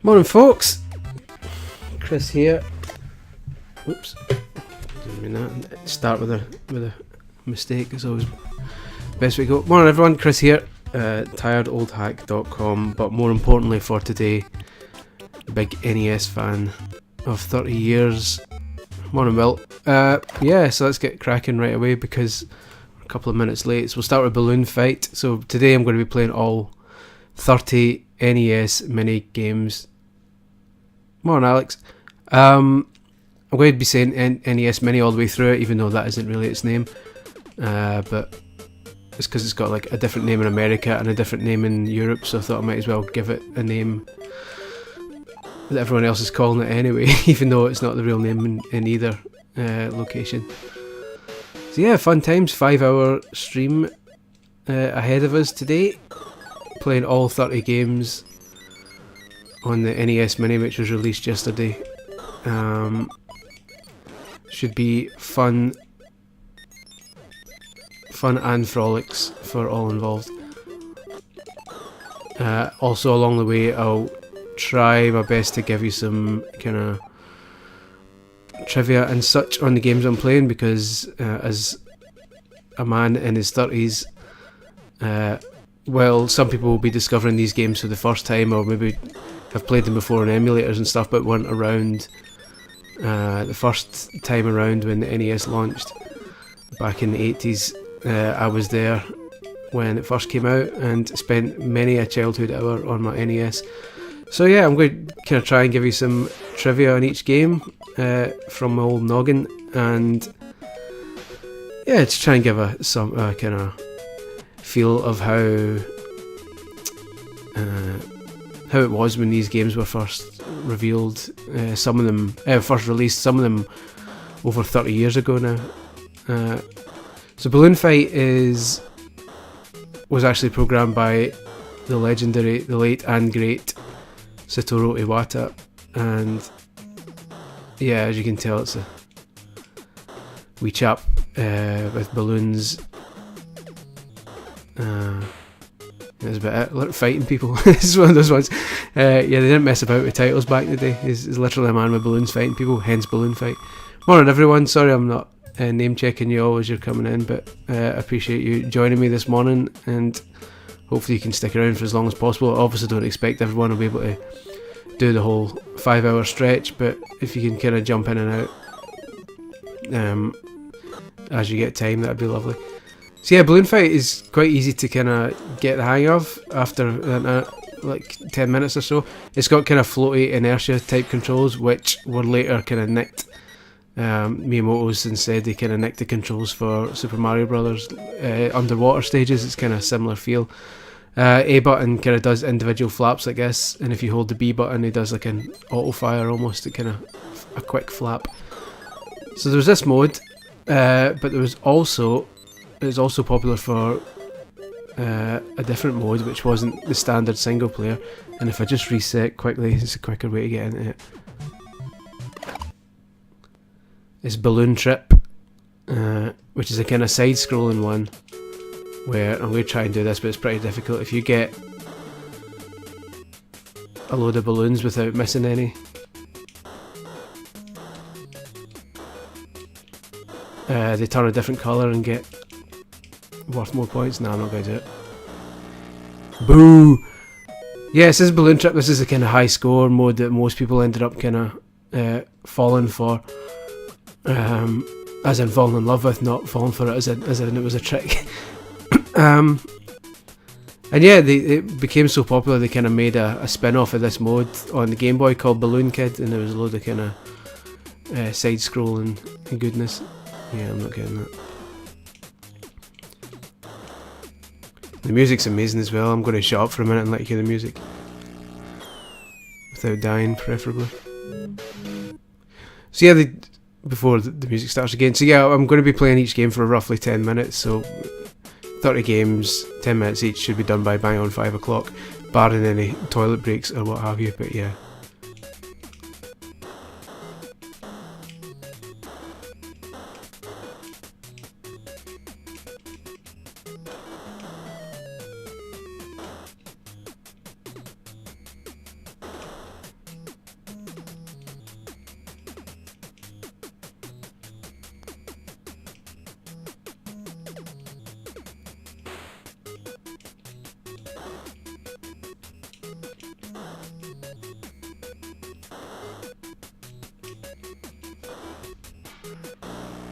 Morning, folks. Chris here. Oops. Didn't mean that. Start with a mistake. It's always best way to go. Morning, everyone. Chris here. Tiredoldhack.com. But more importantly for today, big NES fan of 30 years. Morning, Will. Yeah, so let's get cracking right away because we're a couple of minutes late. So we'll start with Balloon Fight. So today I'm going to be playing all 30 NES Mini games. Morning, Alex. I'm going to be saying NES Mini all the way through it, even though that isn't really its name. But it's because it's got like a different name in America and a different name in Europe, so I thought I might as well give it a name that everyone else is calling it anyway, even though it's not the real name in either location. So yeah, fun times. 5-hour stream ahead of us today, playing all 30 games on the NES Mini, which was released yesterday. Should be fun and frolics for all involved. Also along the way I'll try my best to give you some kind of trivia and such on the games I'm playing, because as a man in his 30s, well, some people will be discovering these games for the first time, or maybe have played them before on emulators and stuff, but weren't around the first time around when the NES launched back in the 80s. I was there when it first came out and spent many a childhood hour on my NES. So yeah, I'm going to kind of try and give you some trivia on each game from my old noggin, and yeah, to try and give some kind of feel of how it was when these games were first revealed. Some of them first released, some of them over 30 years ago now. So Balloon Fight was actually programmed by the legendary, the late and great Satoru Iwata, and yeah, as you can tell, it's a wee chap with balloons. That's about it. Like fighting people. This is one of those ones. Yeah, they didn't mess about with titles back in the day. He's literally a man with balloons fighting people, hence Balloon Fight. Morning, everyone. Sorry I'm not name checking you all as you're coming in, but I appreciate you joining me this morning, and hopefully you can stick around for as long as possible. I obviously don't expect everyone will be able to do the whole 5-hour stretch, but if you can kind of jump in and out as you get time, that'd be lovely. So yeah, Balloon Fight is quite easy to kind of get the hang of after like 10 minutes or so. It's got kind of floaty inertia type controls, which were later kind of nicked. Miyamoto's instead, they kind of nicked the controls for Super Mario Brothers underwater stages. It's kind of similar feel. A button kind of does individual flaps, I guess, and if you hold the B button, it does like an auto fire almost, a kind of a quick flap. So there's this mode, but it was also popular for a different mode, which wasn't the standard single player. And if I just reset quickly, it's a quicker way to get into it. It's Balloon Trip, which is a kind of side-scrolling one, where I'm going to try and do this, but it's pretty difficult. If you get a load of balloons without missing any, they turn a different colour and get worth more points. No, I'm not going to do it. Boo! Yeah, this is Balloon Trip. This is a kind of high score mode that most people ended up kind of falling for. As in falling in love with, not falling for it as in it was a trick. And yeah, it became so popular they kind of made a spin-off of this mode on the Game Boy called Balloon Kid, and there was a load of kind of side-scrolling goodness. Yeah, I'm not getting that. The music's amazing as well. I'm going to shut up for a minute and let you hear the music. Without dying, preferably. So yeah, before the music starts again. So yeah, I'm going to be playing each game for roughly 10 minutes, so 30 games, 10 minutes each, should be done by bang on 5 o'clock, barring any toilet breaks or what have you, but yeah.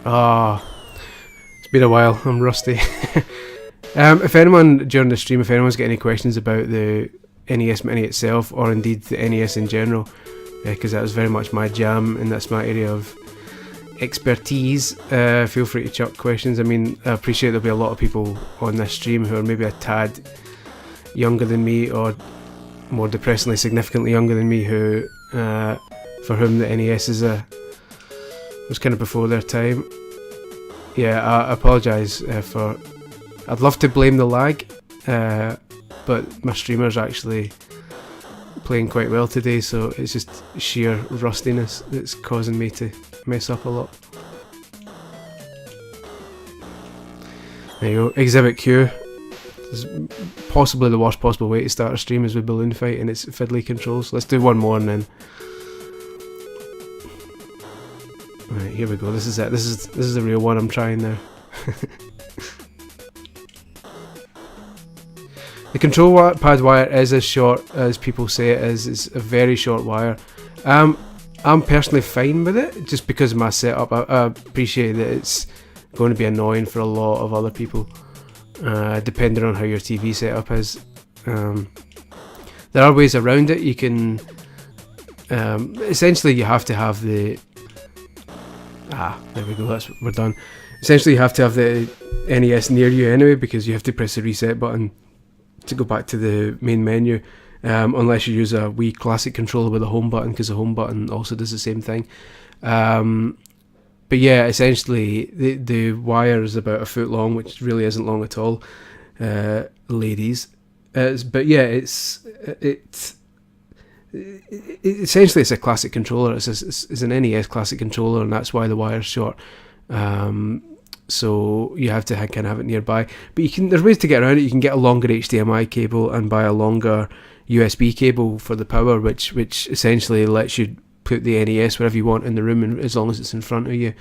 Ah, it's been a while. I'm rusty. If anyone during the stream, if anyone's got any questions about the NES Mini itself, or indeed the NES in general, because that was very much my jam and that's my area of expertise, feel free to chuck questions. I mean, I appreciate there'll be a lot of people on this stream who are maybe a tad younger than me, or more depressingly significantly younger than me, who for whom the NES was kind of before their time. Yeah, I apologise for. I'd love to blame the lag, but my streamer's actually playing quite well today, so it's just sheer rustiness that's causing me to mess up a lot. There you go, Exhibit Q. This is possibly the worst possible way to start a stream is with Balloon Fight and its fiddly controls. Let's do one more and then. Right, here we go. This is it. This is the real one I'm trying now. The control pad wire is as short as people say it is. It's a very short wire. I'm personally fine with it, just because of my setup. I appreciate that it's going to be annoying for a lot of other people, depending on how your TV setup is. There are ways around it. You can essentially you have to have the there we go. We're done. Essentially, you have to have the NES near you anyway, because you have to press the reset button to go back to the main menu, unless you use a Wii Classic controller with a home button, because the home button also does the same thing. But yeah, essentially the wire is about a foot long, which really isn't long at all, ladies. But yeah, essentially it's a classic controller. It's an NES classic controller, and that's why the wire's short. So you have to kind of have it nearby. But there's ways to get around it. You can get a longer HDMI cable and buy a longer USB cable for the power, which essentially lets you put the NES wherever you want in the room, and as long as it's in front of you.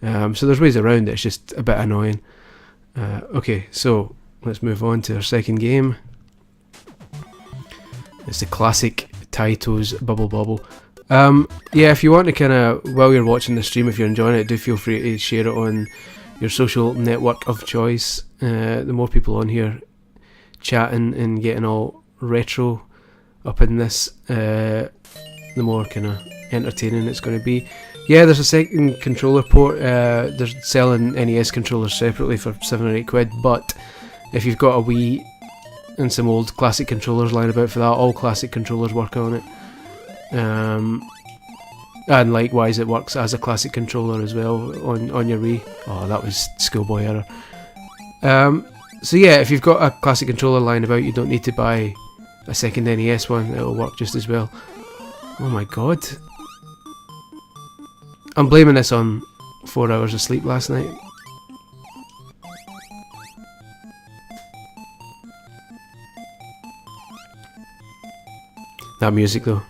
So there's ways around it. It's just a bit annoying. Okay, so let's move on to our second game. It's the classic Taito's Bubble Bobble. Yeah, if you want to kind of, while you're watching the stream, if you're enjoying it, do feel free to share it on your social network of choice. The more people on here chatting and getting all retro up in this, the more kind of entertaining it's going to be. Yeah, there's a second controller port. They're selling NES controllers separately for £7 or £8, but if you've got a Wii and some old classic controllers lying about for that, all classic controllers work on it. And likewise it works as a classic controller as well on your Wii. Oh, that was schoolboy error. So yeah, if you've got a classic controller lying about, you don't need to buy a second NES one, it'll work just as well. Oh my god. I'm blaming this on 4 hours of sleep last night. That music though.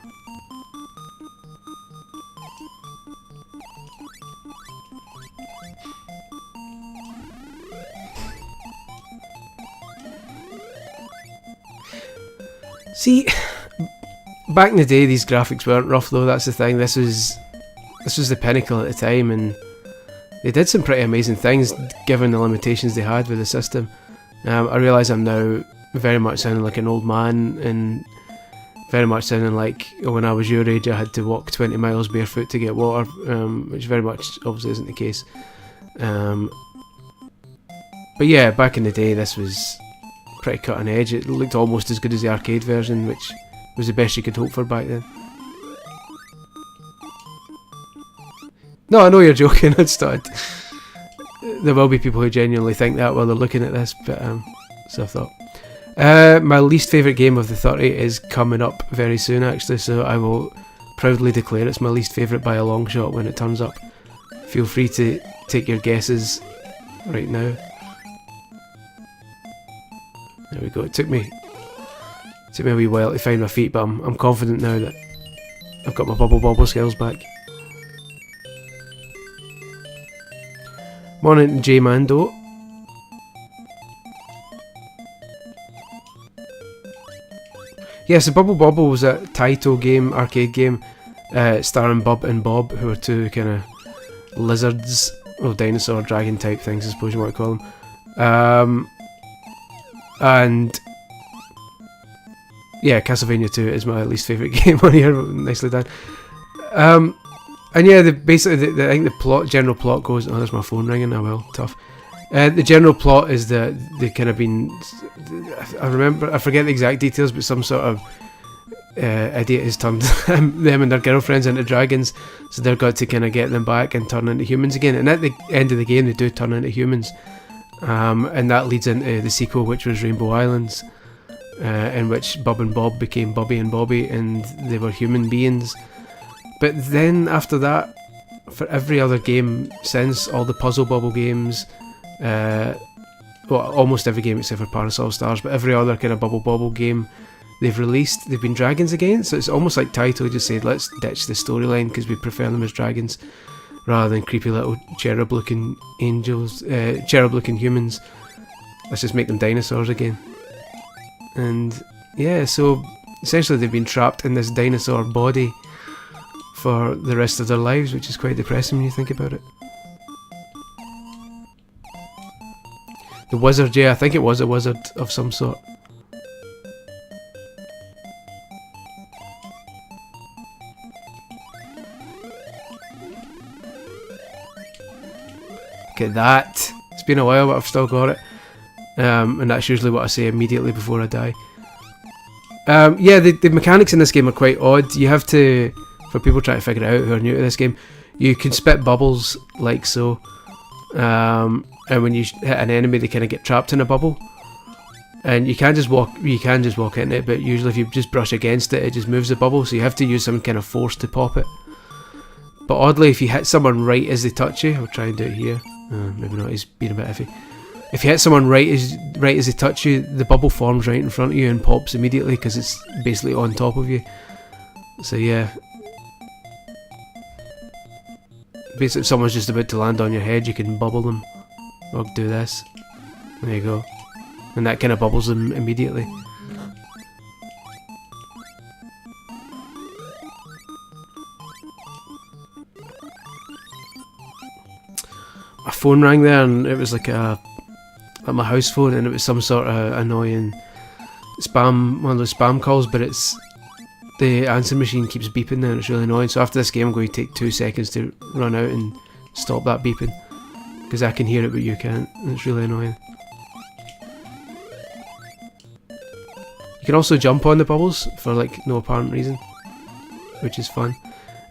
See, back in the day these graphics weren't rough though, that's the thing. This was the pinnacle at the time, and they did some pretty amazing things given the limitations they had with the system. I realise I'm now very much sounding like an old man, and very much sounding like when I was your age I had to walk 20 miles barefoot to get water, which very much obviously isn't the case. But yeah, back in the day this was pretty cutting edge. It looked almost as good as the arcade version, which was the best you could hope for back then. No, I know you're joking. It's not. There will be people who genuinely think that while they're looking at this, but so I thought. My least favourite game of the 30 is coming up very soon actually, so I will proudly declare it's my least favourite by a long shot when it turns up. Feel free to take your guesses right now. There we go. It took me a wee while to find my feet, but I'm confident now that I've got my Bubble Bobble skills back. Morning, J Mando. Yes, the Bubble Bobble was a Taito game, arcade game, starring Bub and Bob, who are two kind of lizards well, dinosaur dragon type things, I suppose you want to call them. And yeah, Castlevania 2 is my least favourite game on here. Nicely done. And yeah, I think the general plot goes. Oh, there's my phone ringing. Oh well, tough. The general plot is that they kind of been. I forget the exact details, but some sort of idiot has turned them and their girlfriends into dragons, so they've got to kind of get them back and turn into humans again. And at the end of the game, they do turn into humans, and that leads into the sequel, which was Rainbow Islands, in which Bub and Bob became Bubby and Bobby, and they were human beings. But then after that, for every other game since, all the Puzzle Bubble games, well, almost every game except for Parasol Stars, but every other kind of Bubble game they've released, they've been dragons again. So it's almost like Taito just said, let's ditch the storyline because we prefer them as dragons rather than creepy little cherub-looking angels, cherub-looking humans. Let's just make them dinosaurs again. And yeah, so essentially they've been trapped in this dinosaur body for the rest of their lives, which is quite depressing when you think about it. The wizard, yeah, I think it was a wizard of some sort. Look at that. It's been a while, but I've still got it. And that's usually what I say immediately before I die. Yeah, the mechanics in this game are quite odd. You have to, for people trying to figure it out who are new to this game, you can spit bubbles like so. And when you hit an enemy, they kind of get trapped in a bubble. And you can just walk into it, but usually if you just brush against it, it just moves the bubble, so you have to use some kind of force to pop it. But oddly, if you hit someone right as they touch you, I'll try and do it here. Maybe not, he's being a bit iffy. If you hit someone right as they touch you, the bubble forms right in front of you and pops immediately because it's basically on top of you. So yeah. Basically, if someone's just about to land on your head, you can bubble them. Or do this. There you go. And that kind of bubbles them immediately. My phone rang there and it was like my house phone, and it was some sort of annoying spam, one of those spam calls, but it's the answer machine keeps beeping there and it's really annoying. So after this game I'm going to take 2 seconds to run out and stop that beeping, because I can hear it but you can't, and it's really annoying. You can also jump on the bubbles for like no apparent reason, which is fun.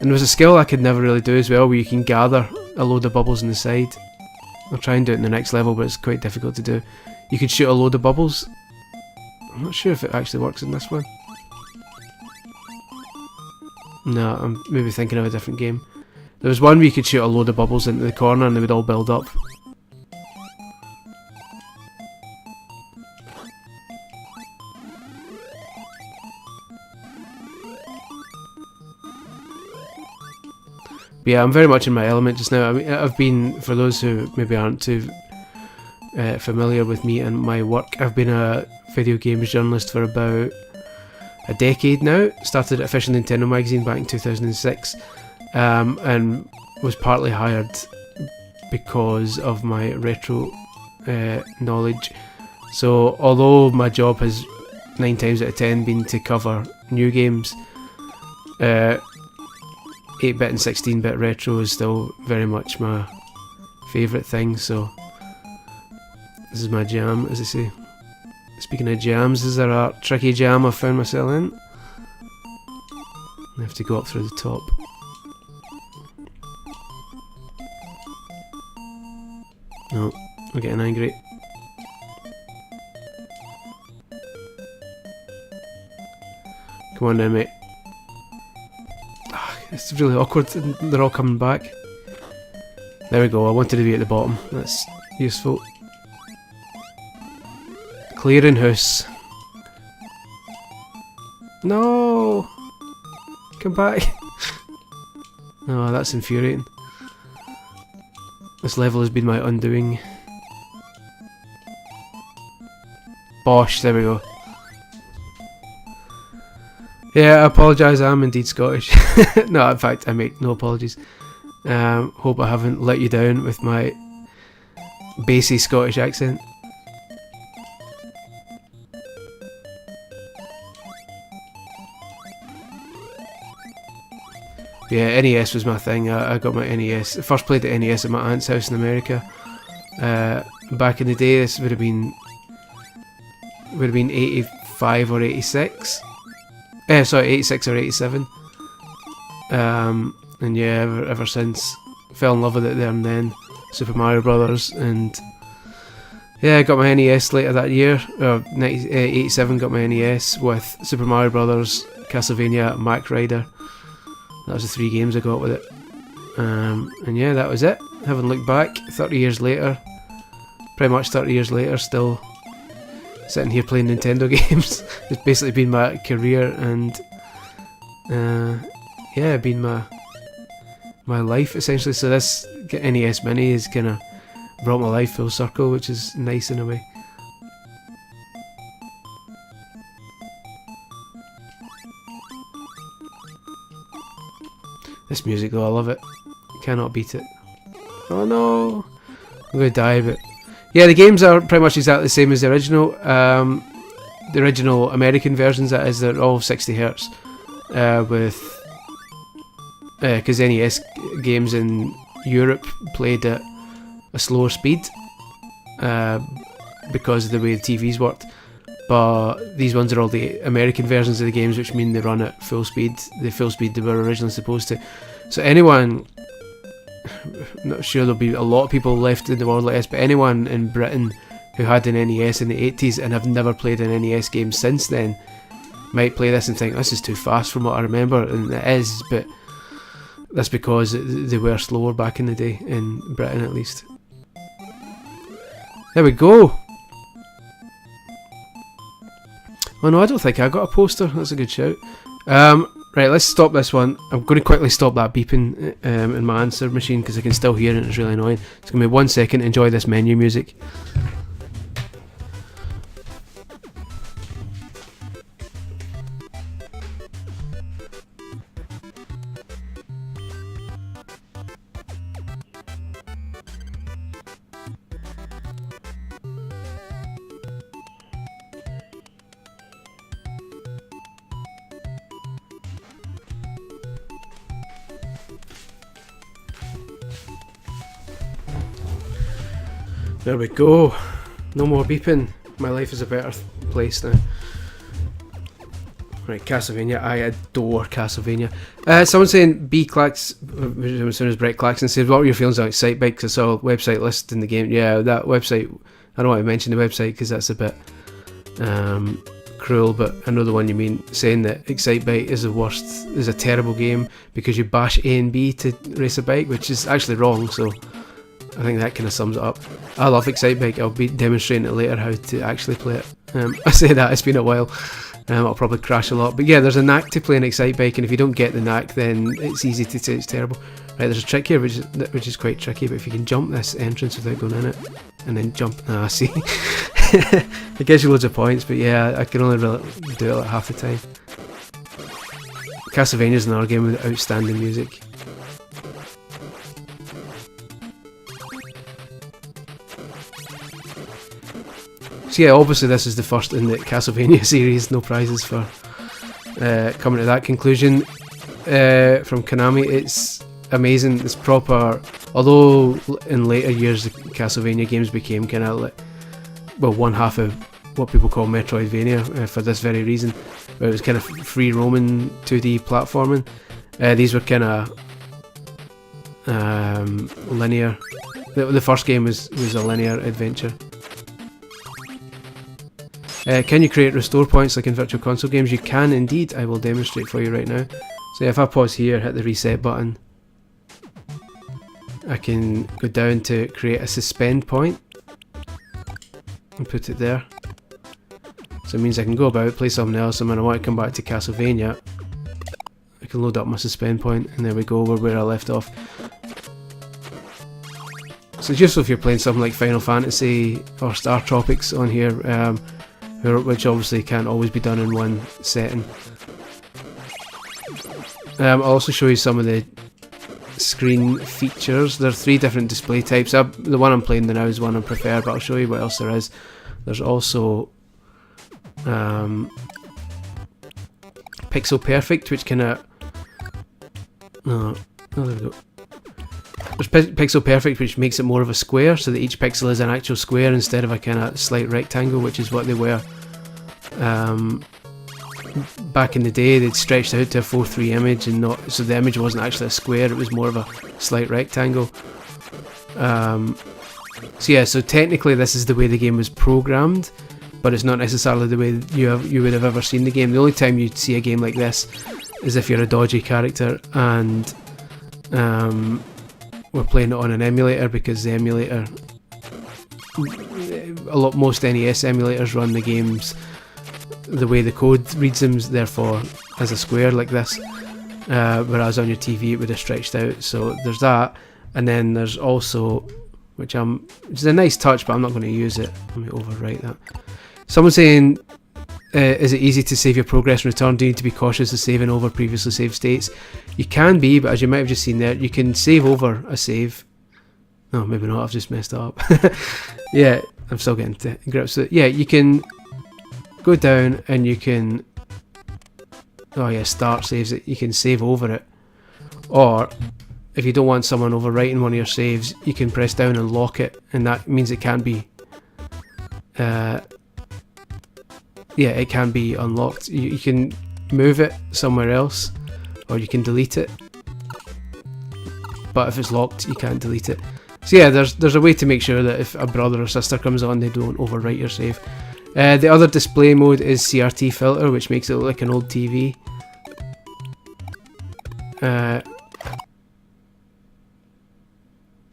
And there was a skill I could never really do as well, where you can gather a load of bubbles on the side. I'll try and do it in the next level, but it's quite difficult to do. You can shoot a load of bubbles. I'm not sure if it actually works in this one. No, I'm maybe thinking of a different game. There was one where you could shoot a load of bubbles into the corner and they would all build up. But yeah, I'm very much in my element just now. I mean, I've been, for those who maybe aren't too familiar with me and my work, I've been a video games journalist for about a decade now. Started at Official Nintendo magazine back in 2006, and was partly hired because of my retro knowledge. So although my job has 9 times out of 10 been to cover new games, 8-bit and 16-bit retro is still very much my favourite thing, so this is my jam, as I say. Speaking of jams, this is a tricky jam I found myself in. I have to go up through the top. No, I'm getting angry. Come on then, mate. It's really awkward, they're all coming back. There we go, I wanted to be at the bottom, that's useful. Clearing house. No! Come back! Oh, that's infuriating. This level has been my undoing. Bosh, there we go. Yeah, I apologise, I am indeed Scottish. No, in fact, I make no apologies. Hope I haven't let you down with my bassy Scottish accent. Yeah, NES was my thing. I got my NES. I first played the NES at my aunt's house in America. Back in the day, this would have been 85 or 86. Sorry, 86 or 87. And yeah, ever since, fell in love with it there and then. Super Mario Brothers, and yeah, I got my NES later that year. 87 got my NES with Super Mario Brothers, Castlevania, Mac Rider. That was the 3 games I got with it. And yeah, that was it. Haven't looked back. 30 years later, pretty much 30 years later, still sitting here playing Nintendo games. It's basically been my career, and yeah, been my life essentially. So this NES Mini has kind of brought my life full circle, which is nice in a way. This music though, I love it. Cannot beat it. Oh no, I'm gonna die, but yeah, the games are pretty much exactly the same as the original. The original American versions, that is, they're all 60 Hz. Because NES games in Europe played at a slower speed because of the way the TVs worked. But these ones are all the American versions of the games, which mean they run at full speed, the full speed they were originally supposed to. So anyone, I'm not sure there'll be a lot of people left in the world like this, but anyone in Britain who had an NES in the 80s and have never played an NES game since then might play this and think, this is too fast from what I remember, and it is, but that's because they were slower back in the day, in Britain at least. There we go! Oh no, I don't think I got a poster. That's a good shout. Right, let's stop this one. I'm going to quickly stop that beeping in my answer machine because I can still hear it and it's really annoying. It's going to be 1 second. Enjoy this menu music. There we go. No more beeping. My life is a better place now. Right, Castlevania. I adore Castlevania. Someone saying B Clax, as soon as Brett Claxton said, what were your feelings on Excitebike? Because I saw a website listed in the game. Yeah, that website, I don't want to mention the website because that's a bit cruel, but I know the one you mean, saying that Excitebike is the worst, is a terrible game because you bash A and B to race a bike, which is actually wrong, so I think that kind of sums it up. I love Excitebike. I'll be demonstrating it later how to actually play it. I say that, it's been a while. I'll probably crash a lot. But yeah, there's a knack to playing Excitebike, and if you don't get the knack, then it's easy to say it's terrible. Right, there's a trick here which is quite tricky, but if you can jump this entrance without going in it, and then jump... Ah, see? It gives you loads of points, but yeah, I can only really do it like half the time. Castlevania's another game with outstanding music. So yeah, obviously this is the first in the Castlevania series, no prizes for coming to that conclusion. From Konami, it's amazing, it's proper, although in later years the Castlevania games became kind of like, well, one half of what people call Metroidvania for this very reason, where it was kind of free roaming 2D platforming. These were kind of linear. The first game was a linear adventure. Can you create restore points like in Virtual Console games? You can indeed. I will demonstrate for you right now. So if I pause here, hit the reset button, I can go down to create a suspend point and put it there. So it means I can go about, play something else, and when I want to come back to Castlevania, I can load up my suspend point, and there we go, we're where I left off. So it's useful if you're playing something like Final Fantasy or Star Tropics on here, which obviously can't always be done in one setting. I'll also show you some of the screen features. There are 3 different display types. The one I'm playing now is one I prefer, but I'll show you what else there is. There's also Pixel Perfect, which kind of there we go. There's Pixel Perfect, which makes it more of a square, so that each pixel is an actual square instead of a kind of slight rectangle, which is what they were. Back in the day, they'd stretched out to a 4:3 image, and not so the image wasn't actually a square; it was more of a slight rectangle. So yeah, so technically this is the way the game was programmed, but it's not necessarily the way you would have ever seen the game. The only time you'd see a game like this is if you're a dodgy character and we're playing it on an emulator, because the emulator, most NES emulators run the games the way the code reads them, therefore as a square like this, whereas on your TV it would have stretched out. So there's that, and then there's also, which is a nice touch, but I'm not going to use it. Let me overwrite that. Someone saying, is it easy to save your progress and return? Do you need to be cautious of saving over previously saved states? You can be, but as you might have just seen there, you can save over a save. No, maybe not, I've just messed it up. Yeah, I'm still getting to grips with it. Yeah, you can go down and you can, oh yeah, start saves it. You can save over it. Or, if you don't want someone overwriting one of your saves, you can press down and lock it, and that means it can be it can be unlocked. You can move it somewhere else, or you can delete it, but if it's locked you can't delete it. So yeah, there's a way to make sure that if a brother or sister comes on, they don't overwrite your save. The other display mode is CRT filter, which makes it look like an old TV.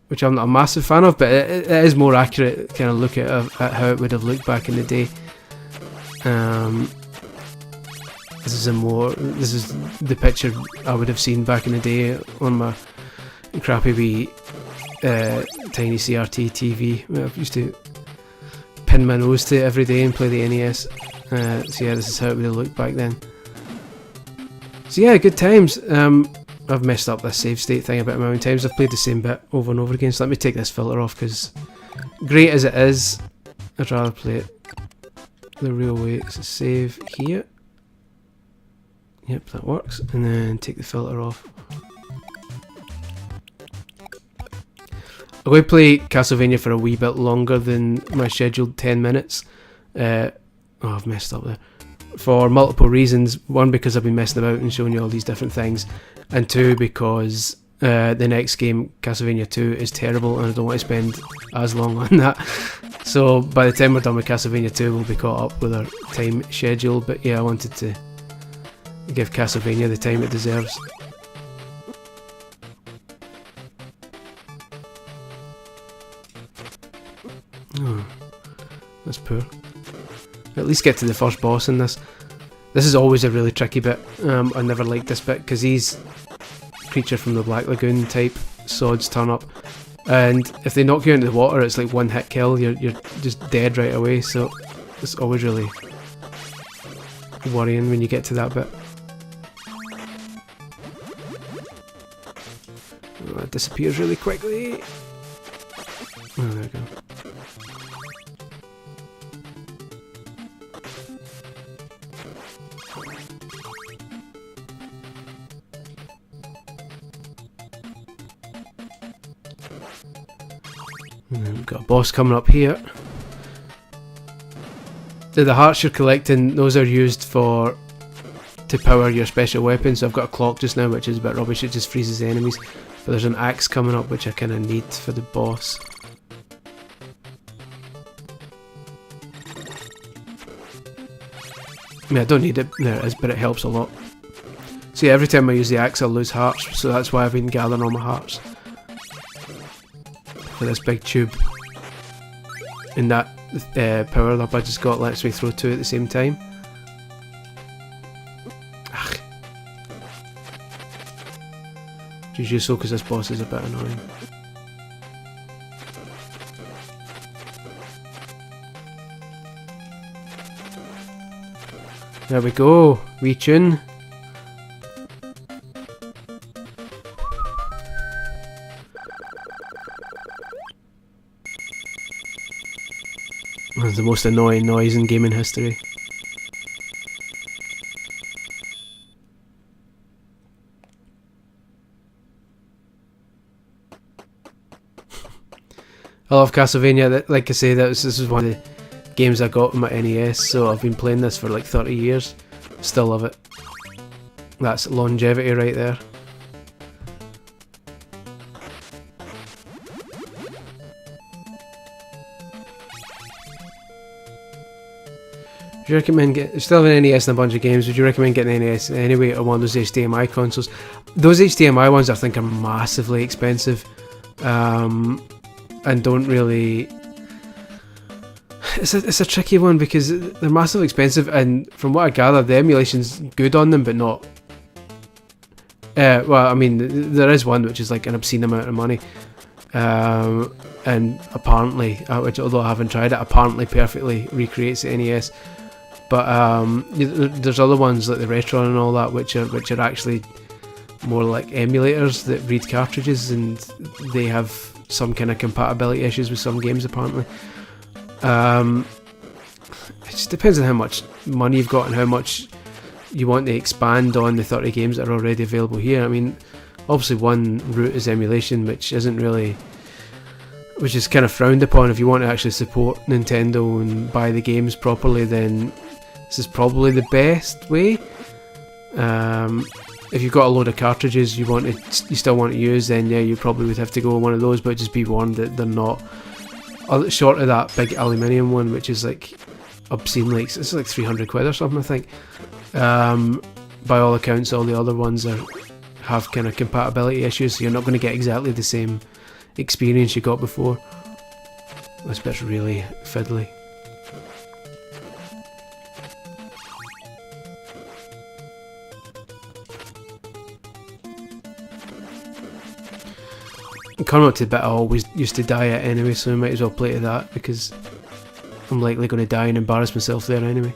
Which I'm not a massive fan of, but it is more accurate kind of look at how it would have looked back in the day. This is the picture I would have seen back in the day on my crappy wee tiny CRT TV. I used to pin my nose to it every day and play the NES. So yeah, this is how it would have looked back then. So yeah, good times. I've messed up this save state thing about a million times. I've played the same bit over and over again, so let me take this filter off, because great as it is, I'd rather play it the real way. So save here. Yep, that works. And then take the filter off. I'm going to play Castlevania for a wee bit longer than my scheduled 10 minutes. I've messed up there. For multiple reasons. One, because I've been messing about and showing you all these different things. And 2, because the next game, Castlevania 2, is terrible and I don't want to spend as long on that. So by the time we're done with Castlevania 2, we'll be caught up with our time schedule. But yeah, I wanted to give Castlevania the time it deserves. Oh, that's poor. At least get to the first boss in this. This is always a really tricky bit. I never liked this bit because these creature from the Black Lagoon type sods turn up, and if they knock you into the water, it's like one hit kill. You're just dead right away. So it's always really worrying when you get to that bit. Oh, it disappears really quickly. Oh, there we go. And then we've got a boss coming up here. The hearts you're collecting, those are used to power your special weapons. So I've got a clock just now, which is a bit rubbish, it just freezes the enemies. But there's an axe coming up, which I kind of need for the boss. I mean, I don't need it, there it is, but it helps a lot. So yeah, every time I use the axe I'll lose hearts, so that's why I've been gathering all my hearts for this big tube. And that power up I just got lets me throw 2 at the same time. Ugh. Which is useful because this boss is a bit annoying. There we go, retune. The most annoying noise in gaming history. I love Castlevania. Like I say, this is one of the games I got on my NES, so I've been playing this for like 30 years. Still love it. That's longevity right there. Would you recommend still have an NES and a bunch of games? Would you recommend getting an NES anyway, or one of those HDMI consoles? Those HDMI ones I think are massively expensive, and don't really. It's a tricky one because they're massively expensive, and from what I gather, the emulation's good on them, but not. Well, I mean, there is one which is like an obscene amount of money, and apparently, which although I haven't tried it, apparently perfectly recreates the NES. But there's other ones like the Retron and all that, which are actually more like emulators that read cartridges, and they have some kind of compatibility issues with some games apparently. It just depends on how much money you've got and how much you want to expand on the 30 games that are already available here. I mean, obviously one route is emulation, which is kind of frowned upon. If you want to actually support Nintendo and buy the games properly, then this is probably the best way. If you've got a load of cartridges you still want to use, then yeah, you probably would have to go with one of those, but just be warned that they're not short of that big aluminium one, which is like obscenely, it's like 300 quid or something I think. By all accounts all the other ones have kind of compatibility issues, so you're not going to get exactly the same experience you got before. This bit's really fiddly. I'm coming up to the bit I always used to die at anyway, so I might as well play to that because I'm likely going to die and embarrass myself there anyway.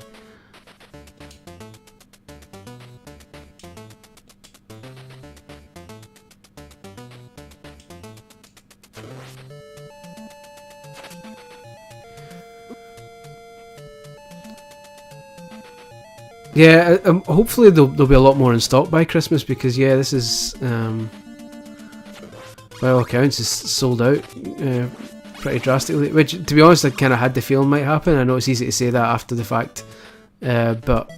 Yeah, hopefully there'll be a lot more in stock by Christmas, because yeah, this is by all accounts is sold out pretty drastically, which to be honest I kind of had the feeling might happen. I know it's easy to say that after the fact, but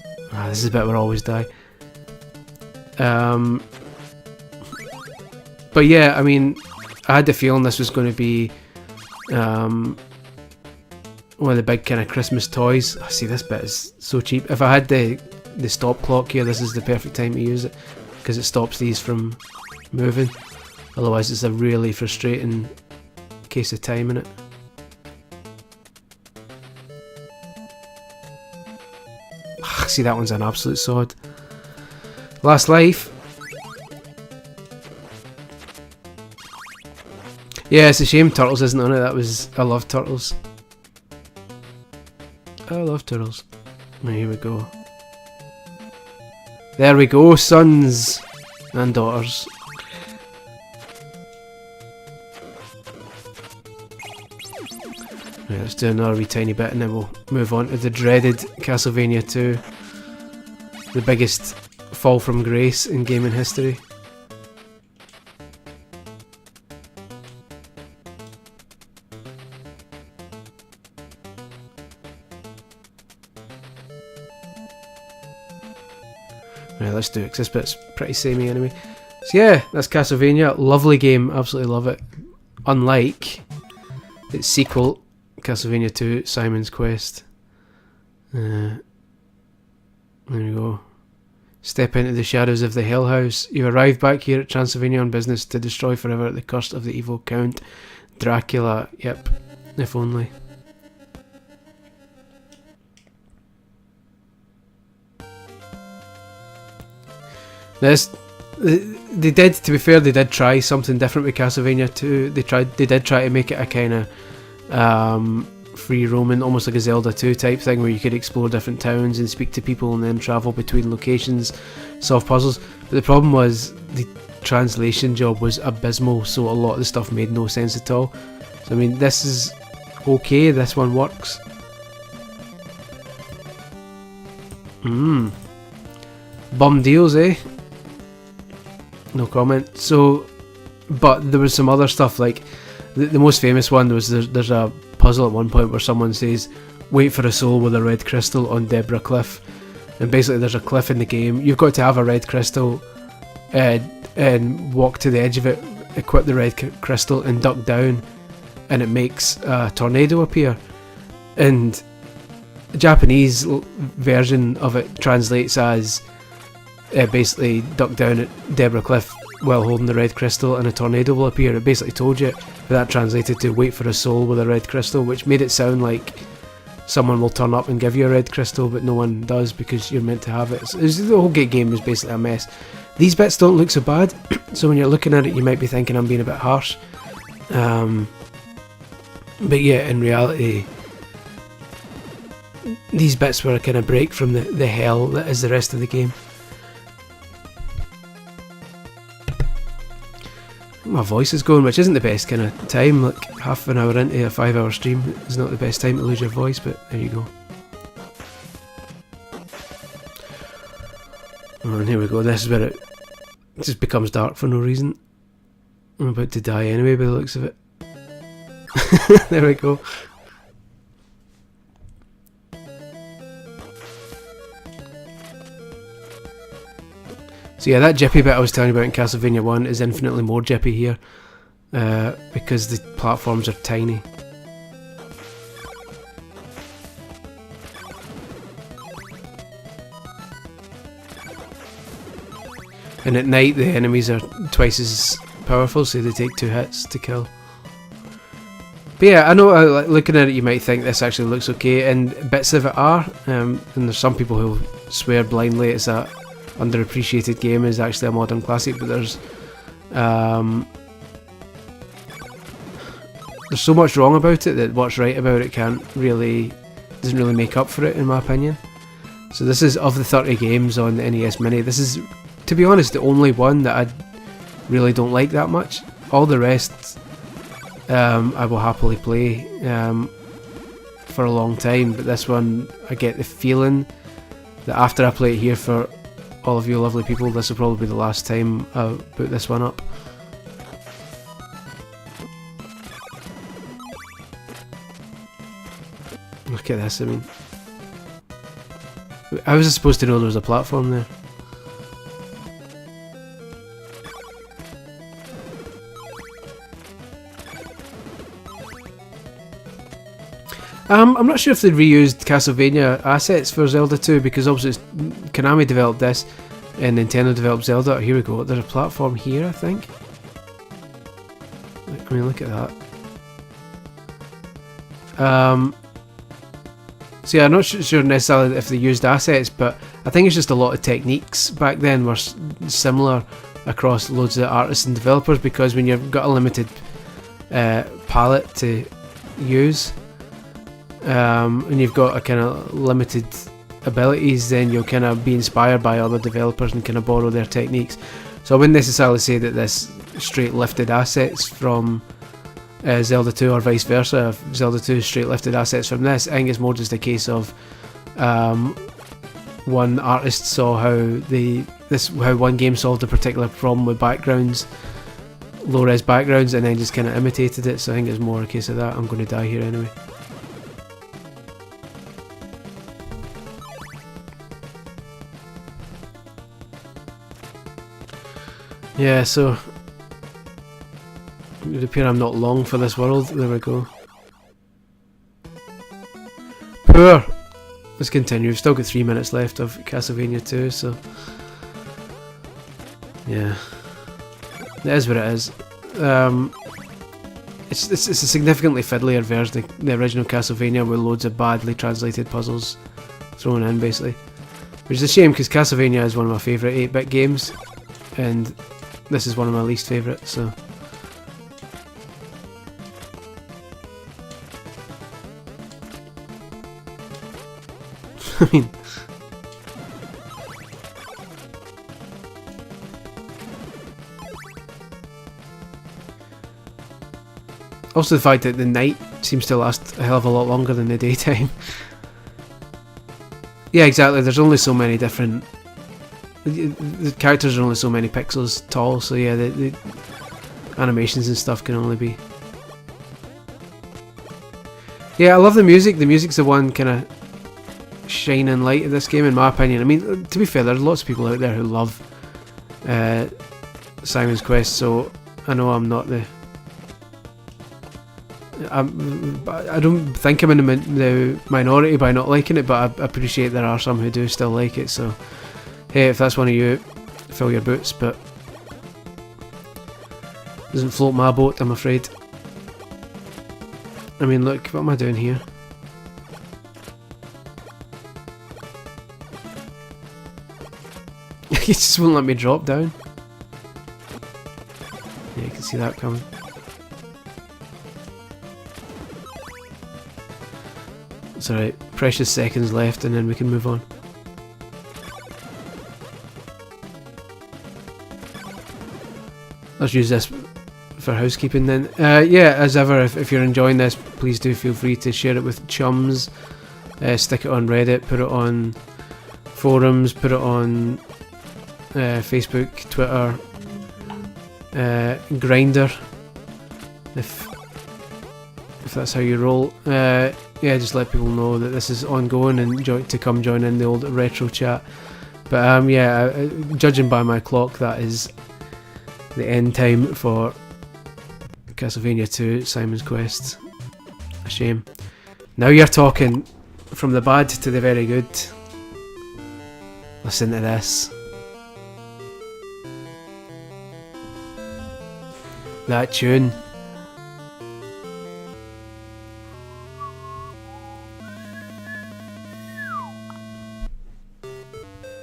this is a bit where I always die. But yeah, I mean, I had the feeling this was going to be one of the big kind of Christmas toys. I see this bit is so cheap. If I had the stop clock here, this is the perfect time to use it, because it stops these from moving. Otherwise it's a really frustrating case of time in it. See, that one's an absolute sod. Last life. Yeah, it's a shame Turtles isn't on it. I love Turtles. I love Turtles. Oh, here we go. There we go, sons and daughters. Right, let's do another wee tiny bit and then we'll move on to the dreaded Castlevania 2. The biggest fall from grace in gaming history. Right, let's do it, 'cause this bit's pretty samey anyway. So yeah, that's Castlevania. Lovely game, absolutely love it. Unlike its sequel, Castlevania 2, Simon's Quest. There we go. Step into the shadows of the Hell House. You arrive back here at Transylvania on business to destroy forever the curse of the evil Count Dracula. Yep, if only. This, they did, to be fair, they did try something different with Castlevania 2. They did try to make it a kind of free roaming, almost like a Zelda 2 type thing, where you could explore different towns and speak to people and then travel between locations, solve puzzles. But the problem was the translation job was abysmal, so a lot of the stuff made no sense at all. So I mean, this is okay, this one works, Bum deals, eh? No comment. So, but there was some other stuff, like the most famous one was there's a puzzle at one point where someone says, "Wait for a soul with a red crystal on Deborah Cliff," and basically there's a cliff in the game. You've got to have a red crystal, and walk to the edge of it, equip the red crystal, and duck down, and it makes a tornado appear. And the Japanese version of it translates as basically duck down at Deborah Cliff while holding the red crystal and a tornado will appear. It basically told you, but that translated to wait for a soul with a red crystal, which made it sound like someone will turn up and give you a red crystal, but no one does because you're meant to have it. The whole game is basically a mess. These bits don't look so bad, so when you're looking at it you might be thinking I'm being a bit harsh. But yeah, in reality, these bits were a kind of break from the hell that is the rest of the game. My voice is going, which isn't the best kind of time. Like half an hour into a 5-hour stream is not the best time to lose your voice, but there you go. Oh, and here we go. This is where it just becomes dark for no reason. I'm about to die anyway by the looks of it. There we go. So yeah, that jippy bit I was telling you about in Castlevania 1 is infinitely more jippy here, because the platforms are tiny. And at night the enemies are twice as powerful, so they take 2 hits to kill. But yeah, I know looking at it you might think this actually looks okay, and bits of it are, and there's some people who swear blindly it's a underappreciated game, is actually a modern classic, but there's so much wrong about it that what's right about it doesn't really make up for it, in my opinion. So this is, of the 30 games on the NES Mini, this is, to be honest, the only one that I really don't like that much. All the rest I will happily play for a long time, but this one I get the feeling that after I play it here for all of you lovely people, this will probably be the last time I boot this one up. Look at this, I mean, how was I supposed to know there was a platform there? I'm not sure if they reused Castlevania assets for Zelda 2, because obviously Konami developed this and Nintendo developed Zelda. Oh, here we go, there's a platform here, I think. I mean, look at that. So yeah, I'm not sure necessarily if they used assets, but I think it's just a lot of techniques back then were similar across loads of artists and developers, because when you've got a limited palette to use, and you've got a kind of limited abilities, then you'll kind of be inspired by other developers and kind of borrow their techniques. So I wouldn't necessarily say that this straight lifted assets from Zelda 2 or vice versa. If Zelda 2 straight lifted assets from this, I think it's more just a case of one artist saw how one game solved a particular problem with backgrounds, low res backgrounds, and then just kind of imitated it. So I think it's more a case of that. I'm going to die here anyway. Yeah, so it would appear I'm not long for this world. There we go. Poor. Let's continue. We've still got 3 minutes left of Castlevania 2, so yeah, it is what it is. It's a significantly fiddlier version of the original Castlevania, with loads of badly translated puzzles thrown in, basically, which is a shame because Castlevania is one of my favourite 8-bit games, and this is one of my least favourite, so I mean, also the fact that the night seems to last a hell of a lot longer than the daytime. Yeah, exactly. There's only so many different. The characters are only so many pixels tall, so yeah, the animations and stuff can only be. Yeah, I love the music. The music's the one kind of shining light of this game, in my opinion. I mean, to be fair, there's lots of people out there who love Simon's Quest, so I know I'm not the. I don't think I'm in the minority by not liking it, but I appreciate there are some who do still like it. So, hey, if that's one of you, fill your boots. But doesn't float my boat, I'm afraid. I mean, look, what am I doing here? He just won't let me drop down. Yeah, you can see that coming. It's alright, precious seconds left and then we can move on. Let's use this for housekeeping then. Yeah, as ever, if you're enjoying this, please do feel free to share it with chums, stick it on Reddit, put it on forums, put it on Facebook, Twitter, Grindr, if that's how you roll. Yeah, just let people know that this is ongoing and to come join in the old retro chat. But yeah, judging by my clock, that is the end time for Castlevania 2 Simon's Quest. A shame. Now you're talking, from the bad to the very good. Listen to this. That tune.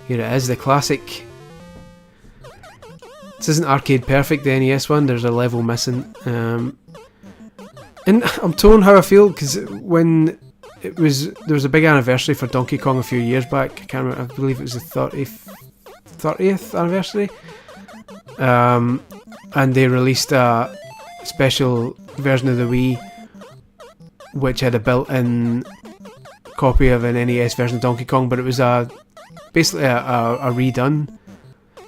Here it is, the classic. This isn't arcade perfect, the NES one, there's a level missing. And I'm torn how I feel, because when there was a big anniversary for Donkey Kong a few years back, I can't remember, I believe it was the 30th anniversary. And they released a special version of the Wii which had a built-in copy of an NES version of Donkey Kong, but it was basically a redone,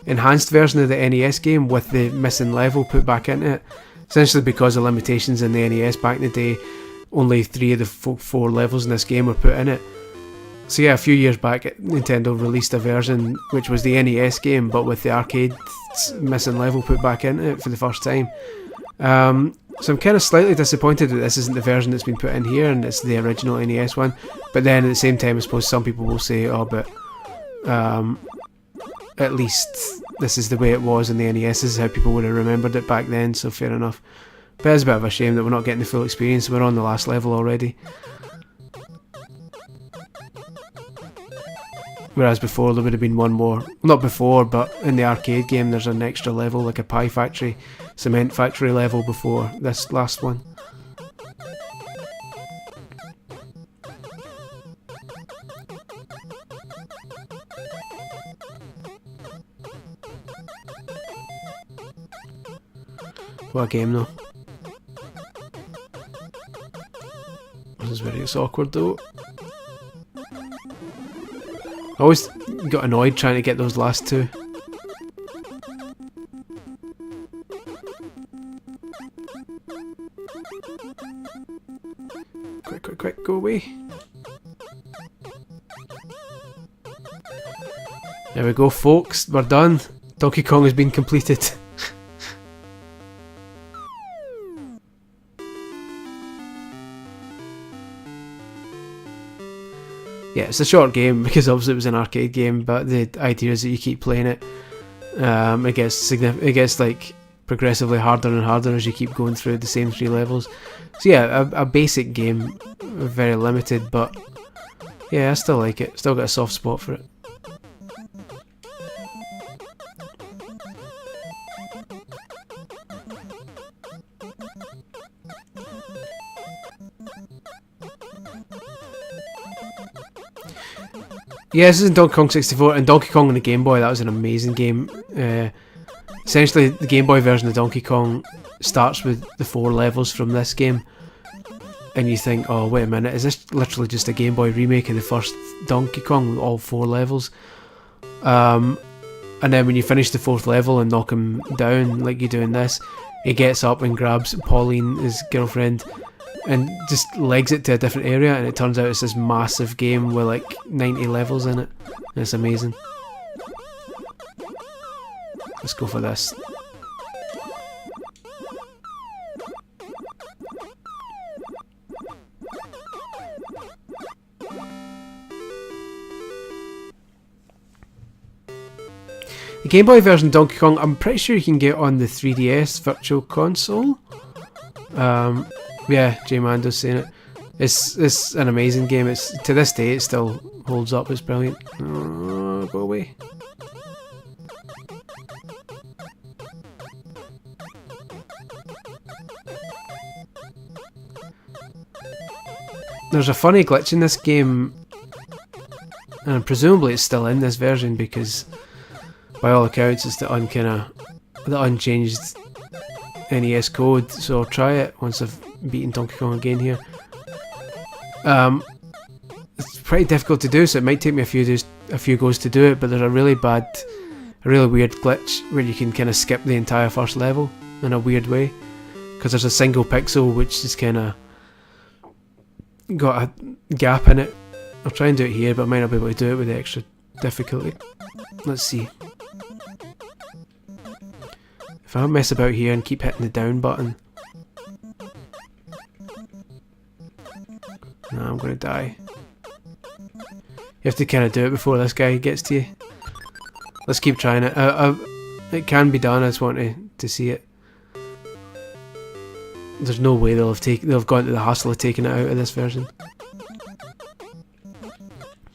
enhanced version of the NES game with the missing level put back into it. Essentially because of limitations in the NES back in the day, only 3 of the 4 levels in this game were put in it. So yeah, a few years back Nintendo released a version which was the NES game but with the arcade missing level put back into it for the first time. So I'm kind of slightly disappointed that this isn't the version that's been put in here and it's the original NES one. But then at the same time I suppose some people will say, oh but at least this is the way it was in the NES, this is how people would have remembered it back then, so fair enough. But it's a bit of a shame that we're not getting the full experience, we're on the last level already. Whereas before there would have been one more, not before, but in the arcade game there's an extra level, like a pie factory, cement factory level before this last one. What a game though. This is where it's awkward though. I always got annoyed trying to get those last two. Quick, quick, quick, go away. There we go folks, we're done. Donkey Kong has been completed. Yeah, it's a short game because obviously it was an arcade game, but the idea is that you keep playing it. It gets like progressively harder and harder as you keep going through the same 3 levels. So yeah, a basic game, very limited, but yeah, I still like it. Still got a soft spot for it. Yeah, this is in Donkey Kong 64, and Donkey Kong on the Game Boy, that was an amazing game. Essentially, the Game Boy version of Donkey Kong starts with the 4 levels from this game, and you think, oh wait a minute, is this literally just a Game Boy remake of the first Donkey Kong with all 4 levels? And then when you finish the 4th level and knock him down like you do in this, he gets up and grabs Pauline, his girlfriend, and just legs it to a different area, and it turns out it's this massive game with like 90 levels in it, and it's amazing. Let's go for this. The Game Boy version of Donkey Kong, I'm pretty sure you can get on the 3DS Virtual Console. Yeah, J Mando's saying it. It's an amazing game. It's to this day it still holds up. It's brilliant. Go away. There's a funny glitch in this game, and presumably it's still in this version because, by all accounts, it's the unchanged NES code. So I'll try it once I've beaten Donkey Kong again here. It's pretty difficult to do, so it might take me a few goes to do it. But there's a really weird glitch where you can kind of skip the entire first level in a weird way, because there's a single pixel which is kind of got a gap in it. I'll try and do it here, but I might not be able to do it with the extra difficulty. Let's see. If I don't mess about here and keep hitting the down button, no, I'm gonna die. You have to kind of do it before this guy gets to you. Let's keep trying it. It can be done. I just want to see it. There's no way they'll have gone to the hassle of taking it out of this version.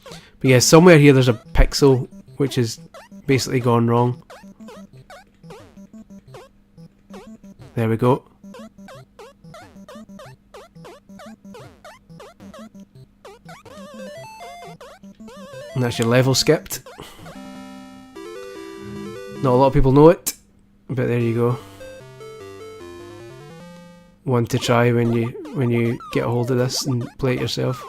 But yeah, somewhere here there's a pixel which is basically gone wrong. There we go. And that's your level skipped. Not a lot of people know it, but there you go. One to try when you get a hold of this and play it yourself.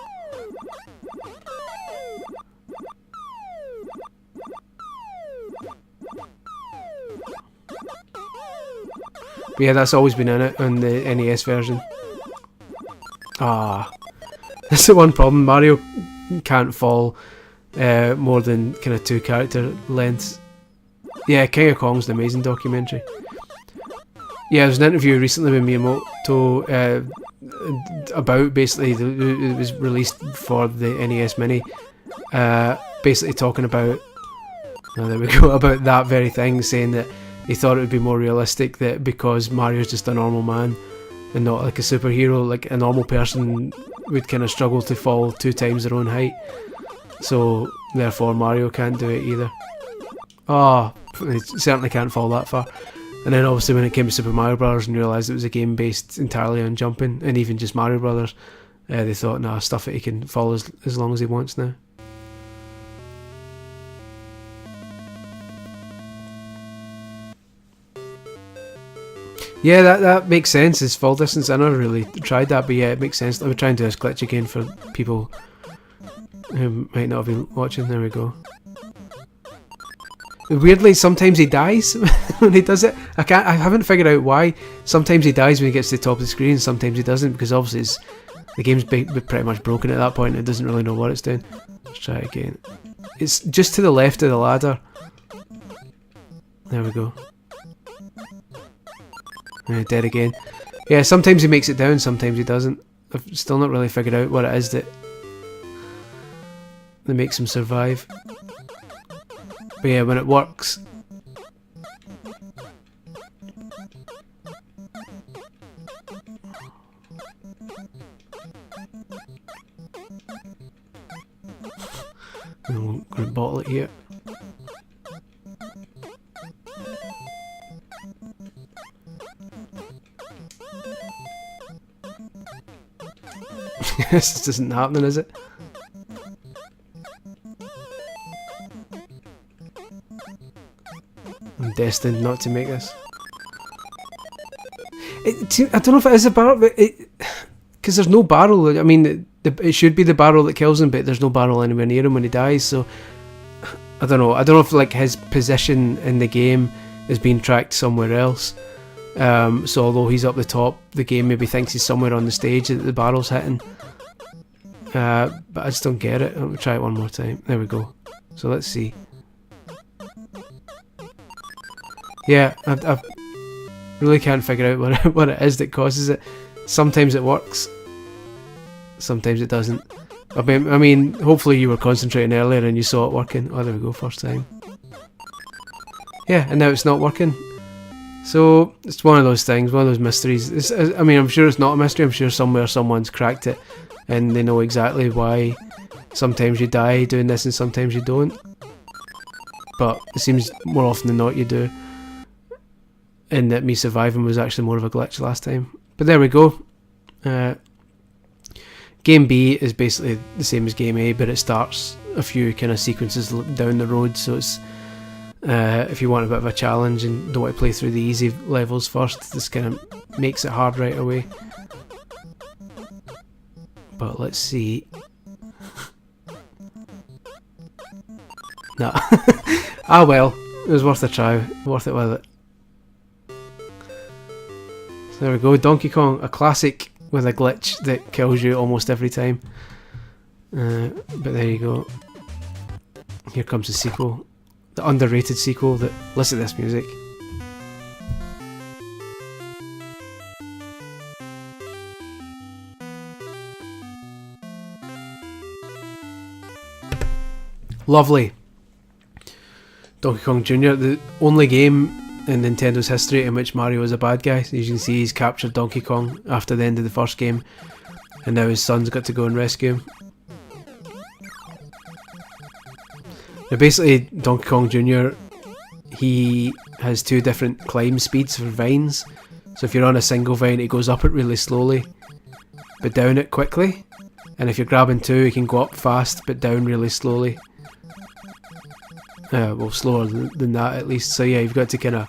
But yeah, that's always been in it on the NES version. That's the one problem. Mario can't fall more than kind of 2 character lengths. Yeah, King of Kong's an amazing documentary. Yeah, there's an interview recently with Miyamoto about basically it was released for the NES Mini, basically talking about there we go, about that very thing, saying that he thought it would be more realistic that because Mario's just a normal man and not like a superhero, like a normal person would kind of struggle to fall 2 times their own height, so therefore Mario can't do it either. He certainly can't fall that far. And then obviously when it came to Super Mario Bros. And realised it was a game based entirely on jumping, and even just Mario Brothers, they thought, nah, stuff it, he can fall as long as he wants now. Yeah, that makes sense, his fall distance. I never really tried that, but yeah, it makes sense. Let me try and do this glitch again for people who might not have been watching. There we go. Weirdly, sometimes he dies when he does it. I haven't figured out why. Sometimes he dies when he gets to the top of the screen, sometimes he doesn't, because obviously the game's pretty much broken at that point and it doesn't really know what it's doing. Let's try it again. It's just to the left of the ladder. There we go. Dead again. Yeah, sometimes he makes it down, sometimes he doesn't. I've still not really figured out what it is that makes him survive. But yeah, when it works, I'm going to bottle it here. This isn't happening, is it? I'm destined not to make this. I don't know if it is a bar, but because there's no barrel. I mean, it should be the barrel that kills him, but there's no barrel anywhere near him when he dies. So I don't know. I don't know if like his position in the game is being tracked somewhere else. So although he's up the top, the game maybe thinks he's somewhere on the stage that the barrel's hitting. But I just don't get it. Let me try it one more time. There we go. So let's see. Yeah, I really can't figure out what it is that causes it. Sometimes it works, sometimes it doesn't. I mean, hopefully you were concentrating earlier and you saw it working. Oh, there we go, first time. Yeah, and now it's not working. So it's one of those things, one of those mysteries. I mean, I'm sure it's not a mystery. I'm sure somewhere someone's cracked it and they know exactly why sometimes you die doing this and sometimes you don't. But it seems more often than not you do. And that me surviving was actually more of a glitch last time. But there we go. Game B is basically the same as Game A, but it starts a few kind of sequences down the road. So it's if you want a bit of a challenge and don't want to play through the easy levels first, this kind of makes it hard right away. But let's see. Nah. Ah well, it was worth a try. Worth it with it. So there we go, Donkey Kong, a classic with a glitch that kills you almost every time. But there you go. Here comes the sequel. The underrated sequel that... Listen to this music. Lovely. Donkey Kong Jr., the only game in Nintendo's history in which Mario is a bad guy. So as you can see, he's captured Donkey Kong after the end of the first game, and now his son's got to go and rescue him. Now basically, Donkey Kong Jr., he has two different climb speeds for vines. So if you're on a single vine, it goes up it really slowly, but down it quickly. And if you're grabbing two, you can go up fast, but down really slowly. Well, slower than that at least. So yeah, you've got to kind of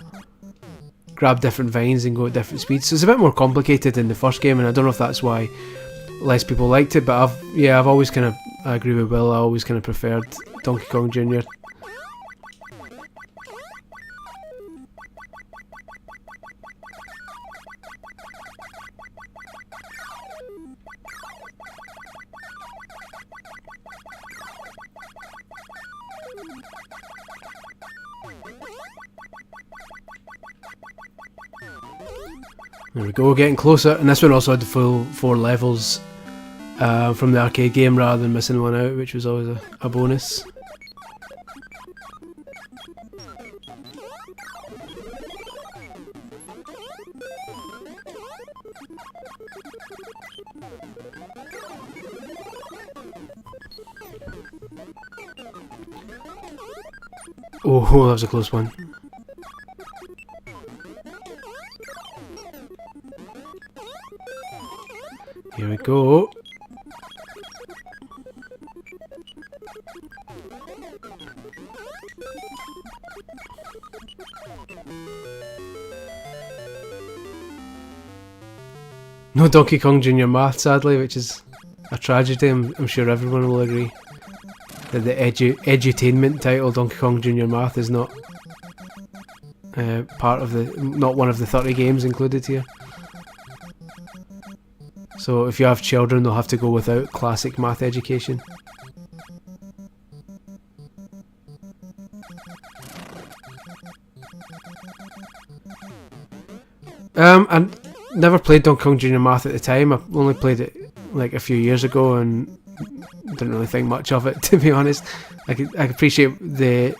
grab different vines and go at different speeds. So it's a bit more complicated than the first game, and I don't know if that's why less people liked it. But I've always kind of, I agree with Will. I always kind of preferred Donkey Kong Jr. There we go, getting closer, and this one also had the full 4 levels from the arcade game rather than missing one out, which was always a bonus. Oh, that was a close one. Here we go. No Donkey Kong Jr. Math, sadly, which is a tragedy. I'm sure everyone will agree that the edutainment title Donkey Kong Jr. Math is not not one of the 30 games included here. So if you have children, they'll have to go without classic math education. I never played Donkey Kong Jr. Math at the time. I only played it like a few years ago and didn't really think much of it, to be honest. I appreciate the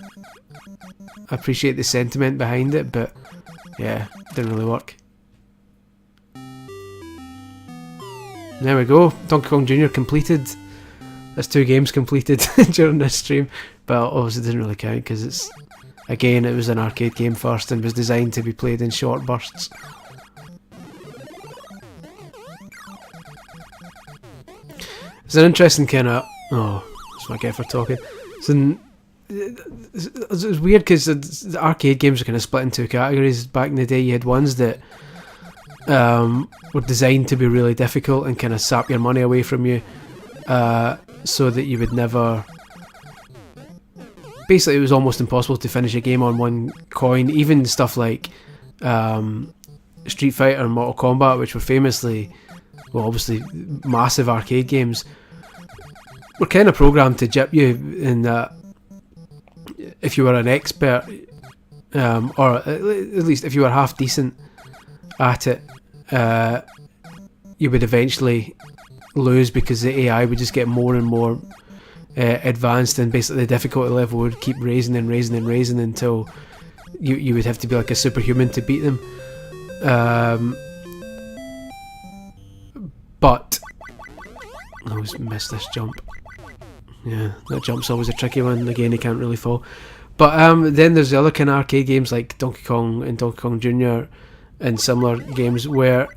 sentiment behind it, but yeah, didn't really work. There we go, Donkey Kong Jr. completed. That's 2 games completed during this stream, but obviously it doesn't really count because it was an arcade game first and was designed to be played in short bursts. It's an interesting kind of... Oh, that's what I get for talking. It's weird because the arcade games are kind of split into 2 categories. Back in the day you had ones that were designed to be really difficult and kind of sap your money away from you, so that you would never. Basically, it was almost impossible to finish a game on one coin. Even stuff like Street Fighter and Mortal Kombat, which were famously, well, obviously massive arcade games, were kind of programmed to gyp you in that if you were an expert, or at least if you were half decent at it, you would eventually lose because the AI would just get more and more advanced, and basically the difficulty level would keep raising and raising and raising until you would have to be like a superhuman to beat them. But I always miss this jump. Yeah, that jump's always a tricky one. Again, he can't really fall. But then there's the other kind of arcade games like Donkey Kong and Donkey Kong Jr. and similar games where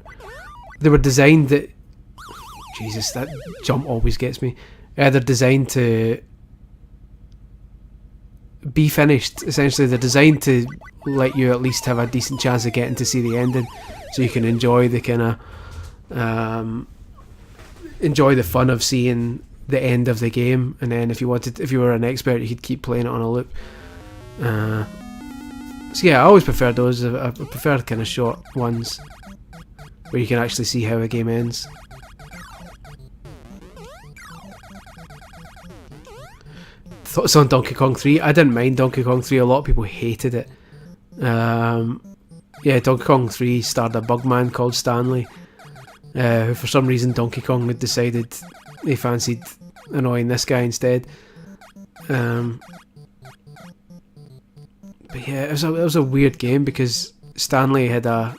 they were designed that... Jesus, that jump always gets me. They're designed to be finished. Essentially, they're designed to let you at least have a decent chance of getting to see the ending, so you can enjoy the kind of enjoy the fun of seeing the end of the game. And then if you were an expert, you could keep playing it on a loop. So yeah, I always prefer those. I prefer kind of short ones where you can actually see how a game ends. Thoughts on Donkey Kong 3? I didn't mind Donkey Kong 3. A lot of people hated it. Yeah, Donkey Kong 3 starred a bugman called Stanley, who for some reason Donkey Kong had decided he fancied annoying this guy instead. But yeah, it was a weird game because Stanley had a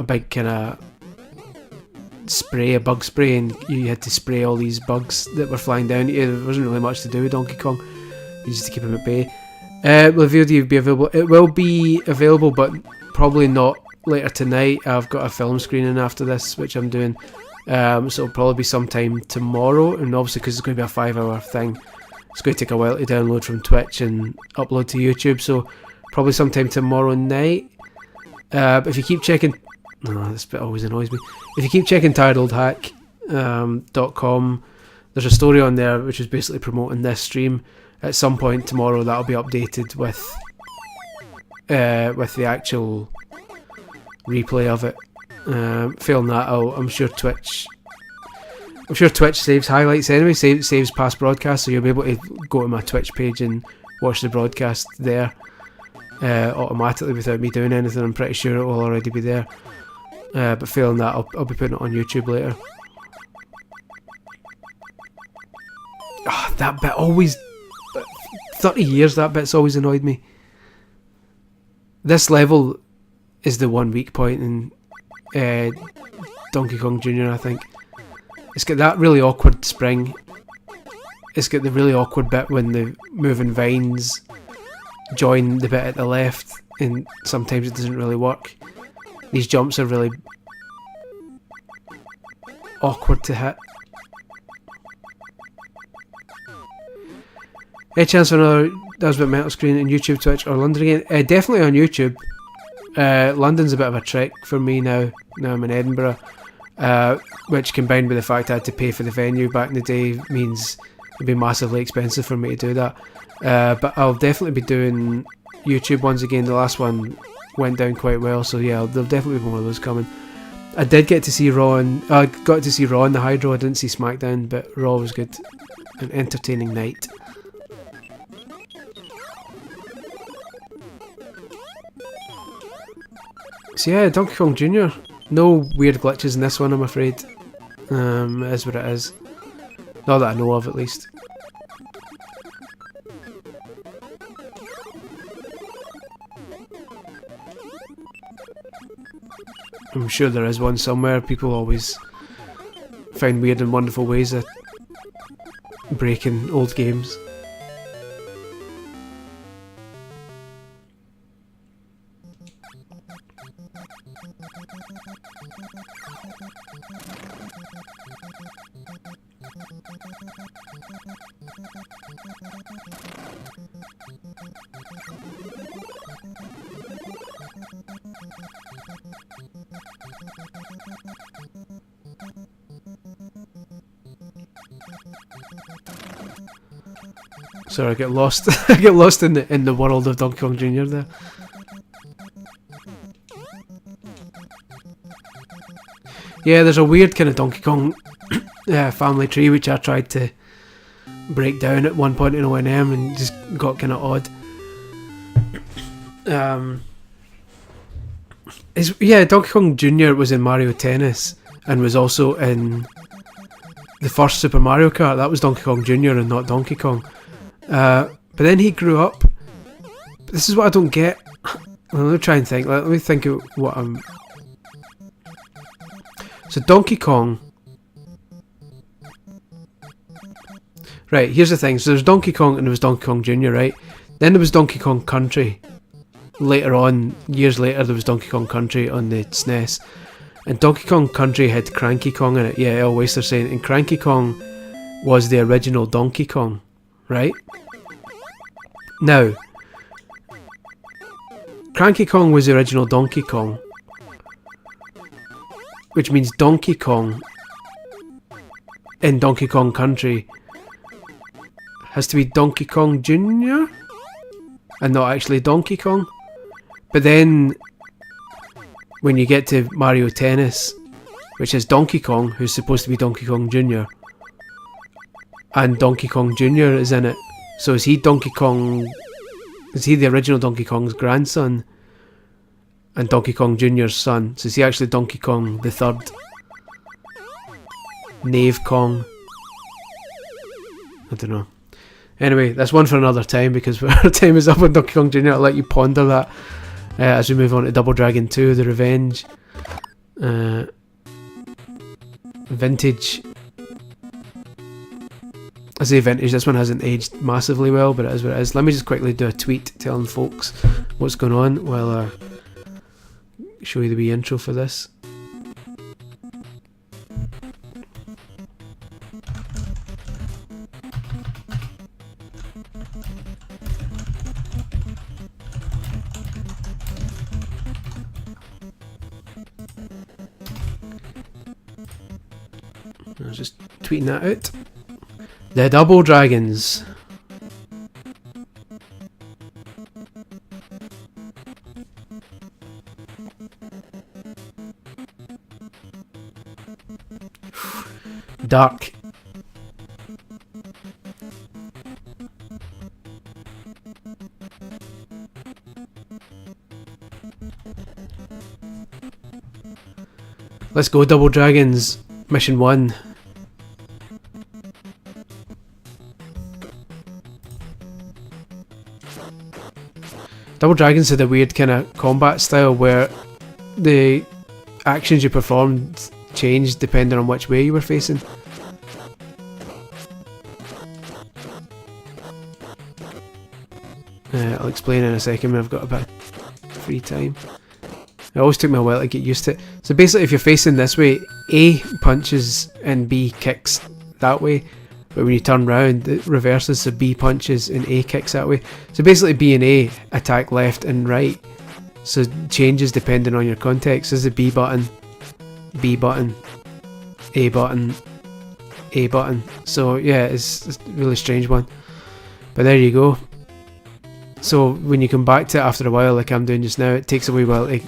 big kind of a bug spray, and you had to spray all these bugs that were flying down. There wasn't really much to do with Donkey Kong. You just to keep him at bay. Will the VOD be available? It will be available, but probably not later tonight. I've got a film screening after this, which I'm doing. So it'll probably be sometime tomorrow, and obviously because it's going to be a 5-hour thing, it's going to take a while to download from Twitch and upload to YouTube. So probably sometime tomorrow night. But if you keep checking... Oh, this bit always annoys me. If you keep checking tiredoldhack.com, there's a story on there which is basically promoting this stream. At some point tomorrow, that'll be updated with the actual replay of it. Failing that, I'm sure Twitch saves highlights anyway, saves past broadcasts, so you'll be able to go to my Twitch page and watch the broadcast there automatically without me doing anything. I'm pretty sure it will already be there. But failing that, I'll be putting it on YouTube later. Oh, that bit always... 30 years that bit's always annoyed me. This level is the one weak point in Donkey Kong Jr. I think. It's got that really awkward spring. It's got the really awkward bit when the moving vines join the bit at the left, and sometimes it doesn't really work. These jumps are really awkward to hit. Any chance for another Does About Metal screen on YouTube, Twitch or London again? Definitely on YouTube. London's a bit of a trek for me now. Now I'm in Edinburgh, which combined with the fact I had to pay for the venue back in the day means it'd be massively expensive for me to do that. But I'll definitely be doing YouTube ones again. The last one went down quite well, so yeah, there'll definitely be more of those coming. I did get to see Raw, and I got to see Raw in the Hydro. I didn't see SmackDown, but Raw was good. An entertaining night. So yeah, Donkey Kong Jr. No weird glitches in this one, I'm afraid. It is what it is. Not that I know of, at least. I'm sure there is one somewhere. People always find weird and wonderful ways of breaking old games. Sorry, I get lost. I get lost in the world of Donkey Kong Jr. there. Yeah, there's a weird kind of Donkey Kong family tree which I tried to break down at one point in O&M and just got kind of odd. Donkey Kong Jr. was in Mario Tennis and was also in the first Super Mario Kart. That was Donkey Kong Jr. and not Donkey Kong. But then he grew up. This is what I don't get. Let me try and think. Let me think of what I'm... So Donkey Kong... Right, here's the thing. So there's Donkey Kong and there was Donkey Kong Jr., right? Then there was Donkey Kong Country. Later on, years later, there was Donkey Kong Country on the SNES. And Donkey Kong Country had Cranky Kong in it. Yeah, El Waster's saying. And Cranky Kong was the original Donkey Kong, right? Now, Cranky Kong was the original Donkey Kong. Which means Donkey Kong in Donkey Kong Country has to be Donkey Kong Jr. and not actually Donkey Kong. But then when you get to Mario Tennis, which is Donkey Kong, who's supposed to be Donkey Kong Jr., and Donkey Kong Jr. is in it. So is he Donkey Kong... Is he the original Donkey Kong's grandson? And Donkey Kong Jr.'s son? So is he actually Donkey Kong the third? Knave Kong? I don't know. Anyway, that's one for another time because our time is up on Donkey Kong Jr. I'll let you ponder that as we move on to Double Dragon 2, The Revenge. Vintage. I say vintage, this one hasn't aged massively well, but it is what it is. Let me just quickly do a tweet telling folks what's going on while I show you the wee intro for this. I was just tweeting that out. The Double Dragons. Dark. Let's go, Double Dragons. Mission 1. Double Dragons had a weird kind of combat style where the actions you performed changed depending on which way you were facing. I'll explain in a second when I've got a bit of free time. It always took me a while to get used to it. So basically if you're facing this way, A punches and B kicks that way. But when you turn round, it reverses, so B punches and A kicks that way. So basically B and A attack left and right. So it changes depending on your context. This is the B button, B button, A button, A button. So yeah, it's a really strange one. But there you go. So when you come back to it after a while, like I'm doing just now, it takes a wee while to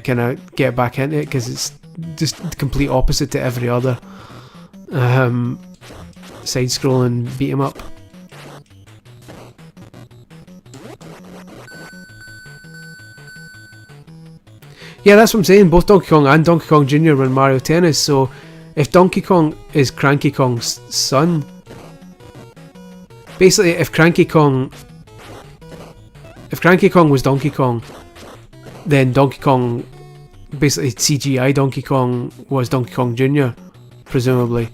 kind of get back into it because it's just the complete opposite to every other side-scrolling beat 'em up. Yeah, that's what I'm saying. Both Donkey Kong and Donkey Kong Jr. were in Mario Tennis. So if Donkey Kong is Cranky Kong's son, basically if Cranky Kong was Donkey Kong, then Donkey Kong, basically CGI Donkey Kong was Donkey Kong Jr. presumably.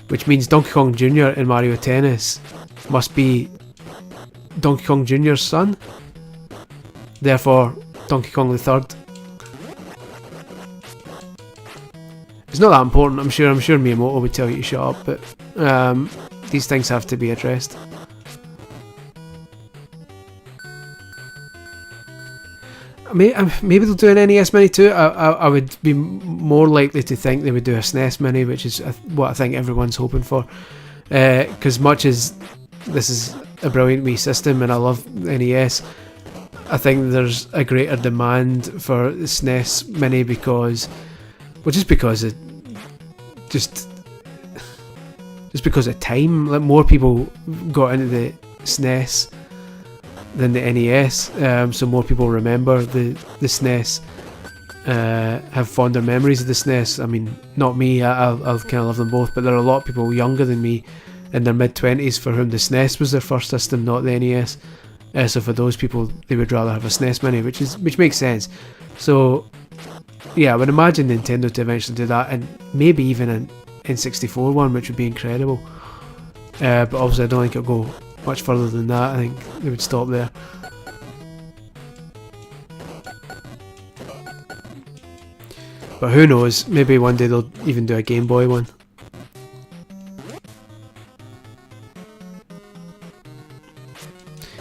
Which means Donkey Kong Jr. in Mario Tennis must be Donkey Kong Jr.'s son. Therefore, Donkey Kong the third. It's not that important, I'm sure Miyamoto would tell you to shut up, but these things have to be addressed. maybe they'll do an NES Mini too. I would be more likely to think they would do a SNES Mini, which is what I think everyone's hoping for. Because much as this is a brilliant Wii system and I love NES, I think there's a greater demand for the SNES Mini because of time. Like, more people got into the SNES than the NES, so more people remember the SNES, have fonder memories of the SNES. I mean, not me, I'll kind of love them both, but there are a lot of people younger than me in their mid-20s for whom the SNES was their first system, not the NES. So for those people, they would rather have a SNES Mini, which makes sense. So yeah, I would imagine Nintendo to eventually do that, and maybe even an N64 one, which would be incredible. But obviously I don't think it'll go much further than that. I think they would stop there. But who knows, maybe one day they'll even do a Game Boy one.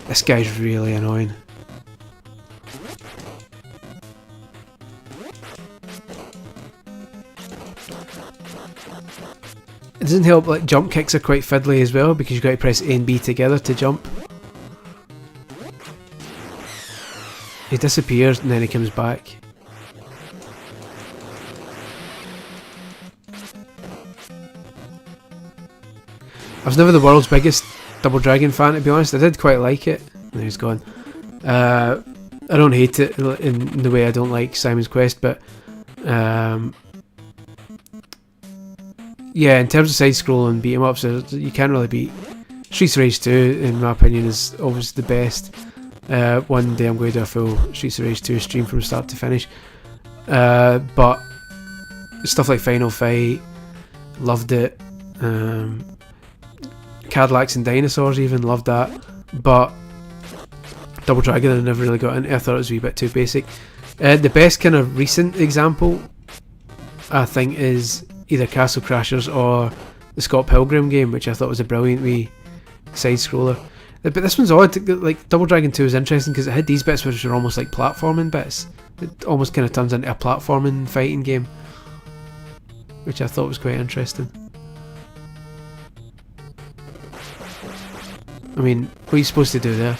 This guy's really annoying. It doesn't help, like, jump kicks are quite fiddly as well, because you've got to press A and B together to jump. He disappears and then he comes back. I was never the world's biggest Double Dragon fan, to be honest. I did quite like it. There he's gone. I don't hate it in the way I don't like Simon's Quest, but yeah, in terms of side-scrolling beat-em-ups, you can't really beat Streets of Rage 2, in my opinion, is always the best. One day I'm going to do a full Streets of Rage 2 stream from start to finish. But stuff like Final Fight, loved it. Cadillacs and Dinosaurs, even, loved that. But Double Dragon I never really got into. I thought it was a wee bit too basic. The best kind of recent example, I think, is either Castle Crashers or the Scott Pilgrim game, which I thought was a brilliant wee side-scroller. But this one's odd. Like, Double Dragon 2 is interesting because it had these bits which are almost like platforming bits. It almost kind of turns into a platforming fighting game, which I thought was quite interesting. I mean, what are you supposed to do there?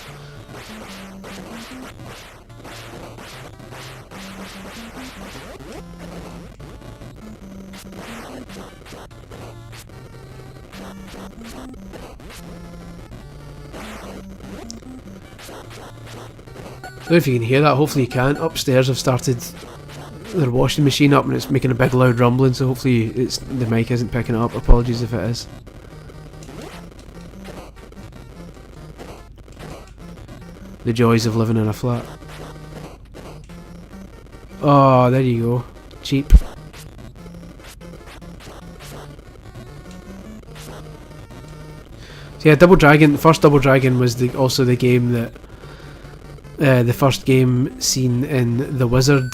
I don't know if you can hear that, hopefully you can. Upstairs I've started their washing machine up and it's making a big loud rumbling, so hopefully the mic isn't picking it up. Apologies if it is. The joys of living in a flat. Oh, there you go. Cheap. So yeah, Double Dragon, the first Double Dragon was also the game that the first game seen in The Wizard,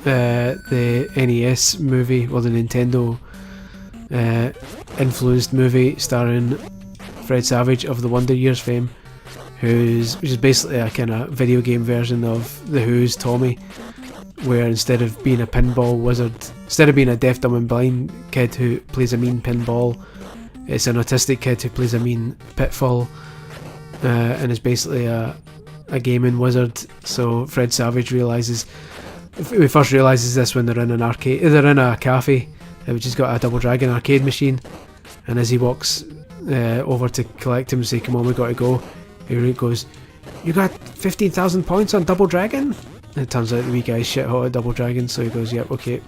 the NES movie, or the Nintendo influenced movie starring Fred Savage of the Wonder Years fame, which is basically a kind of video game version of The Who's Tommy, where instead of being a pinball wizard, instead of being a deaf, dumb and blind kid who plays a mean pinball, it's an autistic kid who plays a mean pitfall, and is basically a gaming wizard. So Fred Savage we first realises this when they're in a cafe, which has got a Double Dragon arcade machine, and as he walks over to collect him and say, "Come on, we got to go," he goes, "You got 15,000 points on Double Dragon?" And it turns out the wee guy's shit hot at Double Dragon, so he goes, "Yep, okay.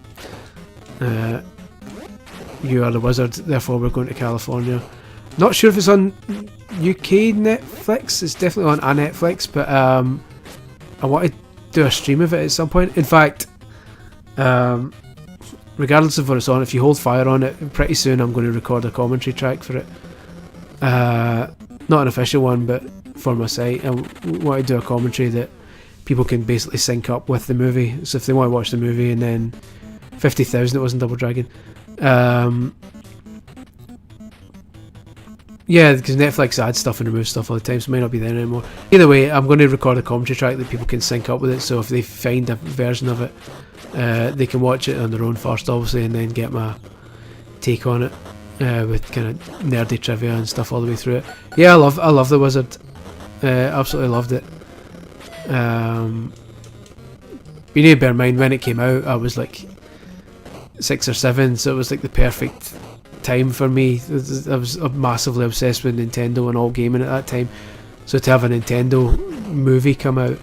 You are the wizard, therefore we're going to California." Not sure if it's on UK Netflix. It's definitely on a Netflix, but I want to do a stream of it at some point. In fact, regardless of what it's on, if you hold fire on it, pretty soon I'm going to record a commentary track for it. Not an official one, but for my site. I want to do a commentary that people can basically sync up with the movie. So if they want to watch the movie, and then 50,000 it was in Double Dragon. Yeah, because Netflix adds stuff and removes stuff all the time, so it might not be there anymore. Either way, I'm going to record a commentary track that people can sync up with it, so if they find a version of it, they can watch it on their own first, obviously, and then get my take on it with kind of nerdy trivia and stuff all the way through it. Yeah, I love The Wizard. Absolutely loved it. You need to bear in mind, when it came out, I was like 6 or 7, so it was like the perfect time for me. I was massively obsessed with Nintendo and all gaming at that time, so to have a Nintendo movie come out,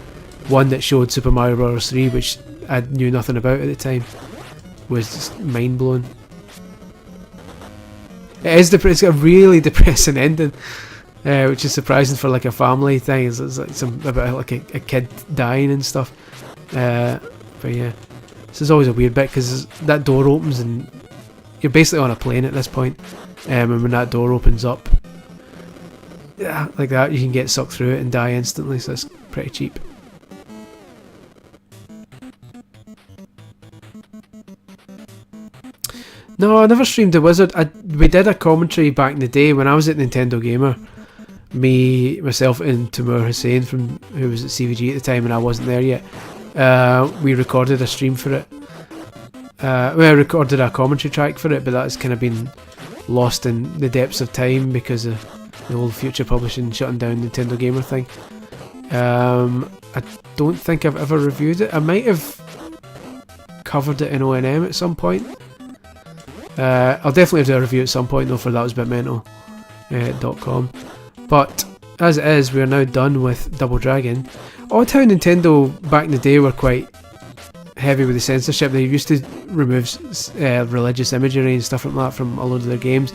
one that showed Super Mario Bros. 3, which I knew nothing about at the time, was just mind blowing. It's got a really depressing ending, which is surprising for like a family thing. It's like about like a kid dying and stuff. But yeah, this is always a weird bit because that door opens and you're basically on a plane at this point, and when that door opens up, yeah, like that, you can get sucked through it and die instantly. So it's pretty cheap. No, I never streamed The Wizard. We did a commentary back in the day when I was at Nintendo Gamer. Me, myself, and Timur Hussain, who was at CVG at the time, and I wasn't there yet. We recorded a stream for it. I recorded a commentary track for it, but that's kind of been lost in the depths of time because of the whole Future Publishing shutting down Nintendo Gamer thing. I don't think I've ever reviewed it. I might have covered it in O&M at some point. I'll definitely do a review at some point though for thatwasbitmental.com. But as it is, we are now done with Double Dragon. Odd how Nintendo back in the day were quite heavy with the censorship. They used to remove religious imagery and stuff like that from a load of their games.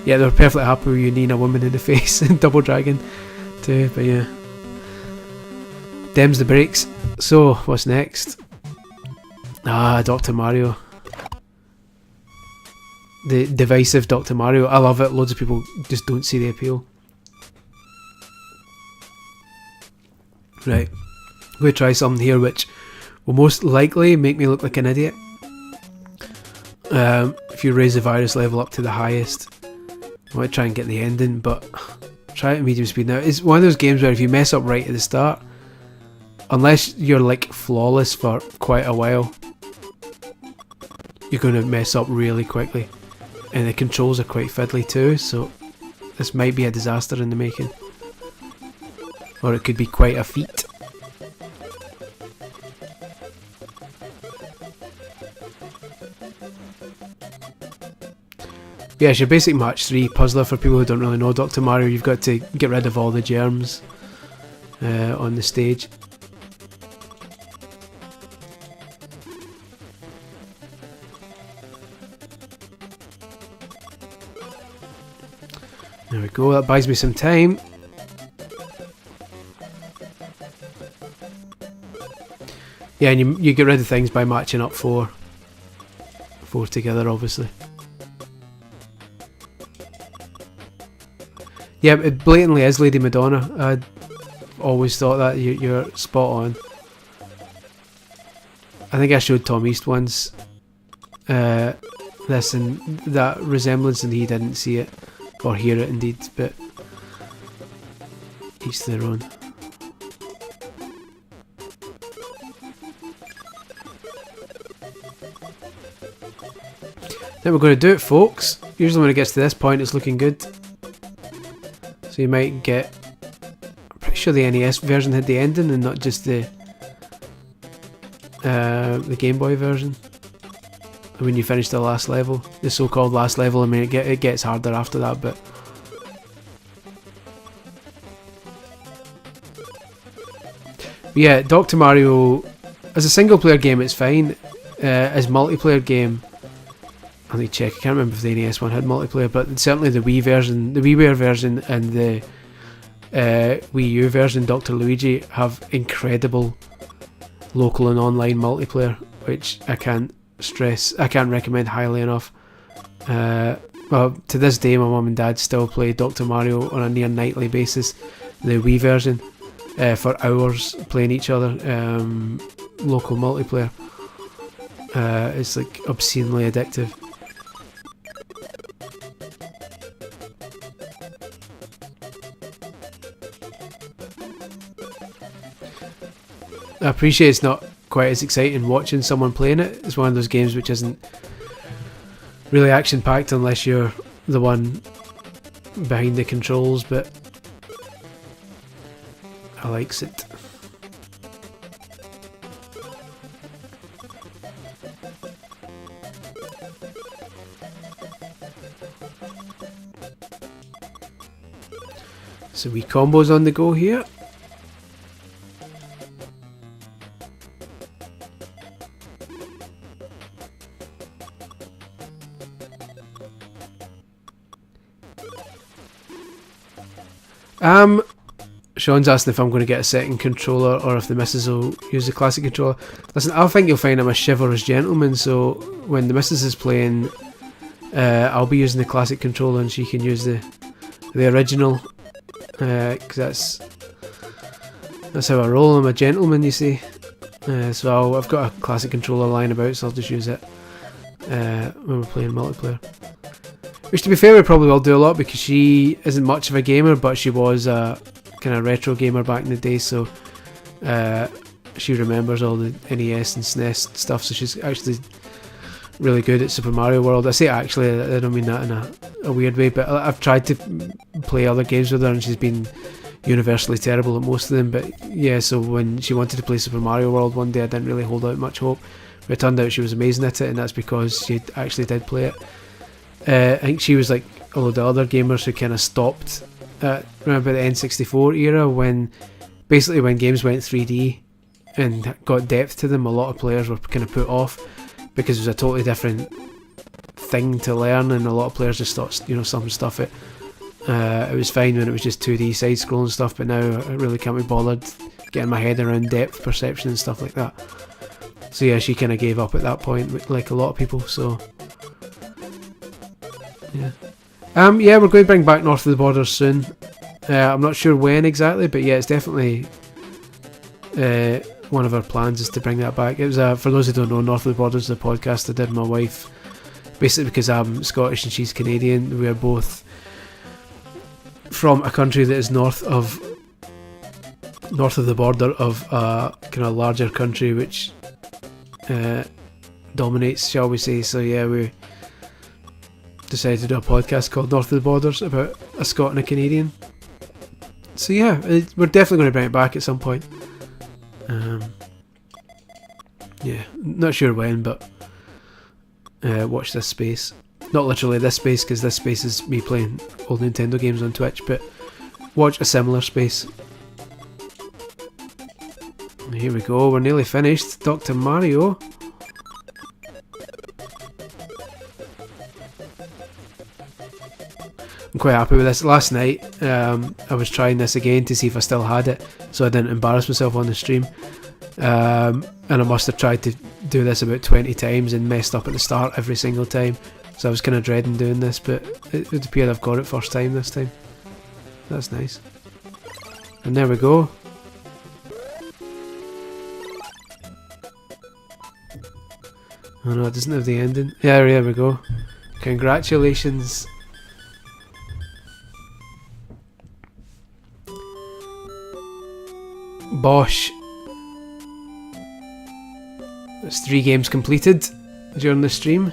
Yeah, they were perfectly happy with you kneeing a woman in the face in Double Dragon too, but yeah. Them's the breaks. So, what's next? Dr. Mario. The divisive Dr. Mario. I love it. Loads of people just don't see the appeal. Right. I'm going to try something here which will most likely make me look like an idiot. If you raise the virus level up to the highest, I might try and get the ending, but try it at medium speed now. It's one of those games where if you mess up right at the start, unless you're like flawless for quite a while, you're going to mess up really quickly. And the controls are quite fiddly too, so this might be a disaster in the making. Or it could be quite a feat. Yeah, it's your basic match 3 puzzler for people who don't really know Dr. Mario. You've got to get rid of all the germs on the stage. There we go, that buys me some time. Yeah, and you get rid of things by matching up four together, obviously. Yeah, it blatantly is Lady Madonna. I always thought that. You're spot on. I think I showed Tom East once this and that resemblance, and he didn't see it or hear it indeed, but each their own. Then we're going to do it, folks. Usually when it gets to this point it's looking good. So you might get... I'm pretty sure the NES version had the ending and not just the Game Boy version. And when you finish the last level, the so-called last level, I mean it gets harder after that, but... yeah, Dr. Mario, as a single player game it's fine. As multiplayer game, I need to check, I can't remember if the NES one had multiplayer, but certainly the Wii version, the WiiWare version and the Wii U version, Dr. Luigi, have incredible local and online multiplayer, which I can't recommend highly enough. Well, to this day my mum and dad still play Dr. Mario on a near nightly basis, the Wii version, for hours playing each other, local multiplayer. It's like obscenely addictive. I appreciate it's not quite as exciting watching someone playing it. It's one of those games which isn't really action packed unless you're the one behind the controls, but I likes it. So wee combos on the go here. Sean's asking if I'm going to get a second controller or if the missus will use the classic controller. Listen, I think you'll find I'm a chivalrous gentleman, so when the missus is playing, I'll be using the classic controller and she can use the original, because that's how I roll. I'm a gentleman, you see. So I've got a classic controller lying about, so I'll just use it when we're playing multiplayer. Which, to be fair, we probably will do a lot because she isn't much of a gamer, but she was a kind of retro gamer back in the day, so she remembers all the NES and SNES stuff, so she's actually really good at Super Mario World. I say actually, I don't mean that in a weird way, but I've tried to play other games with her and she's been universally terrible at most of them. But yeah, so when she wanted to play Super Mario World one day, I didn't really hold out much hope, but it turned out she was amazing at it, and that's because she actually did play it. I think she was like a load of other gamers who kind of stopped at remember the N64 era, when basically when games went 3D and got depth to them, a lot of players were kind of put off because it was a totally different thing to learn, and a lot of players just thought, you know, some stuff it was fine when it was just 2D side scrolling stuff, but now I really can't be bothered getting my head around depth perception and stuff like that. So yeah, she kind of gave up at that point, like a lot of people. So yeah. Yeah, we're going to bring back North of the Borders soon. I'm not sure when exactly, but yeah, it's definitely one of our plans is to bring that back. It was for those who don't know, North of the Borders is a podcast I did with my wife. Basically, because I'm Scottish and she's Canadian, we are both from a country that is north of the border of a kind of larger country which dominates, shall we say. So yeah, we decided to do a podcast called North of the Borders about a Scot and a Canadian. So yeah, we're definitely going to bring it back at some point. Yeah, not sure when, but watch this space. Not literally this space, because this space is me playing old Nintendo games on Twitch, but watch a similar space. And here we go, we're nearly finished. Dr. Mario. I'm quite happy with this. Last night I was trying this again to see if I still had it, so I didn't embarrass myself on the stream, and I must have tried to do this about 20 times and messed up at the start every single time, so I was kind of dreading doing this, but it would appear I've got it first time this time. That's nice. And there we go. Oh no, it doesn't have the ending. Yeah, there we go. Congratulations. Bosh. It's 3 games completed during the stream.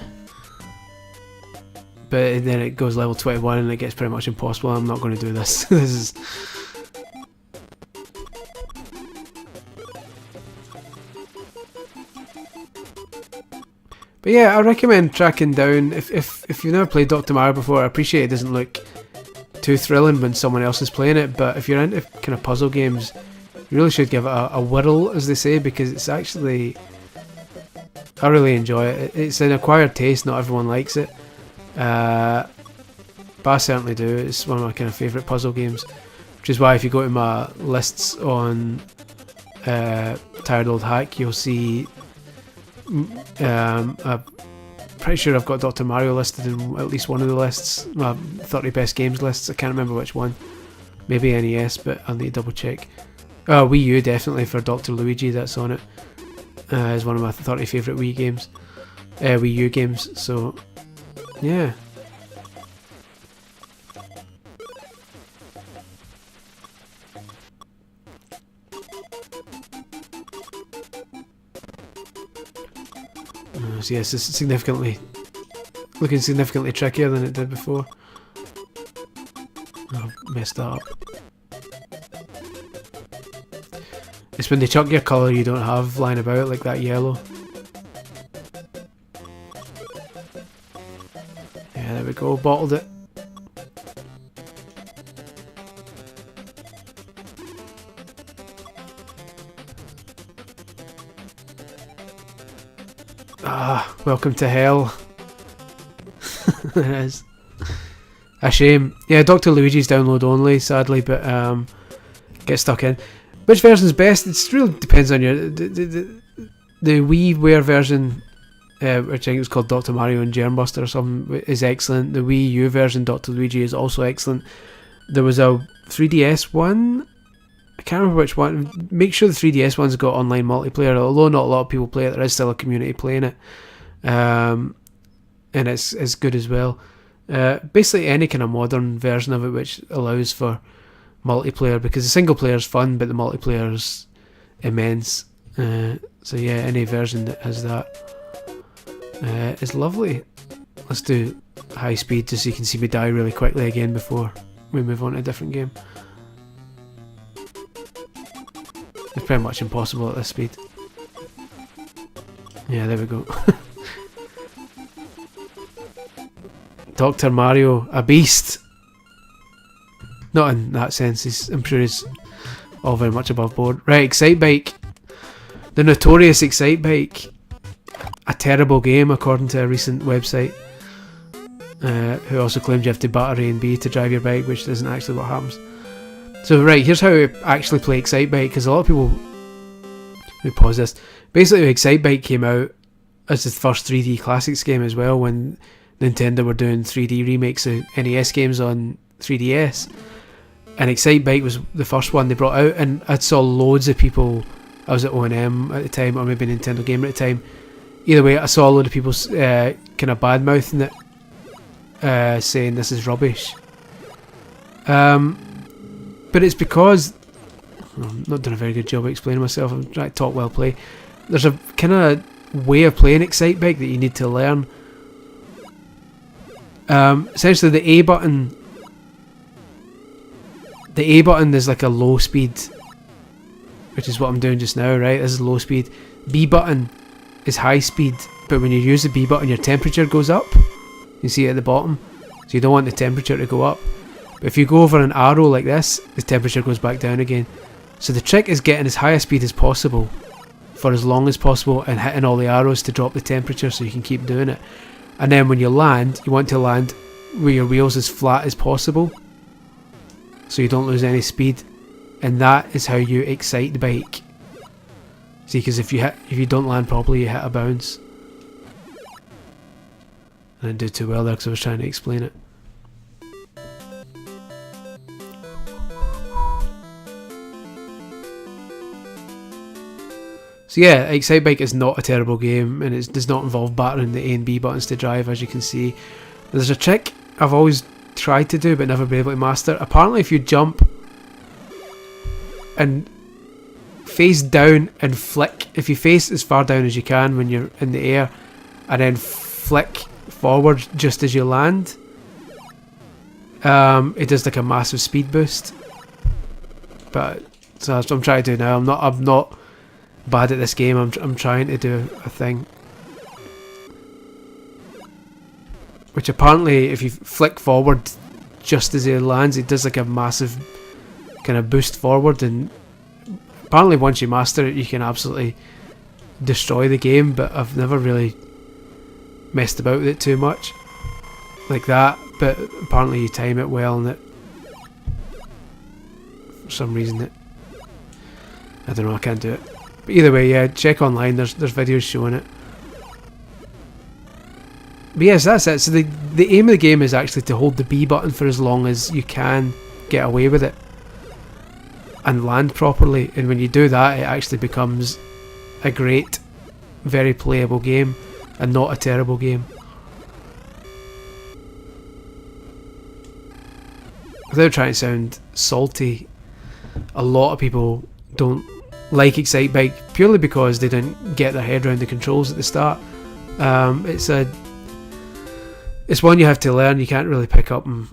But then it goes level 21 and it gets pretty much impossible. I'm not going to do this. This is... But yeah, I recommend tracking down, if you've never played Dr. Mario before, I appreciate it doesn't look too thrilling when someone else is playing it, but if you're into kind of puzzle games, you really should give it a whirl, as they say, because it's actually... I really enjoy it. It's an acquired taste, not everyone likes it. But I certainly do. It's one of my kind of favourite puzzle games, which is why if you go to my lists on Tired Old Hack, you'll see... I'm pretty sure I've got Dr. Mario listed in at least one of the lists, my 30 best games lists. I can't remember which one. Maybe NES, but I'll need to double check. Wii U definitely for Dr. Luigi, that's on it. Is one of my 30 favourite Wii games. Wii U games, so yeah. So yes, it's looking significantly trickier than it did before. Oh, I've messed that up. It's when they chuck your colour you don't have lying about, like that yellow. Yeah, there we go, bottled it. Ah, welcome to hell. It is. A shame. Yeah, Dr. Luigi's download only, sadly, but get stuck in. Which version's best? It really depends on your... The WiiWare version, which I think was called Dr. Mario and Germbuster or something, is excellent. The Wii U version, Dr. Luigi, is also excellent. There was a 3DS one. I can't remember which one. Make sure the 3DS one's got online multiplayer, although not a lot of people play it. There is still a community playing it. And it's good as well. Basically any kind of modern version of it which allows for multiplayer, because the single player is fun but the multiplayer is immense. So yeah, any version that has that is lovely. Let's do high speed just so you can see me die really quickly again before we move on to a different game. It's pretty much impossible at this speed. Yeah, there we go. Dr. Mario, a beast. Not in that sense, I'm sure he's all very much above board. Right, Excitebike. The notorious Excitebike. A terrible game according to a recent website. Who also claimed you have to batter A and B to drive your bike, which isn't actually what happens. So right, here's how we actually play Excitebike, because a lot of people... Let me pause this. Basically, Excitebike came out as the first 3D Classics game as well, when Nintendo were doing 3D remakes of NES games on 3DS. And Excitebike was the first one they brought out, and I saw loads of people... I was at O&M at the time, or maybe Nintendo Gamer at the time. Either way, I saw a load of people kind of bad-mouthing it, saying this is rubbish. But it's because... I'm not doing a very good job of explaining myself. I'm trying to talk while play. There's a kind of way of playing Excitebike that you need to learn. Essentially, the A button... The A button is like a low speed, which is what I'm doing just now, right? This is low speed. B button is high speed, but when you use the B button, your temperature goes up. You see it at the bottom. So you don't want the temperature to go up. But if you go over an arrow like this, the temperature goes back down again. So the trick is getting as high a speed as possible for as long as possible and hitting all the arrows to drop the temperature so you can keep doing it. And then when you land, you want to land with your wheels as flat as possible so you don't lose any speed. And that is how you excite the bike. See, because if you don't land properly, you hit a bounce. I didn't do too well there because I was trying to explain it. So yeah, Excitebike is not a terrible game, and it does not involve battering the A and B buttons to drive, as you can see. There's a trick I've always tried to do but never been able to master. Apparently if you jump and face down and flick, if you face as far down as you can when you're in the air and then flick forward just as you land, it does like a massive speed boost. But so that's what I'm trying to do now. I'm not bad at this game. I'm trying to do a thing which apparently if you flick forward just as it lands, it does like a massive kind of boost forward, and apparently once you master it you can absolutely destroy the game, but I've never really messed about with it too much like that. But apparently you time it well, and it for some reason it, I don't know, I can't do it. But either way, yeah, check online, there's videos showing it. But yes, that's it. So the aim of the game is actually to hold the B button for as long as you can get away with it and land properly, and when you do that it actually becomes a great, very playable game and not a terrible game. Without trying to sound salty, a lot of people don't like Excite Bike purely because they didn't get their head around the controls at the start. It's one you have to learn. You can't really pick up and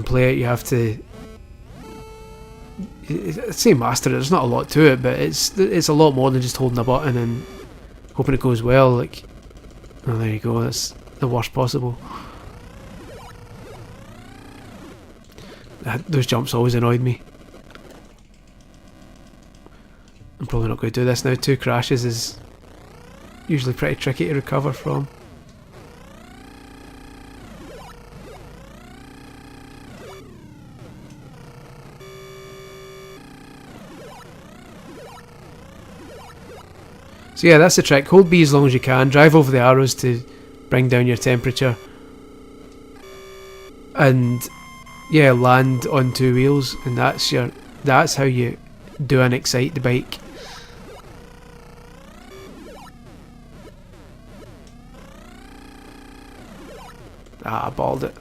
play it. You have to, I'd say, master it. There's not a lot to it, but it's a lot more than just holding a button and hoping it goes well. Like, oh, there you go. That's the worst possible. Those jumps always annoyed me. I'm probably not going to do this now. 2 crashes is usually pretty tricky to recover from. So yeah, that's the trick. Hold B as long as you can. Drive over the arrows to bring down your temperature. And yeah, land on 2 wheels, and that's how you do an Excite the Bike. I balled it.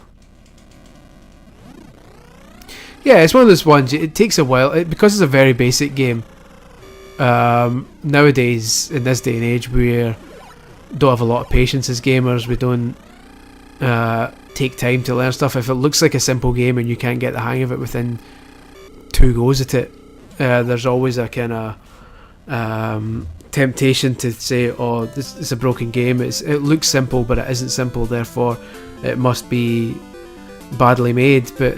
Yeah, it's one of those ones. It takes a while because it's a very basic game. Nowadays, in this day and age, we don't have a lot of patience as gamers. We don't take time to learn stuff. If it looks like a simple game and you can't get the hang of it within 2 goes at it, there's always a kind of temptation to say, oh, this is a broken game. It looks simple, but it isn't simple, therefore it must be badly made. But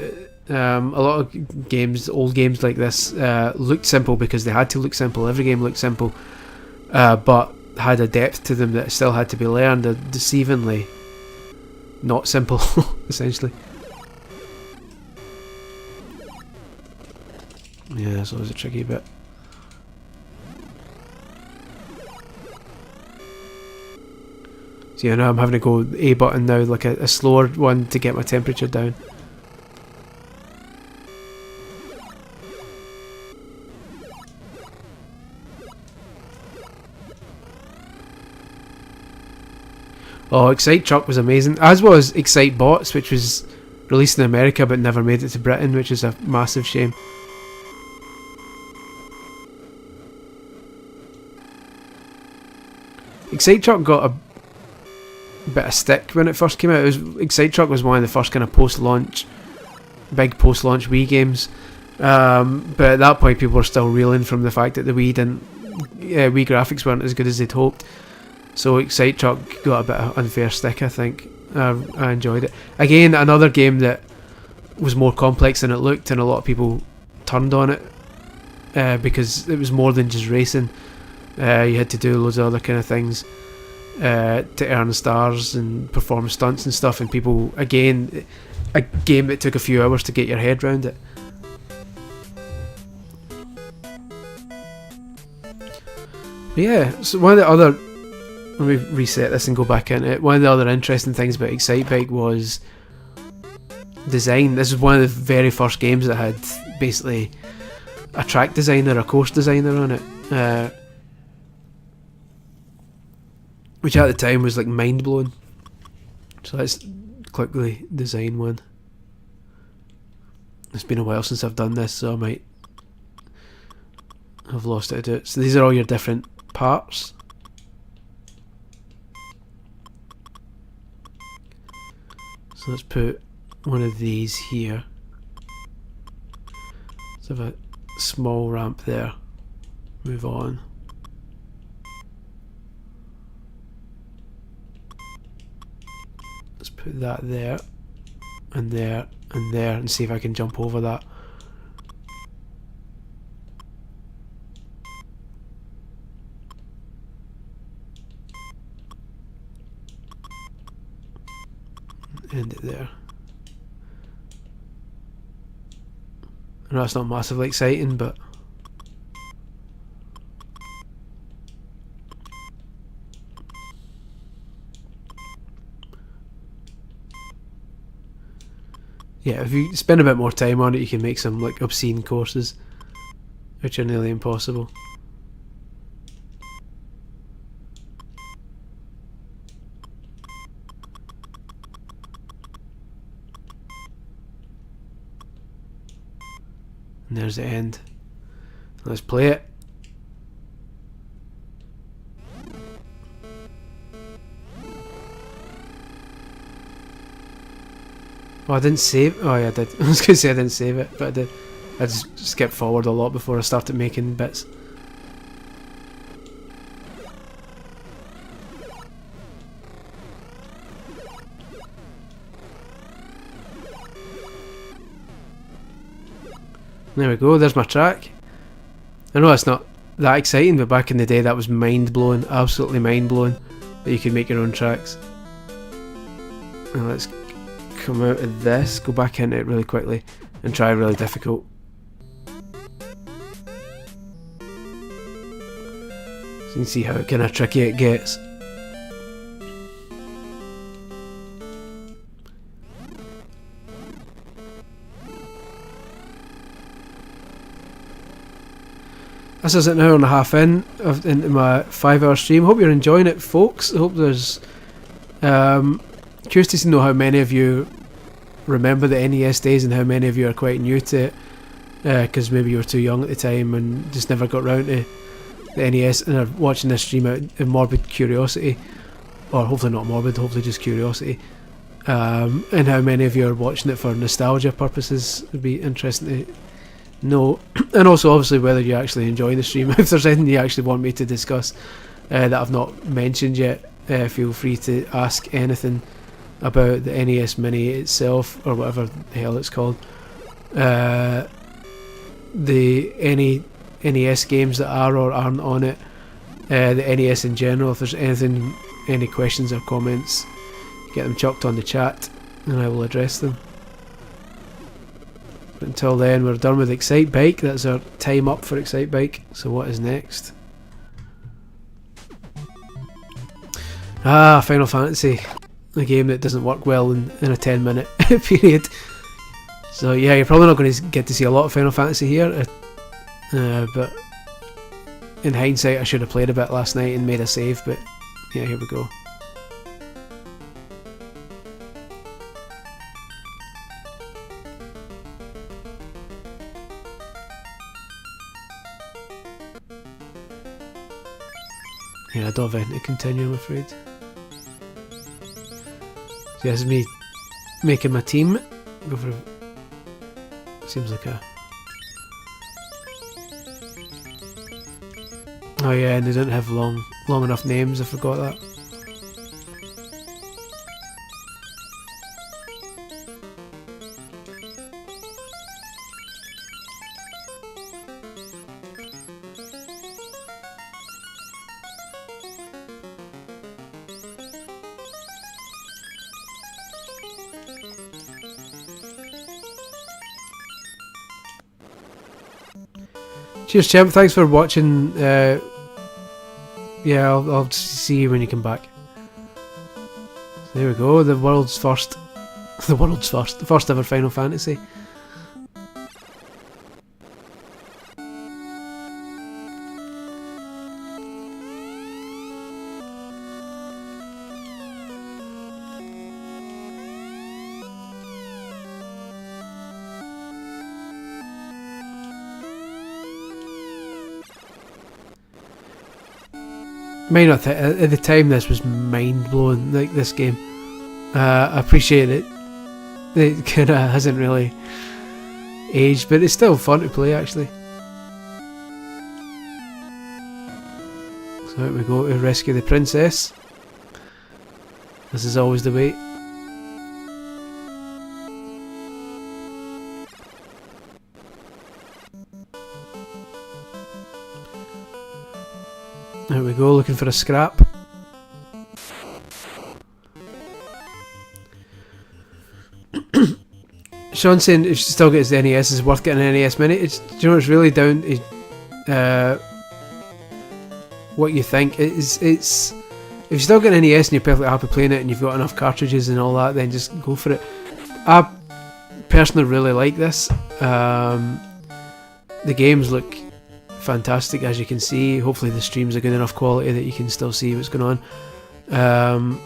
a lot of games, old games like this, looked simple because they had to look simple. Every game looked simple, but had a depth to them that still had to be learned. They're deceivingly not simple, essentially. Yeah, that's always a tricky bit. So yeah, now I'm having to go A button now, like a slower one to get my temperature down. Oh, Excite Truck was amazing, as was Excite Bots, which was released in America but never made it to Britain, which is a massive shame. Excite Truck got a bit of stick when it first came out. Excite Truck was one of the first kind of big post-launch Wii games, but at that point people were still reeling from the fact that the Wii graphics weren't as good as they'd hoped. So Excite Truck got a bit of unfair stick, I think. I enjoyed it. Again, another game that was more complex than it looked, and a lot of people turned on it because it was more than just racing. You had to do loads of other kind of things to earn stars and perform stunts and stuff, and people, again, a game that took a few hours to get your head around it. But yeah, so one of the other, let me reset this and go back into it. One of the other interesting things about Excite Bike was design. This is one of the very first games that had basically a track designer, a course designer on it, which at the time was like mind blowing. So let's quickly design one. It's been a while since I've done this, so I might have lost it to do it. So these are all your different parts. So let's put one of these here. Let's have a small ramp there. Move on. Let's put that there, and there, and there, and see if I can jump over that. End it there. I know it's not massively exciting, but yeah, if you spend a bit more time on it, you can make some like obscene courses, which are nearly impossible. And there's the end. Let's play it. Oh, I didn't save. Oh yeah, I did. I was going to say I didn't save it, but I did. I just skipped forward a lot before I started making bits. There we go, there's my track. I know it's not that exciting, but back in the day that was mind-blowing, absolutely mind-blowing, that you could make your own tracks. Now let's come out of this, go back into it really quickly, and try really difficult. So you can see how kind of tricky it gets. This is an hour and a half into my 5-hour stream. Hope you're enjoying it, folks. I hope there's... curious to know how many of you remember the NES days and how many of you are quite new to it. Because maybe you were too young at the time and just never got round to the NES and are watching this stream out of morbid curiosity. Or hopefully not morbid, hopefully just curiosity. And how many of you are watching it for nostalgia purposes would be interesting to know. And also obviously whether you actually enjoy the stream. If there's anything you actually want me to discuss that I've not mentioned yet, feel free to ask anything about the NES Mini itself, or whatever the hell it's called. The NES games that are or aren't on it, the NES in general. If there's anything, any questions or comments, get them chucked on the chat and I will address them. But until then, we're done with Excite Bike. That's our time up for Excite Bike. So what is next? Final Fantasy, a game that doesn't work well in a 10-minute period. So yeah, you're probably not going to get to see a lot of Final Fantasy here, but in hindsight I should have played a bit last night and made a save, but yeah, here we go. Yeah, I don't have anything to continue, I'm afraid. So yeah, this is me making my team. Go for a... Seems like a... Oh yeah, and they don't have long enough names, I forgot that. Cheers, champ. Thanks for watching. Yeah, I'll see you when you come back. So there we go. The first ever Final Fantasy. At the time this was mind blowing, like this game. I appreciate it. It kinda hasn't really aged, but it's still fun to play actually. So out we go to rescue the princess. This is always the way. There we go, looking for a scrap. Sean's saying if she still gets the NES, it's worth getting an NES Mini. Do you know, it's really down to what you think. It's if you still get an NES and you're perfectly happy playing it and you've got enough cartridges and all that, then just go for it. I personally really like this. The games look fantastic, as you can see. Hopefully the streams are good enough quality that you can still see what's going on.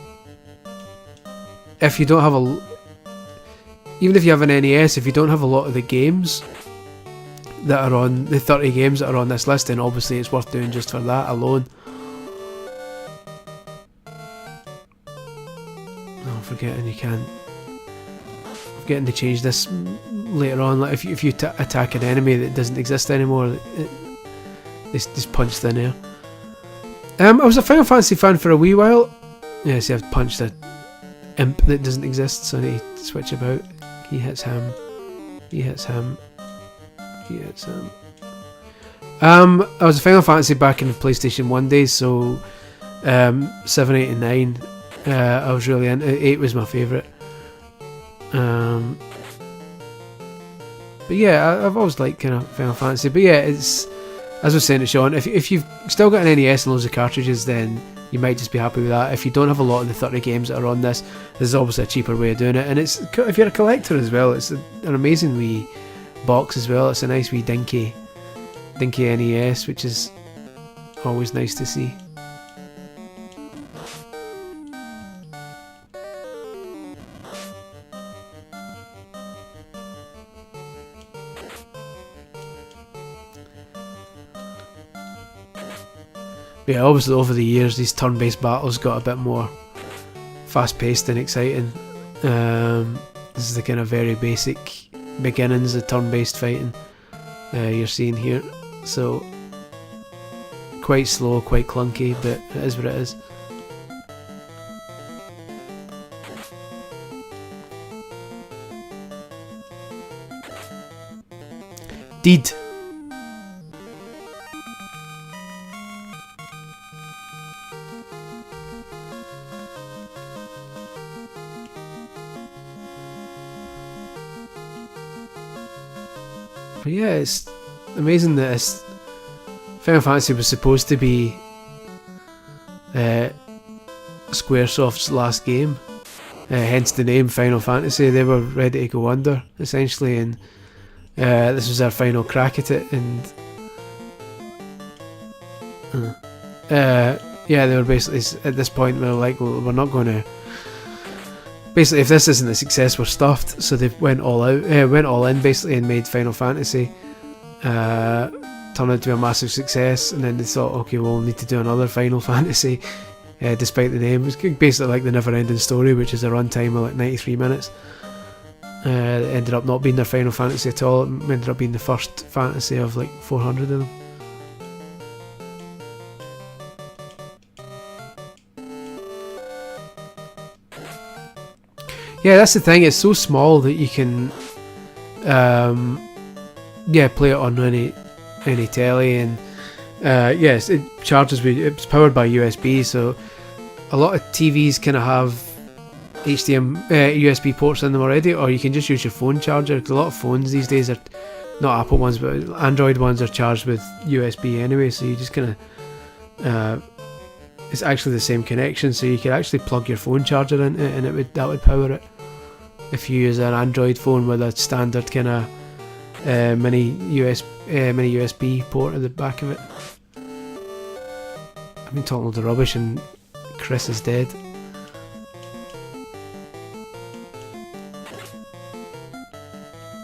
If you don't have even if you have an NES, if you don't have a lot of the games that are on the 30 games that are on this list, then obviously it's worth doing just for that alone. Oh, I'm forgetting you can't. I've getting to change this later on. Like if you attack an enemy that doesn't exist anymore, they just punch thin air. I was a Final Fantasy fan for a wee while. Yeah, see, I've punched a imp that doesn't exist, so I need to switch about. He hits him. He hits him. He hits him. I was a Final Fantasy back in the PlayStation 1 days, so 7, 8 and 9 I was really into. 8 was my favourite. But yeah, I've always liked kind of Final Fantasy. But yeah, it's, as I was saying to Sean, if you've still got an NES and loads of cartridges, then you might just be happy with that. If you don't have a lot of the 30 games that are on this is obviously a cheaper way of doing it. And it's, if you're a collector as well, it's an amazing wee box as well. It's a nice wee dinky NES, which is always nice to see. Yeah, obviously over the years these turn-based battles got a bit more fast-paced and exciting. This is the kind of very basic beginnings of turn-based fighting you're seeing here. So quite slow, quite clunky, but it is what it is. Deed. But yeah, it's amazing that Final Fantasy was supposed to be Squaresoft's last game, hence the name Final Fantasy. They were ready to go under, essentially, and this was their final crack at it. And yeah, they were basically, at this point, they were like, well, we're not going to. Basically, if this isn't a success, we're stuffed. So they went all out, went all in basically, and made Final Fantasy turn out to be a massive success. And then they thought, okay, we'll need to do another Final Fantasy, despite the name. It was basically like the never-ending story, which is a runtime of like 93 minutes. It ended up not being their Final Fantasy at all. It ended up being the first fantasy of like 400 of them. Yeah, that's the thing. It's so small that you can, yeah, play it on any telly, and yes, it charges with. It's powered by USB, so a lot of TVs kind of have USB ports in them already, or you can just use your phone charger. 'Cause a lot of phones these days are not Apple ones, but Android ones are charged with USB anyway. So you just kind of, it's actually the same connection. So you could actually plug your phone charger into it, and that would power it. If you use an Android phone with a standard kind of mini USB port at the back of it. I've been talking loads of rubbish, and Chris is dead.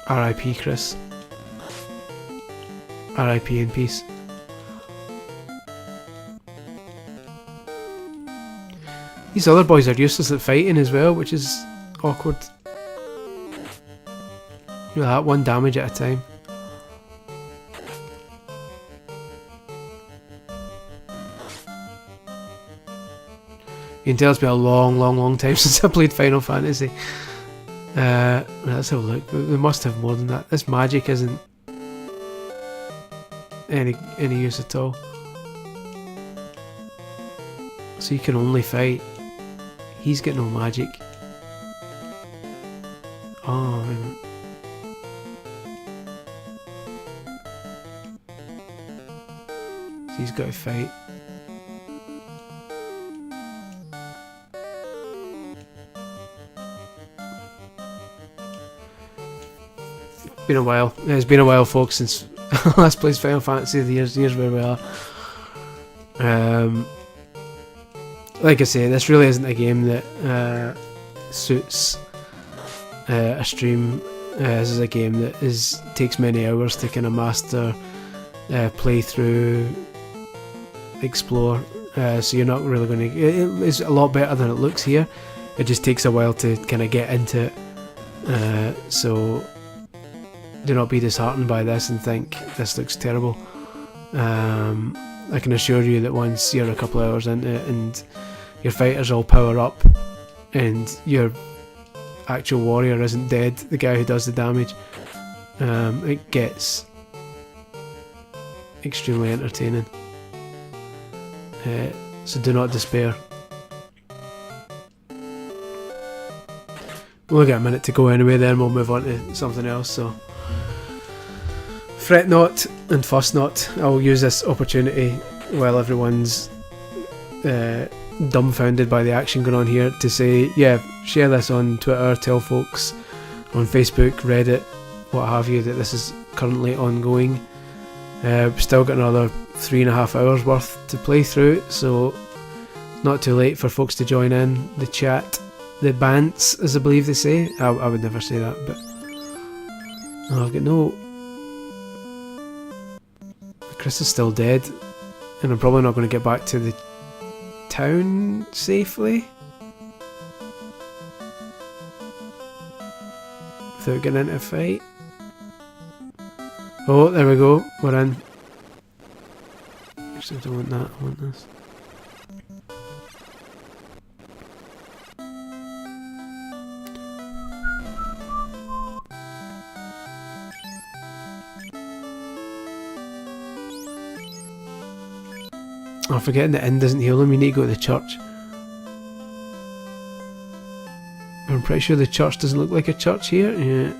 R.I.P. Chris. R.I.P. in peace. These other boys are useless at fighting as well, which is awkward. You know, that one damage at a time. You can tell it's been a long time since I played Final Fantasy. Let's have a look. We must have more than that. This magic isn't any use at all. So you can only fight. He's got no magic. Oh, man. So he's got to fight. Been a while. It's been a while, folks, since last played Final Fantasy. The years where we are. Like I say, this really isn't a game that suits a stream. This is a game that takes many hours to kind of master, play through, explore. So you're not really going to. It's a lot better than it looks here. It just takes a while to kind of get into it. So do not be disheartened by this and think this looks terrible. I can assure you that once you're a couple of hours into it and your fighters all power up and your actual warrior isn't dead, the guy who does the damage, it gets extremely entertaining. So do not despair. We'll only got a minute to go anyway, then we'll move on to something else. So fret not and fuss not. I'll use this opportunity while everyone's dumbfounded by the action going on here to say, yeah, share this on Twitter, tell folks on Facebook, Reddit, what have you, that this is currently ongoing. Still got another 3.5 hours worth to play through, so not too late for folks to join in the chat, the bants, as I believe they say. I would never say that, but I've got no... Chris is still dead, and I'm probably not going to get back to the town safely without getting into a fight. Oh, there we go, we're in. Actually, I don't want that, I want this. I'm forgetting the inn doesn't heal him, you need to go to the church. I'm pretty sure the church doesn't look like a church here. Yeah.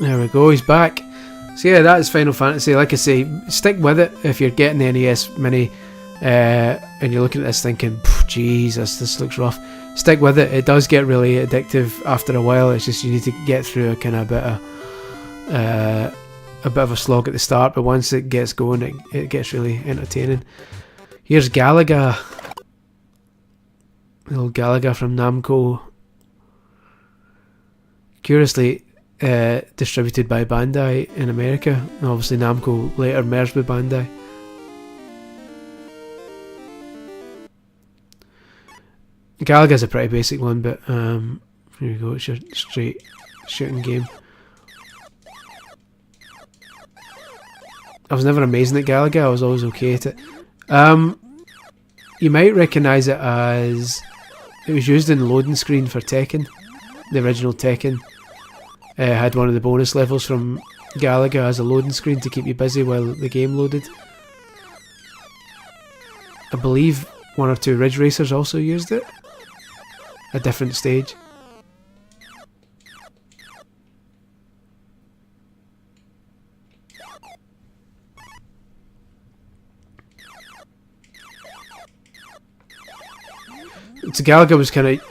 There we go, he's back. So yeah, that is Final Fantasy. Like I say, stick with it if you're getting the NES Mini and you're looking at this thinking, Jesus, this looks rough. Stick with it. It does get really addictive after a while. It's just you need to get through a kind of a bit of a slog at the start, but once it gets going, it gets really entertaining. Here's Galaga. Little Galaga from Namco. Curiously, distributed by Bandai in America. Obviously Namco later merged with Bandai. Galaga's a pretty basic one, but here you go, it's your straight shooting game. I was never amazing at Galaga, I was always okay at it. You might recognise it as... It was used in the loading screen for Tekken. The original Tekken had one of the bonus levels from Galaga as a loading screen to keep you busy while the game loaded. I believe 1 or 2 Ridge Racers also used it. A different stage. So Galaga was kind of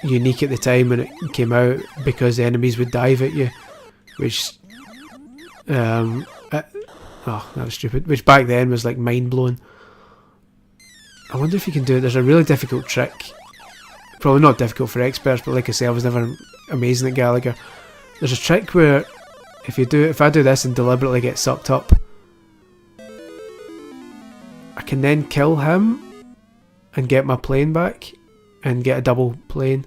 unique at the time when it came out because enemies would dive at you, which oh, that was stupid, which back then was like mind blowing. I wonder if you can do it. There's a really difficult trick, probably not difficult for experts, but like I say, I was never amazing at Galaga. There's a trick where if I do this and deliberately get sucked up, I can then kill him and get my plane back and get a double plane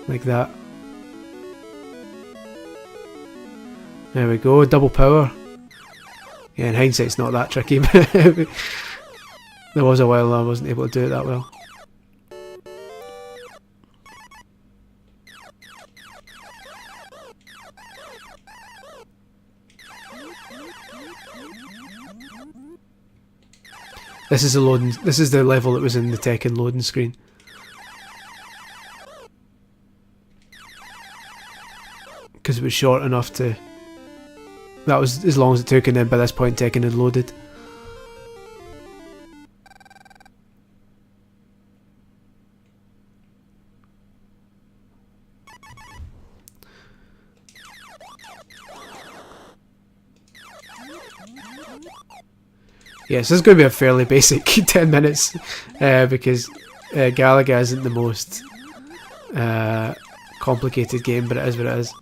like that. There we go, double power. Yeah, in hindsight it's not that tricky, but there was a while I wasn't able to do it that well. This is the level that was in the Tekken loading screen. Because it was short enough to... That was as long as it took, and then by this point Tekken had loaded. Yes, this is going to be a fairly basic 10 minutes because Galaga isn't the most complicated game, but it is what it is.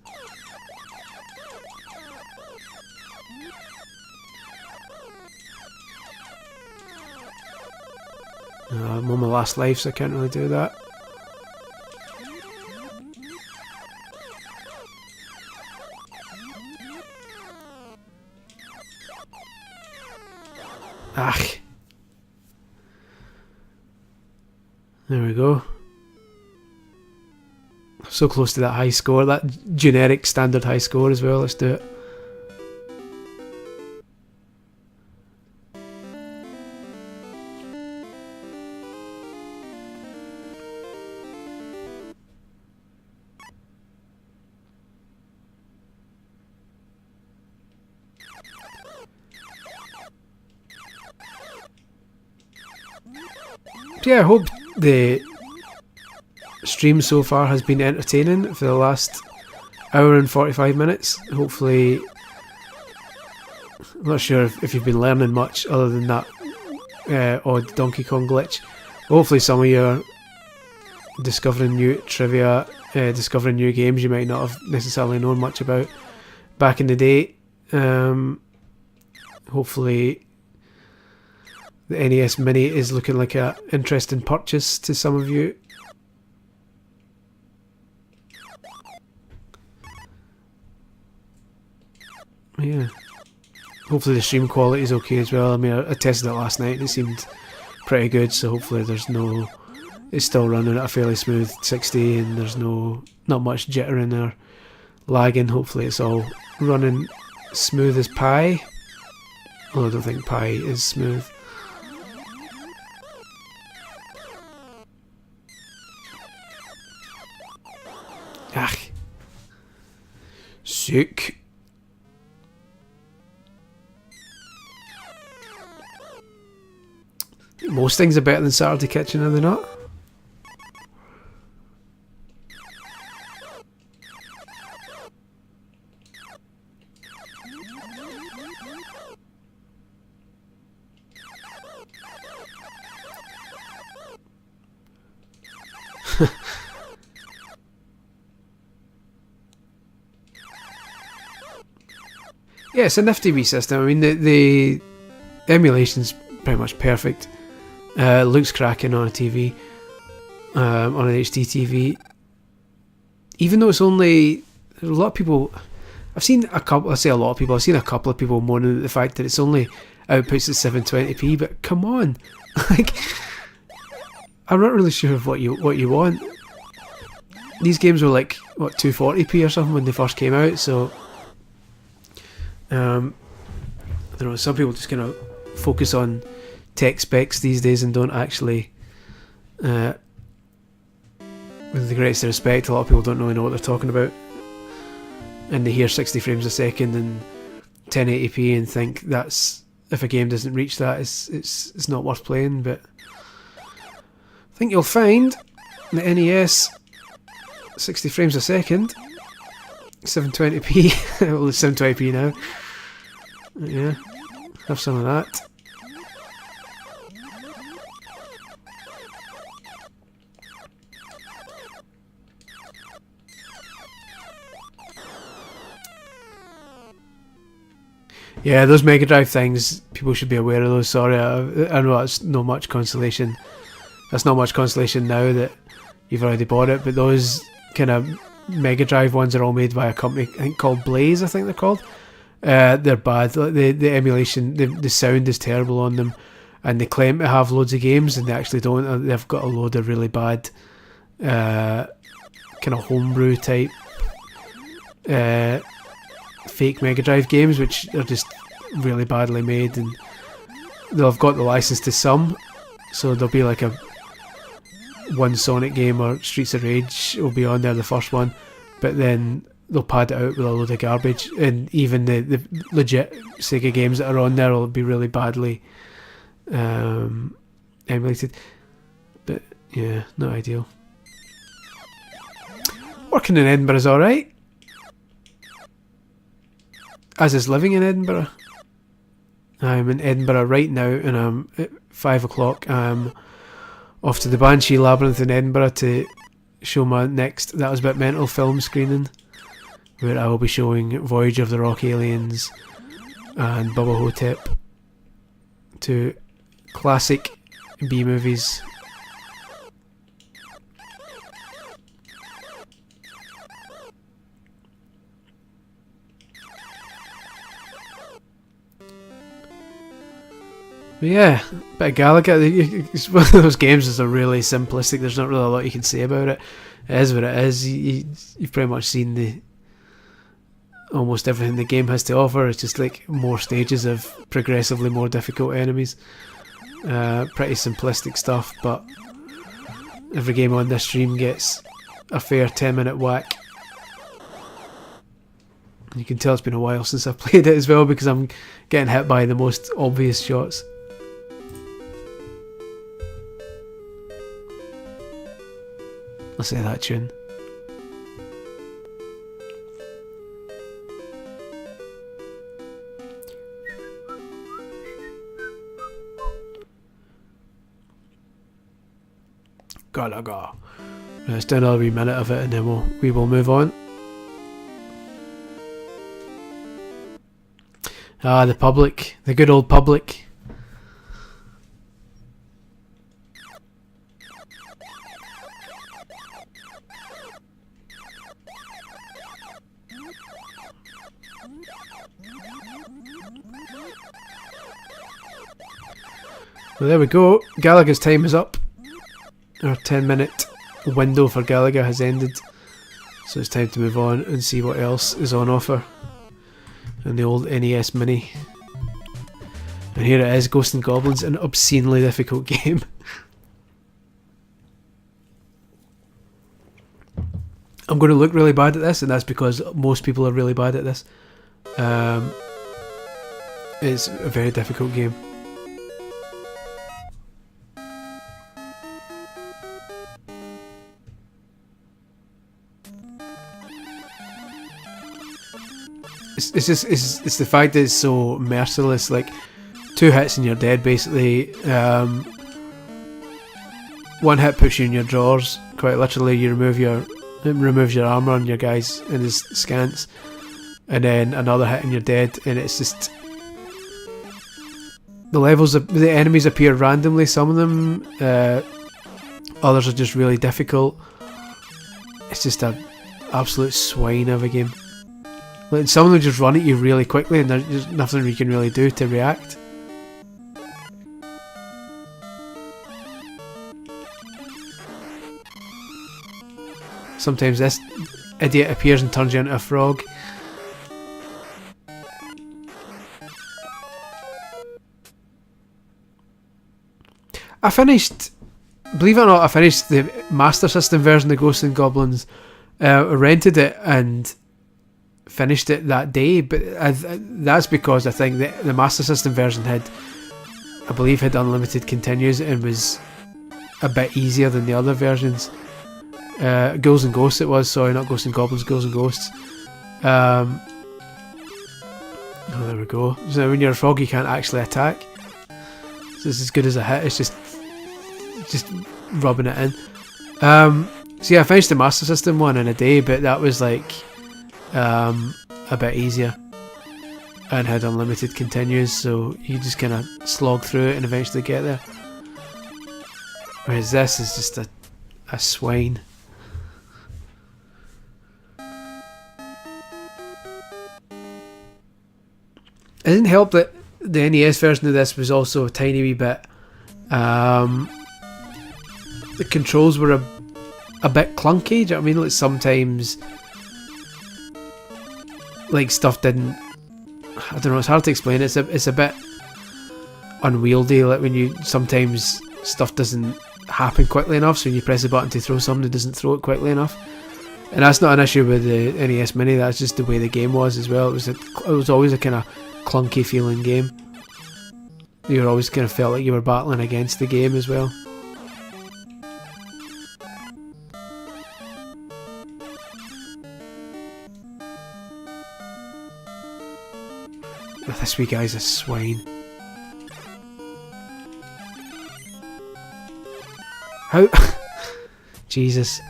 I'm on my last life, so I can't really do that. Ah. There we go. So close to that high score, that generic standard high score as well. Let's do it. Yeah, I hope the stream so far has been entertaining for the last hour and 45 minutes. Hopefully, I'm not sure if you've been learning much other than that odd Donkey Kong glitch. Hopefully some of you are discovering new trivia, discovering new games you might not have necessarily known much about back in the day. Hopefully the NES Mini is looking like an interesting purchase to some of you. Yeah. Hopefully the stream quality is okay as well. I mean, I tested it last night and it seemed pretty good, so hopefully there's no... It's still running at a fairly smooth 60 and there's not much jittering or lagging. Hopefully it's all running smooth as pie. Although I don't think pie is smooth. Ah. Sick. Most things are better than Saturday Kitchen, are they not? Yeah, it's a nifty wee system. I mean, the emulation's pretty much perfect. Looks cracking on a TV, on an HD TV. Even though it's only a lot of people, I've seen a couple. I say a lot of people. I've seen a couple of people moaning at the fact that it's only outputs at 720p. But come on, like, I'm not really sure of what you want. These games were like what 240p or something when they first came out. So I don't know. Some people just kind of focus on tech specs these days and don't actually, with the greatest respect, a lot of people don't really know what they're talking about, and they hear 60 frames a second and 1080p and think that's, if a game doesn't reach that, it's not worth playing. But I think you'll find the NES 60 frames a second, 720p. Well, it's 720p now. Yeah, have some of that. Yeah, those Mega Drive things, people should be aware of those. Sorry, I know that's not much consolation. That's not much consolation now that you've already bought it, but those kind of Mega Drive ones are all made by a company, I think, called Blaze, I think they're called. They're bad. The emulation, the sound is terrible on them, and they claim to have loads of games, and they actually don't. They've got a load of really bad kind of homebrew type fake Mega Drive games, which are just really badly made, and they'll have got the license to some, so there'll be like a one Sonic game or Streets of Rage will be on there, the first one, but then they'll pad it out with a load of garbage, and even the legit Sega games that are on there will be really badly emulated. But yeah, not ideal. Working in Edinburgh is alright, as is living in Edinburgh. I'm in Edinburgh right now, and I'm at 5 o'clock. I'm off to the Banshee Labyrinth in Edinburgh to show my next That Was Bit Mental film screening, where I will be showing Voyage of the Rock Aliens and Bubba Hotep, two classic B movies But yeah, bit of Galaga. It's one of those games that's really simplistic. There's not really a lot you can say about it. It is what it is. You've pretty much seen the almost everything the game has to offer. It's just like more stages of progressively more difficult enemies. Pretty simplistic stuff, but every game on this stream gets a fair 10-minute whack. You can tell it's been a while since I've played it as well, because I'm getting hit by the most obvious shots. Let's say that tune. Galaga. Let's do another wee minute of it and then we will move on. Ah, the public. The good old public. Well, there we go. Galaga's time is up. Our 10-minute window for Galaga has ended. So it's time to move on and see what else is on offer. And the old NES Mini. And here it is, Ghosts and Goblins, an obscenely difficult game. I'm going to look really bad at this, and that's because most people are really bad at this. It's a very difficult game. It's the fact that it's so merciless. Like 2 hits and you're dead, basically. 1 hit puts you in your drawers. Quite literally, you removes your armor on your guys in his scants, and then another hit and you're dead. And it's just the enemies appear randomly. Some of them, others are just really difficult. It's just an absolute swine of a game. Like, some of them just run at you really quickly and there's nothing you can really do to react. Sometimes this idiot appears and turns you into a frog. Believe it or not, I finished the Master System version of Ghosts and Goblins. I rented it and finished it that day, but that's because I think the Master System version had unlimited continues and was a bit easier than the other versions. Ghouls and Ghosts it was, sorry, not Ghosts and Goblins, Ghouls and Ghosts. Oh, there we go. So when you're a frog you can't actually attack. So it's as good as a hit, it's just rubbing it in. So yeah, I finished the Master System one in a day, but that was like a bit easier and had unlimited continues, so you just kind of slog through it and eventually get there. Whereas this is just a swine. It didn't help that the NES version of this was also a tiny wee bit. The controls were a bit clunky. Do you know what I mean? Like sometimes, like stuff didn't. I don't know. It's hard to explain. It's a bit unwieldy. Like when sometimes stuff doesn't happen quickly enough. So when you press a button to throw something, it doesn't throw it quickly enough. And that's not an issue with the NES Mini. That's just the way the game was as well. It was always a kind of clunky feeling game. You always kind of felt like you were battling against the game as well. This wee guy's a swine. How? Jesus.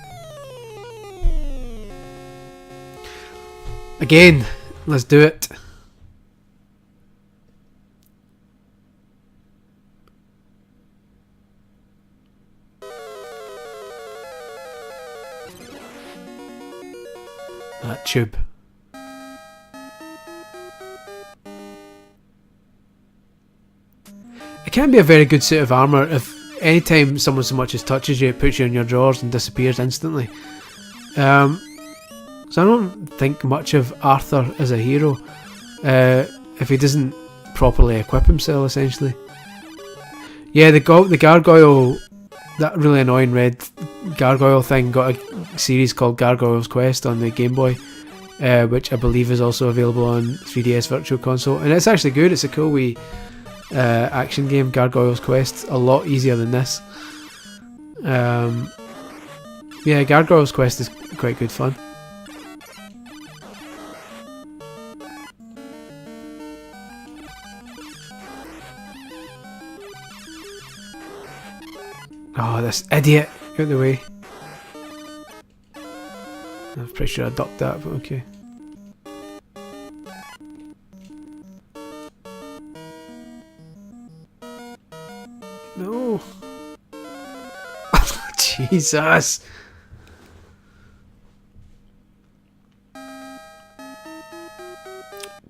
Again, let's do it. That tube. It can be a very good suit of armour if anytime someone so much as touches you, it puts you in your drawers and disappears instantly. So I don't think much of Arthur as a hero if he doesn't properly equip himself, essentially. Yeah, the gargoyle, that really annoying red gargoyle thing, got a series called Gargoyle's Quest on the Game Boy, which I believe is also available on 3DS Virtual Console, and it's actually good. It's a cool wee action game, Gargoyle's Quest, a lot easier than this. Yeah, Gargoyle's Quest is quite good fun. Oh, this idiot! Get out of the way. I'm pretty sure I ducked that, but okay. No! Jesus!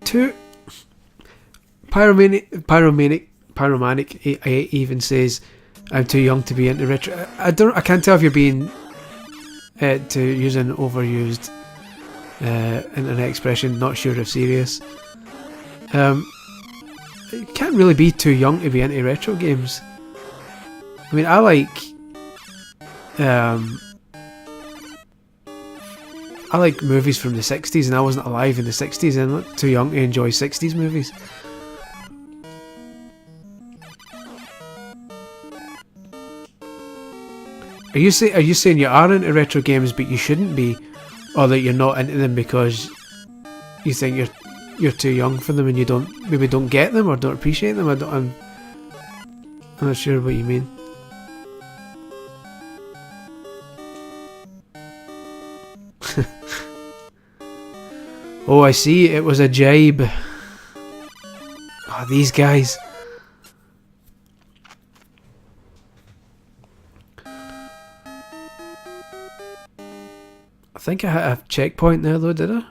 Two... Pyromanic even says, I'm too young to be into retro. I can't tell if you're being to use an overused internet expression. Not sure if serious. You can't really be too young to be into retro games. I mean, I like movies from the 60s, and I wasn't alive in the 60s, and I'm not too young to enjoy 60s movies. Are you saying you are into retro games but you shouldn't be, or that you're not into them because you think you're too young for them and you maybe don't get them or don't appreciate them? I'm not sure what you mean. Oh, I see. It was a jibe. Oh, these guys. I think I hit a checkpoint there though, did I?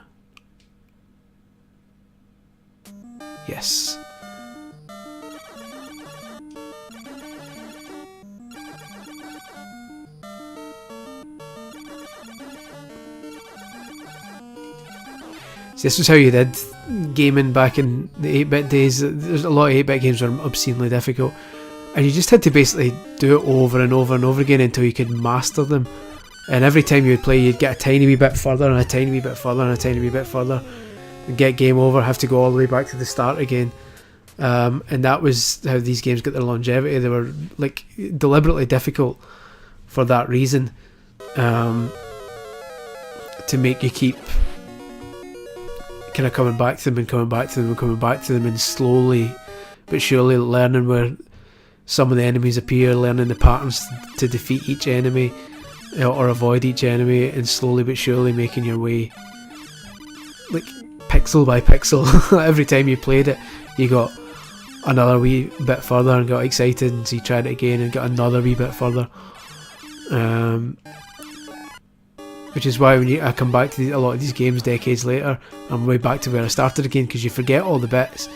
Yes. See, this was how you did gaming back in the 8-bit days. There's a lot of 8-bit games that are obscenely difficult, and you just had to basically do it over and over and over again until you could master them. And every time you would play, you'd get a tiny wee bit further and a tiny wee bit further and a tiny wee bit further, and get game over, have to go all the way back to the start again. And that was how these games got their longevity. They were like deliberately difficult for that reason, to make you keep kind of coming back to them and coming back to them and coming back to them, and slowly but surely learning where some of the enemies appear, learning the patterns to defeat each enemy or avoid each enemy, and slowly but surely making your way, like pixel by pixel. Every time you played it, you got another wee bit further and got excited, and so you tried it again and got another wee bit further. Which is why when I come back to a lot of these games decades later, I'm way back to where I started again, because you forget all the bits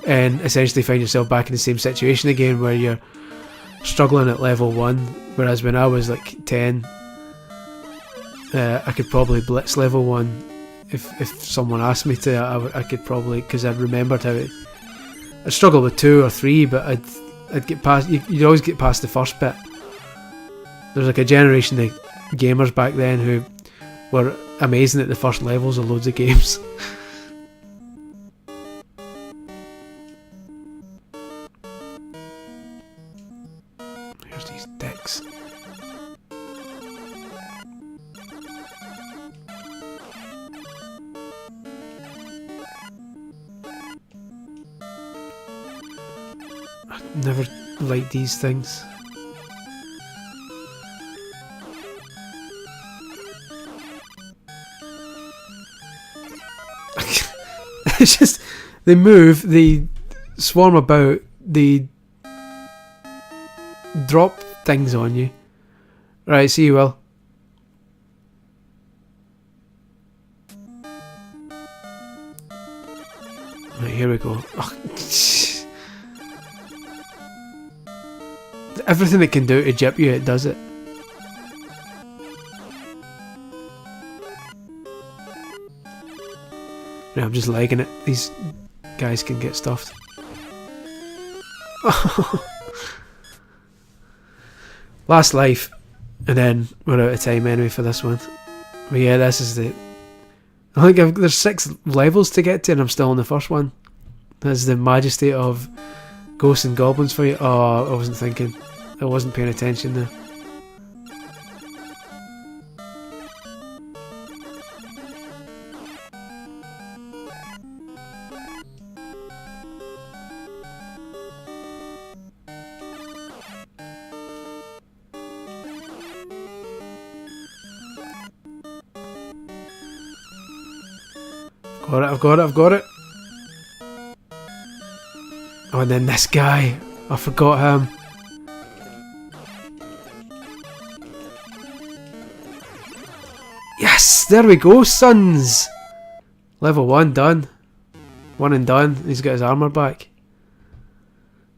and essentially find yourself back in the same situation again, where you're struggling at level 1, whereas when I was like 10, I could probably blitz level 1 if someone asked me to. I could probably, because I remembered how I'd struggle with 2 or 3, but I'd get past. You'd always get past the first bit. There's like a generation of gamers back then who were amazing at the first levels of loads of games. Here's these dicks. I never liked these things. It's just, they move, they swarm about, they drop things on you. Right, see you, Will. Right, here we go. Oh, Everything it can do to jip you, it does it. Right, I'm just legging it. These guys can get stuffed. Last life, and then we're out of time anyway for this one. But yeah, this is the... I think there's 6 levels to get to, and I'm still on the first one. That's the majesty of ghosts and goblins for you. Oh, I wasn't thinking. I wasn't paying attention there. I've got it. Oh, and then this guy. I forgot him. Yes! There we go, sons! Level 1 done. 1 and done. He's got his armour back.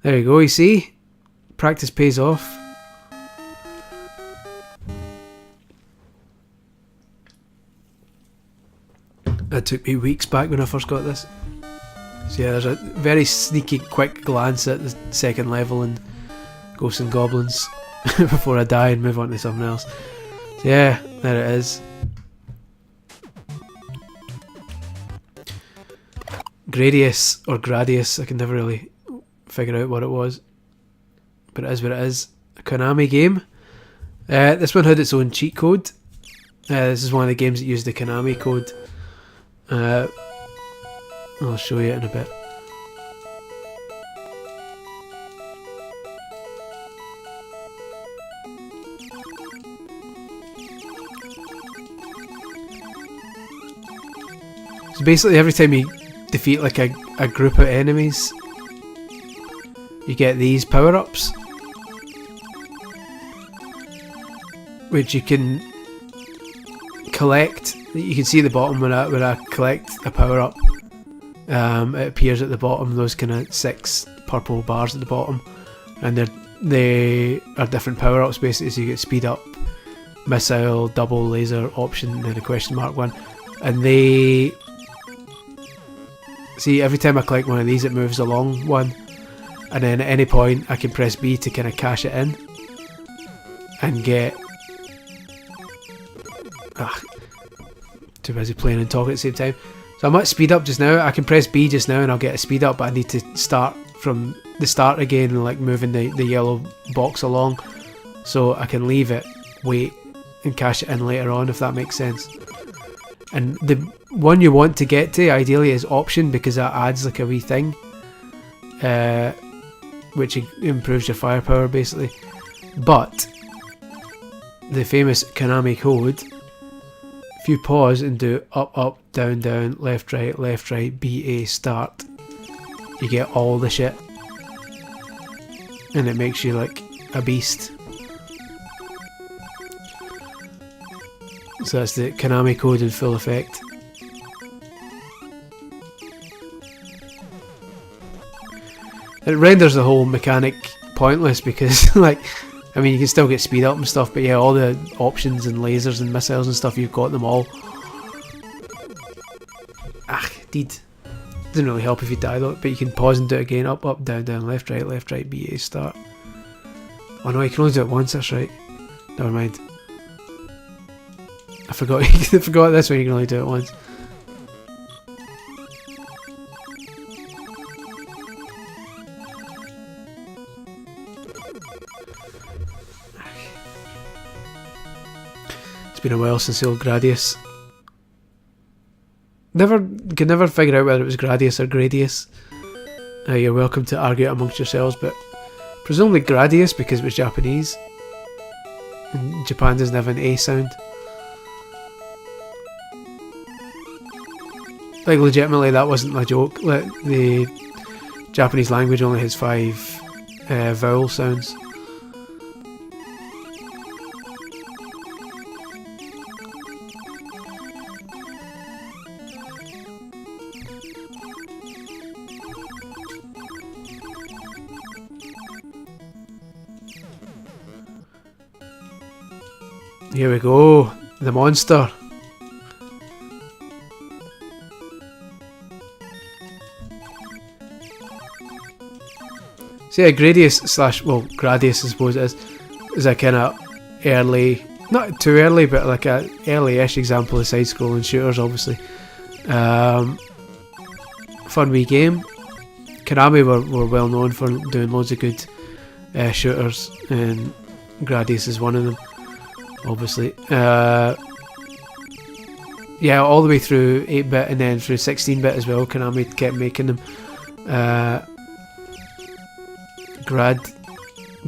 There you go, you see? Practice pays off. It took me weeks back when I first got this. So yeah, there's a very sneaky quick glance at the second level and Ghosts and Goblins before I die and move on to something else. So yeah, there it is. Gradius or Gradius, I can never really figure out what it was. But it is what it is. A Konami game. This one had its own cheat code. This is one of the games that used the Konami code. I'll show you it in a bit. So basically every time you defeat like a group of enemies, you get these power-ups, which you can collect. You can see at the bottom when I collect a power up, it appears at the bottom, those kind of 6 purple bars at the bottom, and they are different power ups basically. So you get speed up, missile, double, laser, option, and then a question mark one. And they see every time I collect one of these, it moves along one, and then at any point I can press B to kind of cash it in and get. Too busy playing and talking at the same time. So I'm at speed up just now. I can press B just now and I'll get a speed up, but I need to start from the start again and like moving the yellow box along, so I can leave it, wait, and cash it in later on, if that makes sense. And the one you want to get to ideally is option, because that adds like a wee thing, which improves your firepower basically. But the famous Konami code, if you pause and do up, up, down, down, left, right, B, A, start, you get all the shit. And it makes you like a beast. So that's the Konami code in full effect. It renders the whole mechanic pointless because, like, I mean, you can still get speed up and stuff, but yeah, all the options and lasers and missiles and stuff, you've got them all. Indeed. Doesn't really help if you die though, but you can pause and do it again. Up, up, down, down, left, right, B, A, start. Oh no, you can only do it once, that's right. Never mind. I forgot, I forgot this one, you can only do it once. It's been a while since the old Gradius. Could never figure out whether it was Gradius or Gradius. You're welcome to argue it amongst yourselves, but presumably Gradius because it was Japanese. And Japan doesn't have an A sound. Like legitimately, that wasn't a joke. Like, the Japanese language only has 5 vowel sounds. Here we go. The monster. So yeah, Gradius slash, well, Gradius I suppose it is a kind of early, not too early, but like a early-ish example of side-scrolling shooters, obviously. Fun wee game. Konami were well known for doing loads of good shooters, and Gradius is one of them, obviously. Yeah, all the way through 8-bit and then through 16-bit as well. Konami kept making them.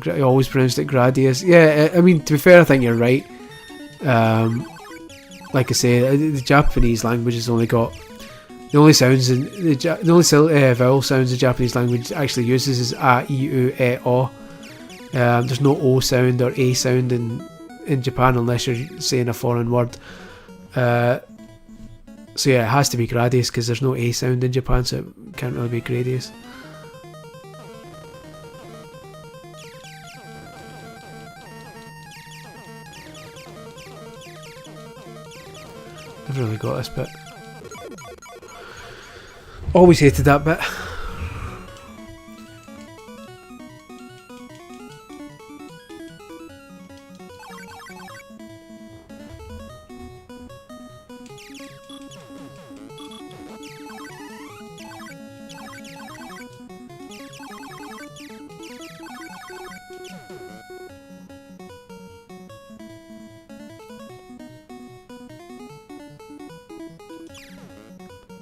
I always pronounced it Gradius. Yeah, I mean, to be fair, I think you're right. Like I say, the Japanese language has only got the only sounds in the only vowel sounds the Japanese language actually uses is a, I, u, e, o. There's no o sound or a sound in Japan unless you're saying a foreign word. So yeah, it has to be Gradius because there's no a sound in Japan, so it can't really be Gradius. I've really got this bit. Always hated that bit.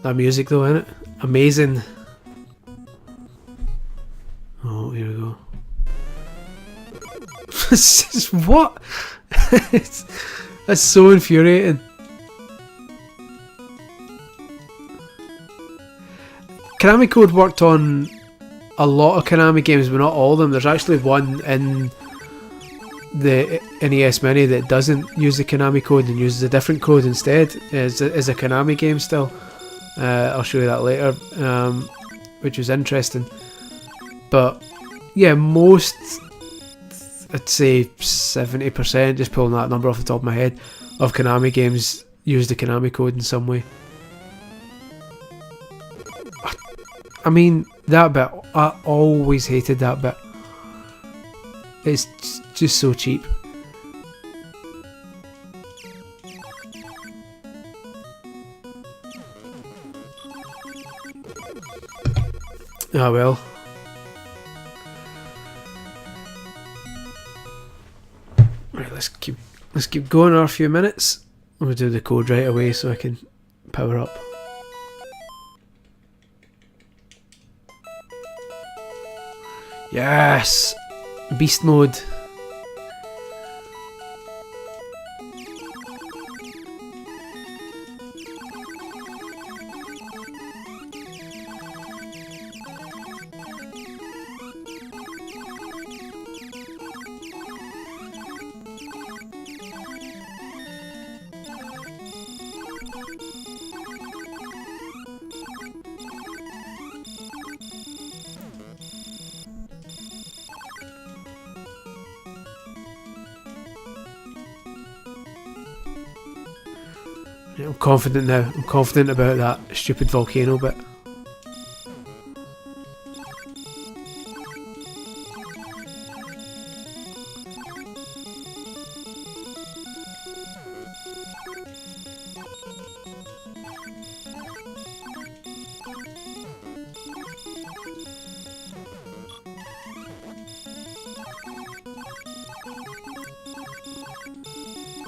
That music though, innit? Amazing. Oh, here we go. What? That's so infuriating. Konami Code worked on a lot of Konami games, but not all of them. There's actually one in the NES Mini that doesn't use the Konami code and uses a different code instead. Is a Konami game still. I'll show you that later, which was interesting. But yeah, most, I'd say 70%, just pulling that number off the top of my head, of Konami games use the Konami code in some way. I mean, that bit, I always hated that bit. It's just so cheap. Ah well. Right, let's keep going for a few minutes. I'm gonna do the code right away so I can power up. Yes! Beast mode. I'm confident now. I'm confident about that stupid volcano bit.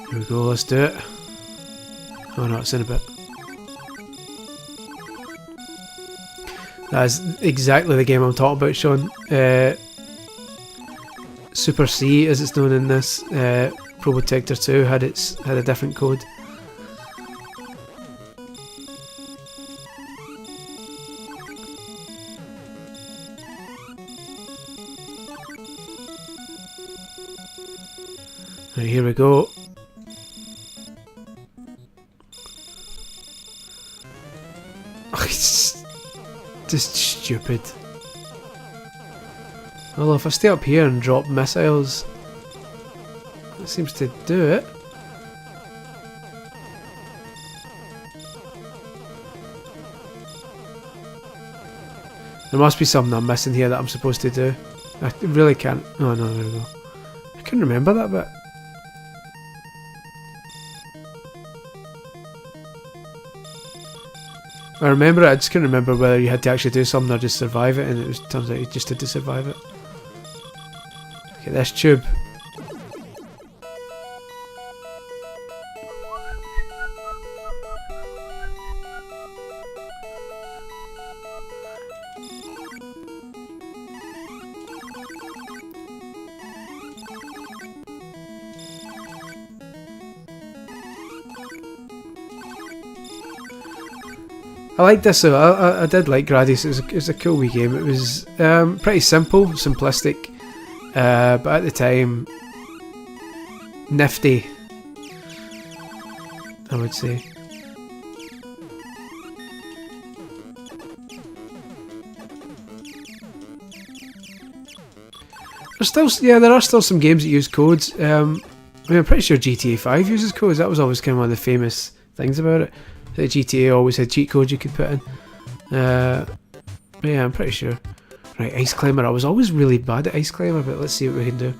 Here we go, let's do it. Oh no, it's in a bit. That's exactly the game I'm talking about, Sean. Super C, as it's known in this, Probotector 2 had a different code. Right, here we go. It's just stupid. Although if I stay up here and drop missiles, it seems to do it. There must be something I'm missing here that I'm supposed to do. I really can't. Oh no, there we go. I couldn't remember that bit. I remember it, I just couldn't remember whether you had to actually do something or just survive it, and it was, turns out you just had to survive it. Okay, this tube. I liked this though. I did like Gradius. It was a cool wee game. It was pretty simple, simplistic, but at the time, nifty, I would say. There's still, yeah, there are still some games that use codes. I mean, I'm pretty sure GTA 5 uses codes. That was always kind of one of the famous things about it. The GTA always had cheat codes you could put in. Yeah, I'm pretty sure. Right, Ice Climber. I was always really bad at Ice Climber, but let's see what we can do.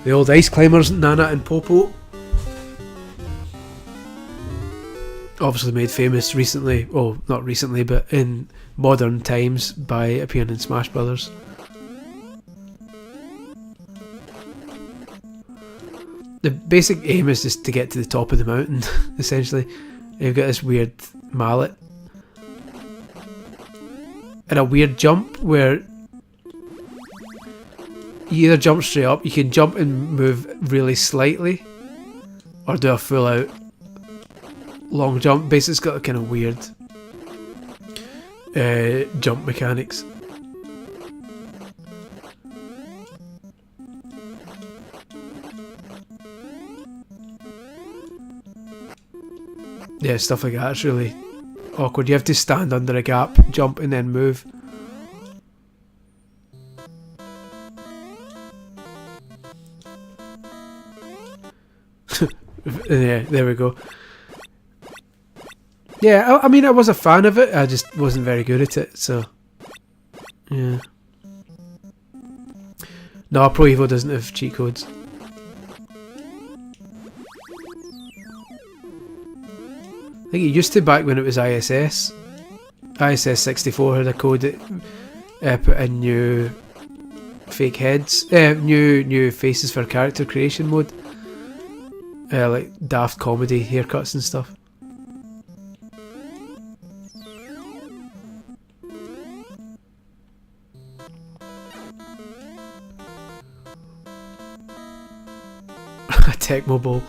The old Ice Climbers, Nana and Popo. Obviously made famous recently, well, not recently, but in modern times by appearing in Smash Brothers. The basic aim is just to get to the top of the mountain, essentially. You've got this weird mallet. And a weird jump where you either jump straight up, you can jump and move really slightly, or do a full out long jump. Basically it's got a kind of weird jump mechanics. Yeah, stuff like that. It's really awkward. You have to stand under a gap, jump, and then move. Yeah, there we go. Yeah, I mean, I was a fan of it. I just wasn't very good at it, so yeah. No, Pro Evo doesn't have cheat codes. I think it used to back when it was ISS. ISS 64 had a code that put in new fake heads, new faces for character creation mode, like daft comedy haircuts and stuff. Tecmo Bowl.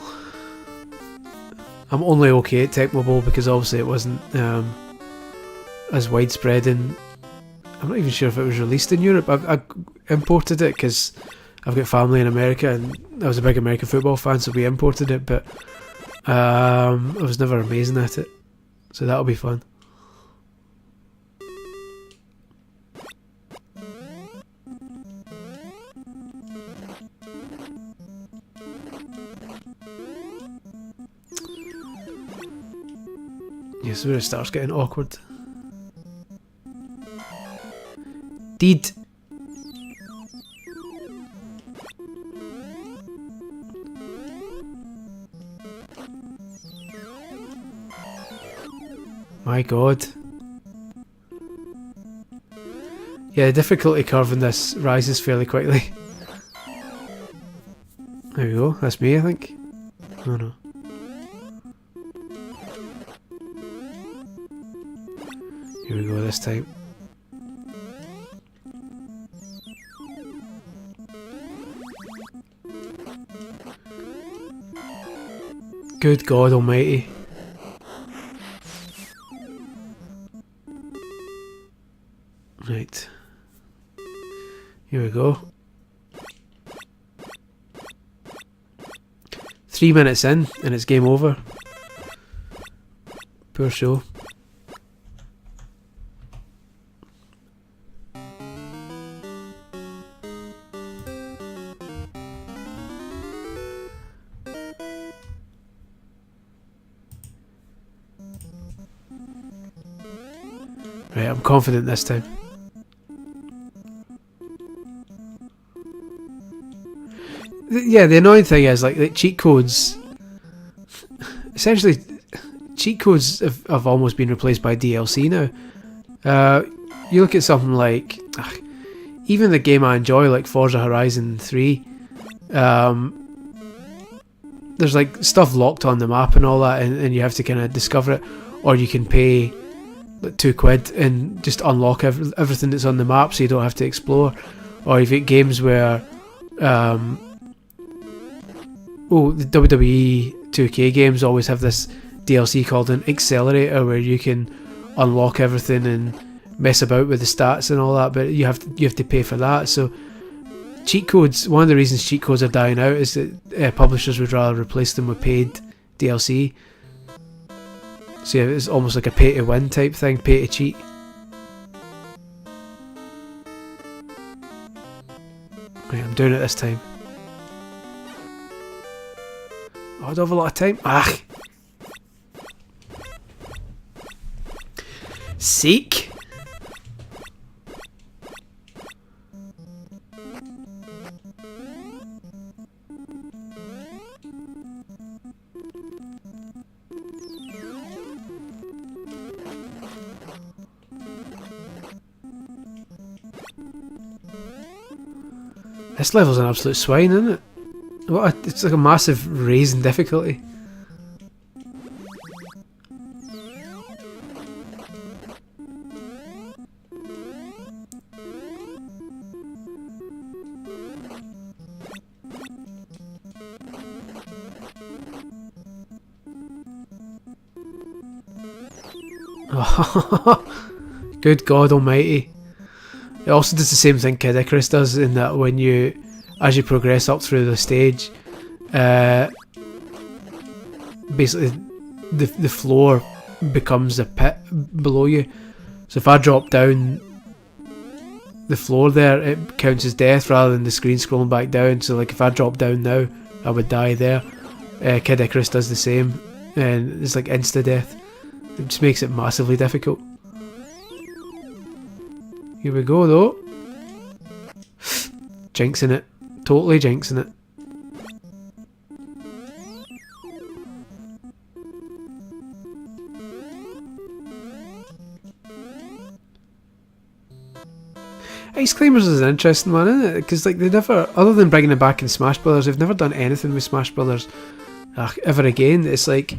I'm only okay at Tecmo Bowl because obviously it wasn't as widespread, and I'm not even sure if it was released in Europe. I imported it because I've got family in America and I was a big American football fan, so we imported it, but I was never amazing at it, so that'll be fun. Yes, where it starts getting awkward. Deed. My god. Yeah, the difficulty curve in this rises fairly quickly. There we go, that's me I think. Oh no. Here we go this time. Good God Almighty. Right. Here we go. 3 minutes in and it's game over. Poor show. Right, I'm confident this time. Yeah, the annoying thing is, like cheat codes... Essentially, cheat codes have almost been replaced by DLC now. You look at something like... even the game I enjoy, like Forza Horizon 3, there's like stuff locked on the map and all that, and you have to kind of discover it, or you can pay like £2 and just unlock everything that's on the map, so you don't have to explore. Or you've got games where, the WWE 2K games always have this DLC called an accelerator, where you can unlock everything and mess about with the stats and all that, but you have to pay for that. So cheat codes, one of the reasons cheat codes are dying out is that publishers would rather replace them with paid DLC. So yeah, it's almost like a pay to win type thing, pay to cheat. Right, I'm doing it this time. Oh, I don't have a lot of time. Seek. This level's an absolute swine, isn't it? It's like a massive raise in difficulty. Good God Almighty. It also does the same thing Kid Icarus does, in that when you, as you progress up through the stage, basically the floor becomes a pit below you. So if I drop down the floor there, it counts as death rather than the screen scrolling back down. So like if I drop down now, I would die there. Kid Icarus does the same, and it's like insta death. It just makes it massively difficult. Here we go though. Jinxing it. Totally jinxing it. Ice Climbers is an interesting one, isn't it? Because like they never, other than bringing it back in Smash Brothers, they've never done anything with Smash Brothers ever again. It's like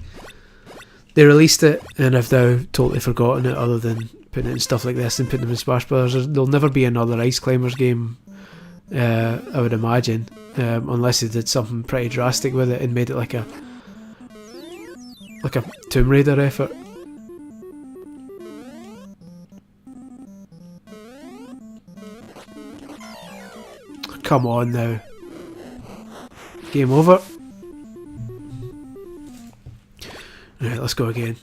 they released it and have now totally forgotten it, other than putting it in stuff like this and putting them in Smash Brothers. There'll never be another Ice Climbers game, I would imagine, unless they did something pretty drastic with it and made it like a Tomb Raider effort. Come on now. Game over. Right, let's go again.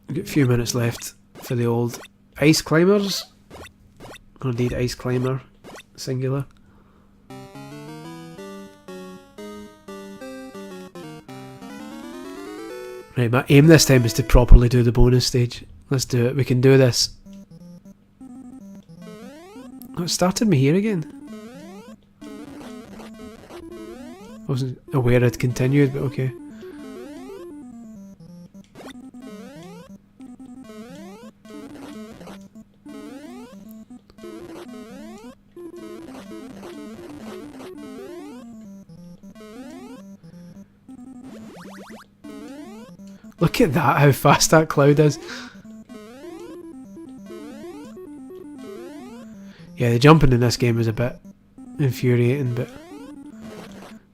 We've got a few minutes left for the old Ice Climbers. Or indeed Ice Climber, singular. Right, my aim this time is to properly do the bonus stage. Let's do it, we can do this. Oh, it started me here again. I wasn't aware I'd continued, but okay. Look at that, how fast that cloud is. Yeah, the jumping in this game is a bit infuriating, but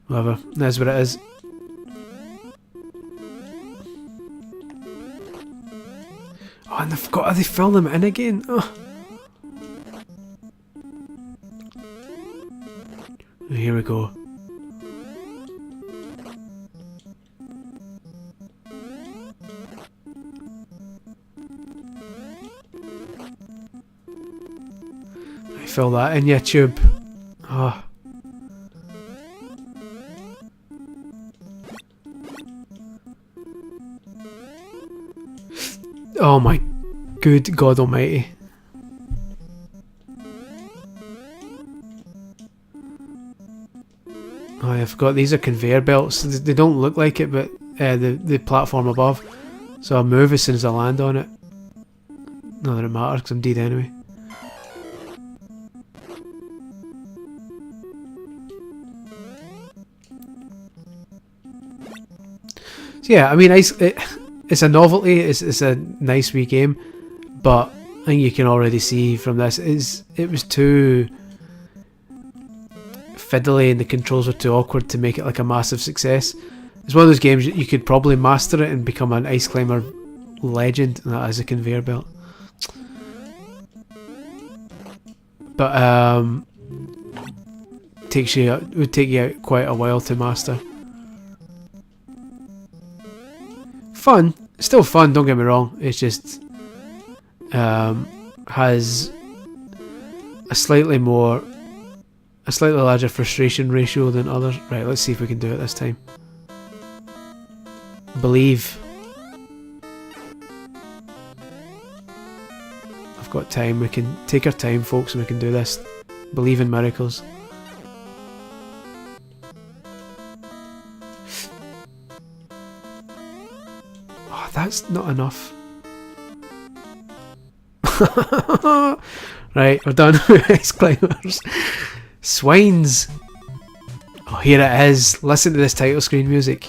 whatever, that's what it is. Oh, and they fill them in again. Oh. Here we go. Fill that in, YouTube. Oh. Oh my Good God Almighty. Oh, I forgot these are conveyor belts. They don't look like it, but the platform above. So I'll move as soon as I land on it. Not that it matters, because I'm dead anyway. So yeah, I mean, it's a novelty. It's a nice wee game, but I think you can already see from this it was too fiddly and the controls were too awkward to make it like a massive success. It's one of those games you could probably master it and become an ice climber legend, and that is a conveyor belt. But it would take you quite a while to master. Fun, still fun. Don't get me wrong. It's just has a slightly larger frustration ratio than others. Right, let's see if we can do it this time. Believe. I've got time. We can take our time, folks, and we can do this. Believe in miracles. Oh, that's not enough. Right, we're done with ice climbers. Swines. Oh, here it is. Listen to this title screen music.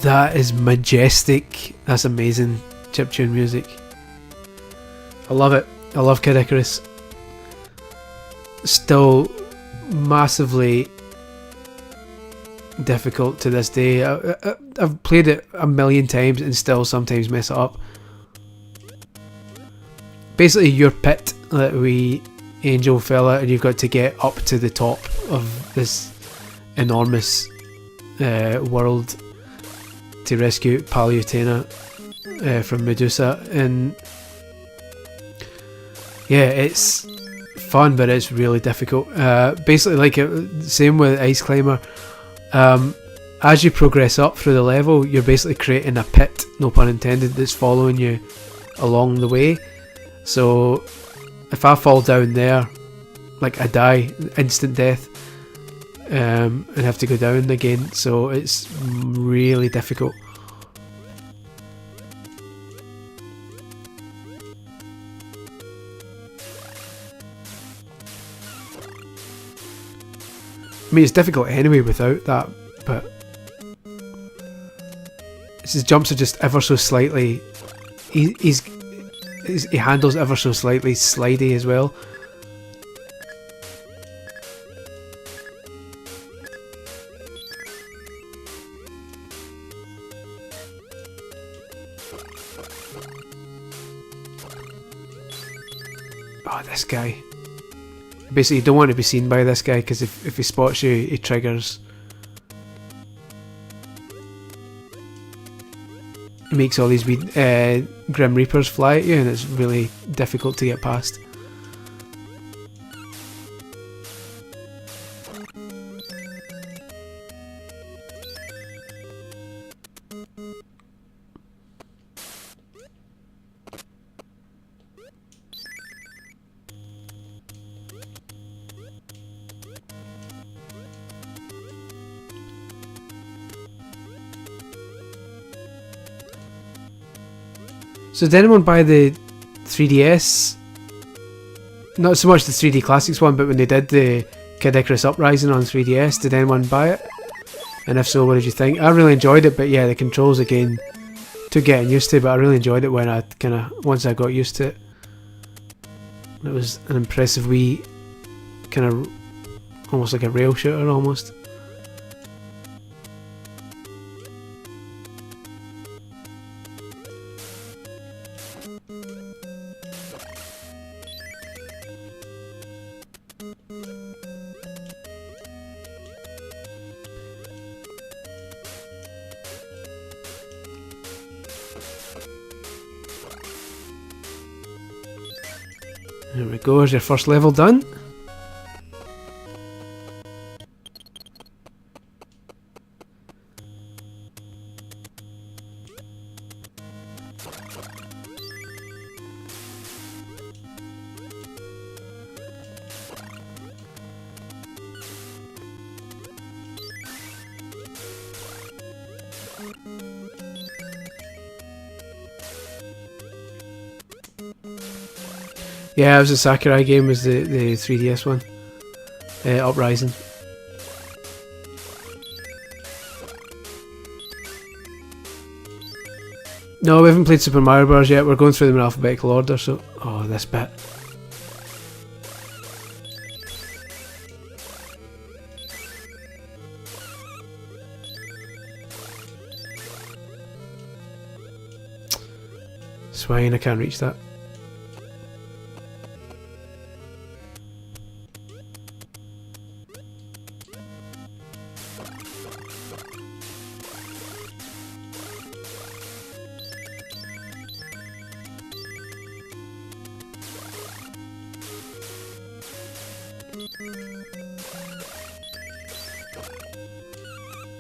That is majestic. That's amazing chiptune music. I love it. I love Kid Icarus. Still massively difficult to this day. I've played it a million times and still sometimes mess it up. Basically, your pit, that wee angel fella, and you've got to get up to the top of this enormous world to rescue Palutena from Medusa. And yeah, it's fun, but it's really difficult. Basically, like same with Ice Climber. As you progress up through the level, you're basically creating a pit, no pun intended, that's following you along the way. So if I fall down there, like I die, instant death, and have to go down again. So it's really difficult. I mean, it's difficult anyway without that, but his jumps are just ever so slightly. He handles ever so slightly slidey as well. Oh, this guy. Basically, you don't want to be seen by this guy, because if he spots you, he triggers. He makes all these wee Grim Reapers fly at you, and it's really difficult to get past. So did anyone buy the 3DS? Not so much the 3D Classics one, but when they did the Kid Icarus Uprising on 3DS, did anyone buy it? And if so, what did you think? I really enjoyed it, but yeah, the controls again took getting used to, but I really enjoyed it when I once I got used to it. It was an impressive wee kind of almost like a rail shooter almost. There we go, is your first level done? Yeah, it was a Sakurai game, was the 3DS one. Uprising. No, we haven't played Super Mario Bros. Yet, we're going through them in alphabetical order, so... Oh, this bit. Swine, I can't reach that.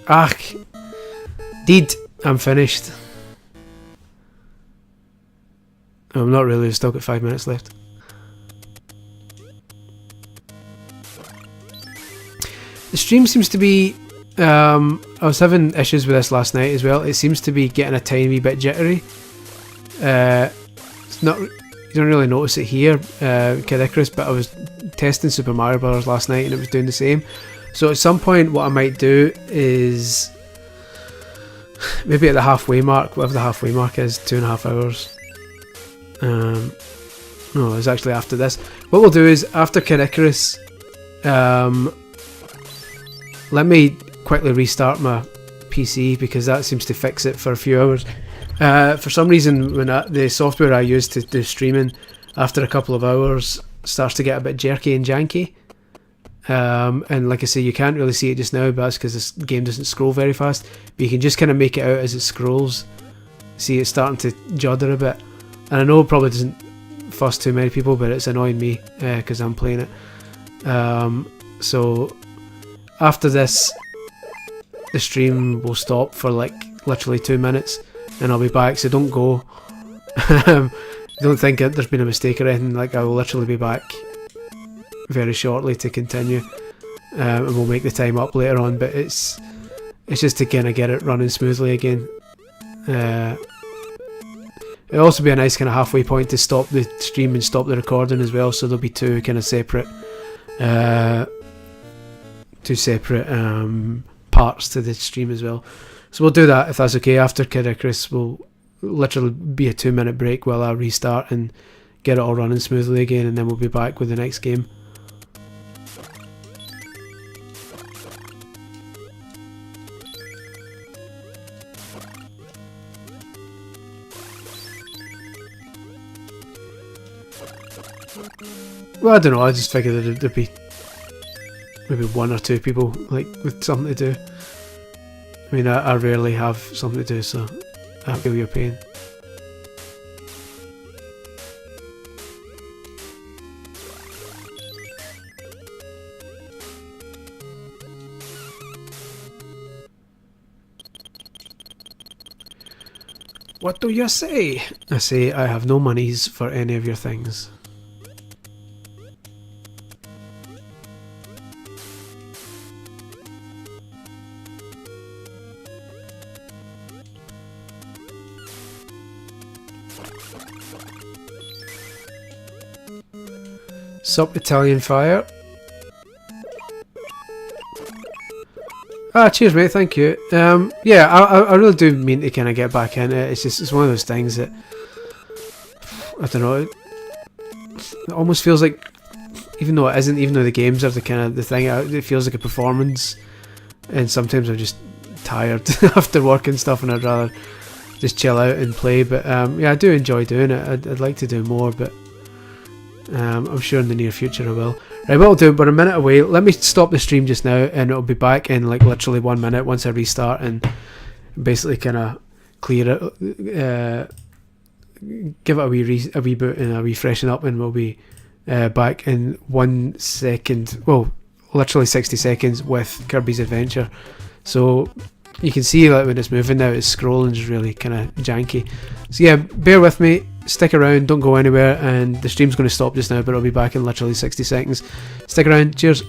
Ach, deed, I'm finished. I'm not really, I've still got 5 minutes left. The stream seems to be, I was having issues with this last night as well. It seems to be getting a tiny bit jittery. It's not, you don't really notice it here, Kid Icarus, but I was testing Super Mario Bros. Last night and it was doing the same. So at some point what I might do is, maybe at the halfway mark, whatever the halfway mark is, 2.5 hours. No, it's actually after this. What we'll do is, after Kid Icarus, let me quickly restart my PC because that seems to fix it for a few hours. For some reason, when the software I use to do streaming, after a couple of hours, starts to get a bit jerky and janky. And like I say, you can't really see it just now, but that's because this game doesn't scroll very fast. But you can just kind of make it out as it scrolls. See, it's starting to judder a bit. And I know it probably doesn't fuss too many people, but it's annoying me because I'm playing it. So after this, the stream will stop for like literally 2 minutes, and I'll be back. So don't go. Don't think there's been a mistake or anything. Like, I will literally be back very shortly to continue, and we'll make the time up later on. But it's just to kind of get it running smoothly again. It'll also be a nice kind of halfway point to stop the stream and stop the recording as well, so there'll be two separate parts to the stream as well. So we'll do that if that's okay. After Kid Icarus, will literally be a 2-minute break while I restart and get it all running smoothly again, and then we'll be back with the next game. Well, I don't know, I just figured that there'd be maybe 1 or 2 people like with something to do. I mean, I rarely have something to do, so I feel your pain. What do you say? I say I have no monies for any of your things. Sup, Italian Fire. Ah, cheers, mate. Thank you. Yeah, I really do mean to kind of get back in it. It's one of those things that I don't know. It almost feels like, even though it isn't, even though the games are the kind of the thing, it feels like a performance. And sometimes I'm just tired after work and stuff, and I'd rather just chill out and play. But yeah, I do enjoy doing it. I'd like to do more, but I'm sure in the near future I will. Right, what I'll do, we're a minute away. Let me stop the stream just now, and it'll be back in like literally 1 minute once I restart and basically kind of clear it, give it a wee reboot and a refreshing up, and we'll be back in 1 second, well, literally 60 seconds with Kirby's Adventure. So you can see that when it's moving now, it's scrolling is really kind of janky. So yeah, bear with me, stick around, don't go anywhere, and the stream's going to stop just now, but it'll be back in literally 60 seconds. Stick around, cheers.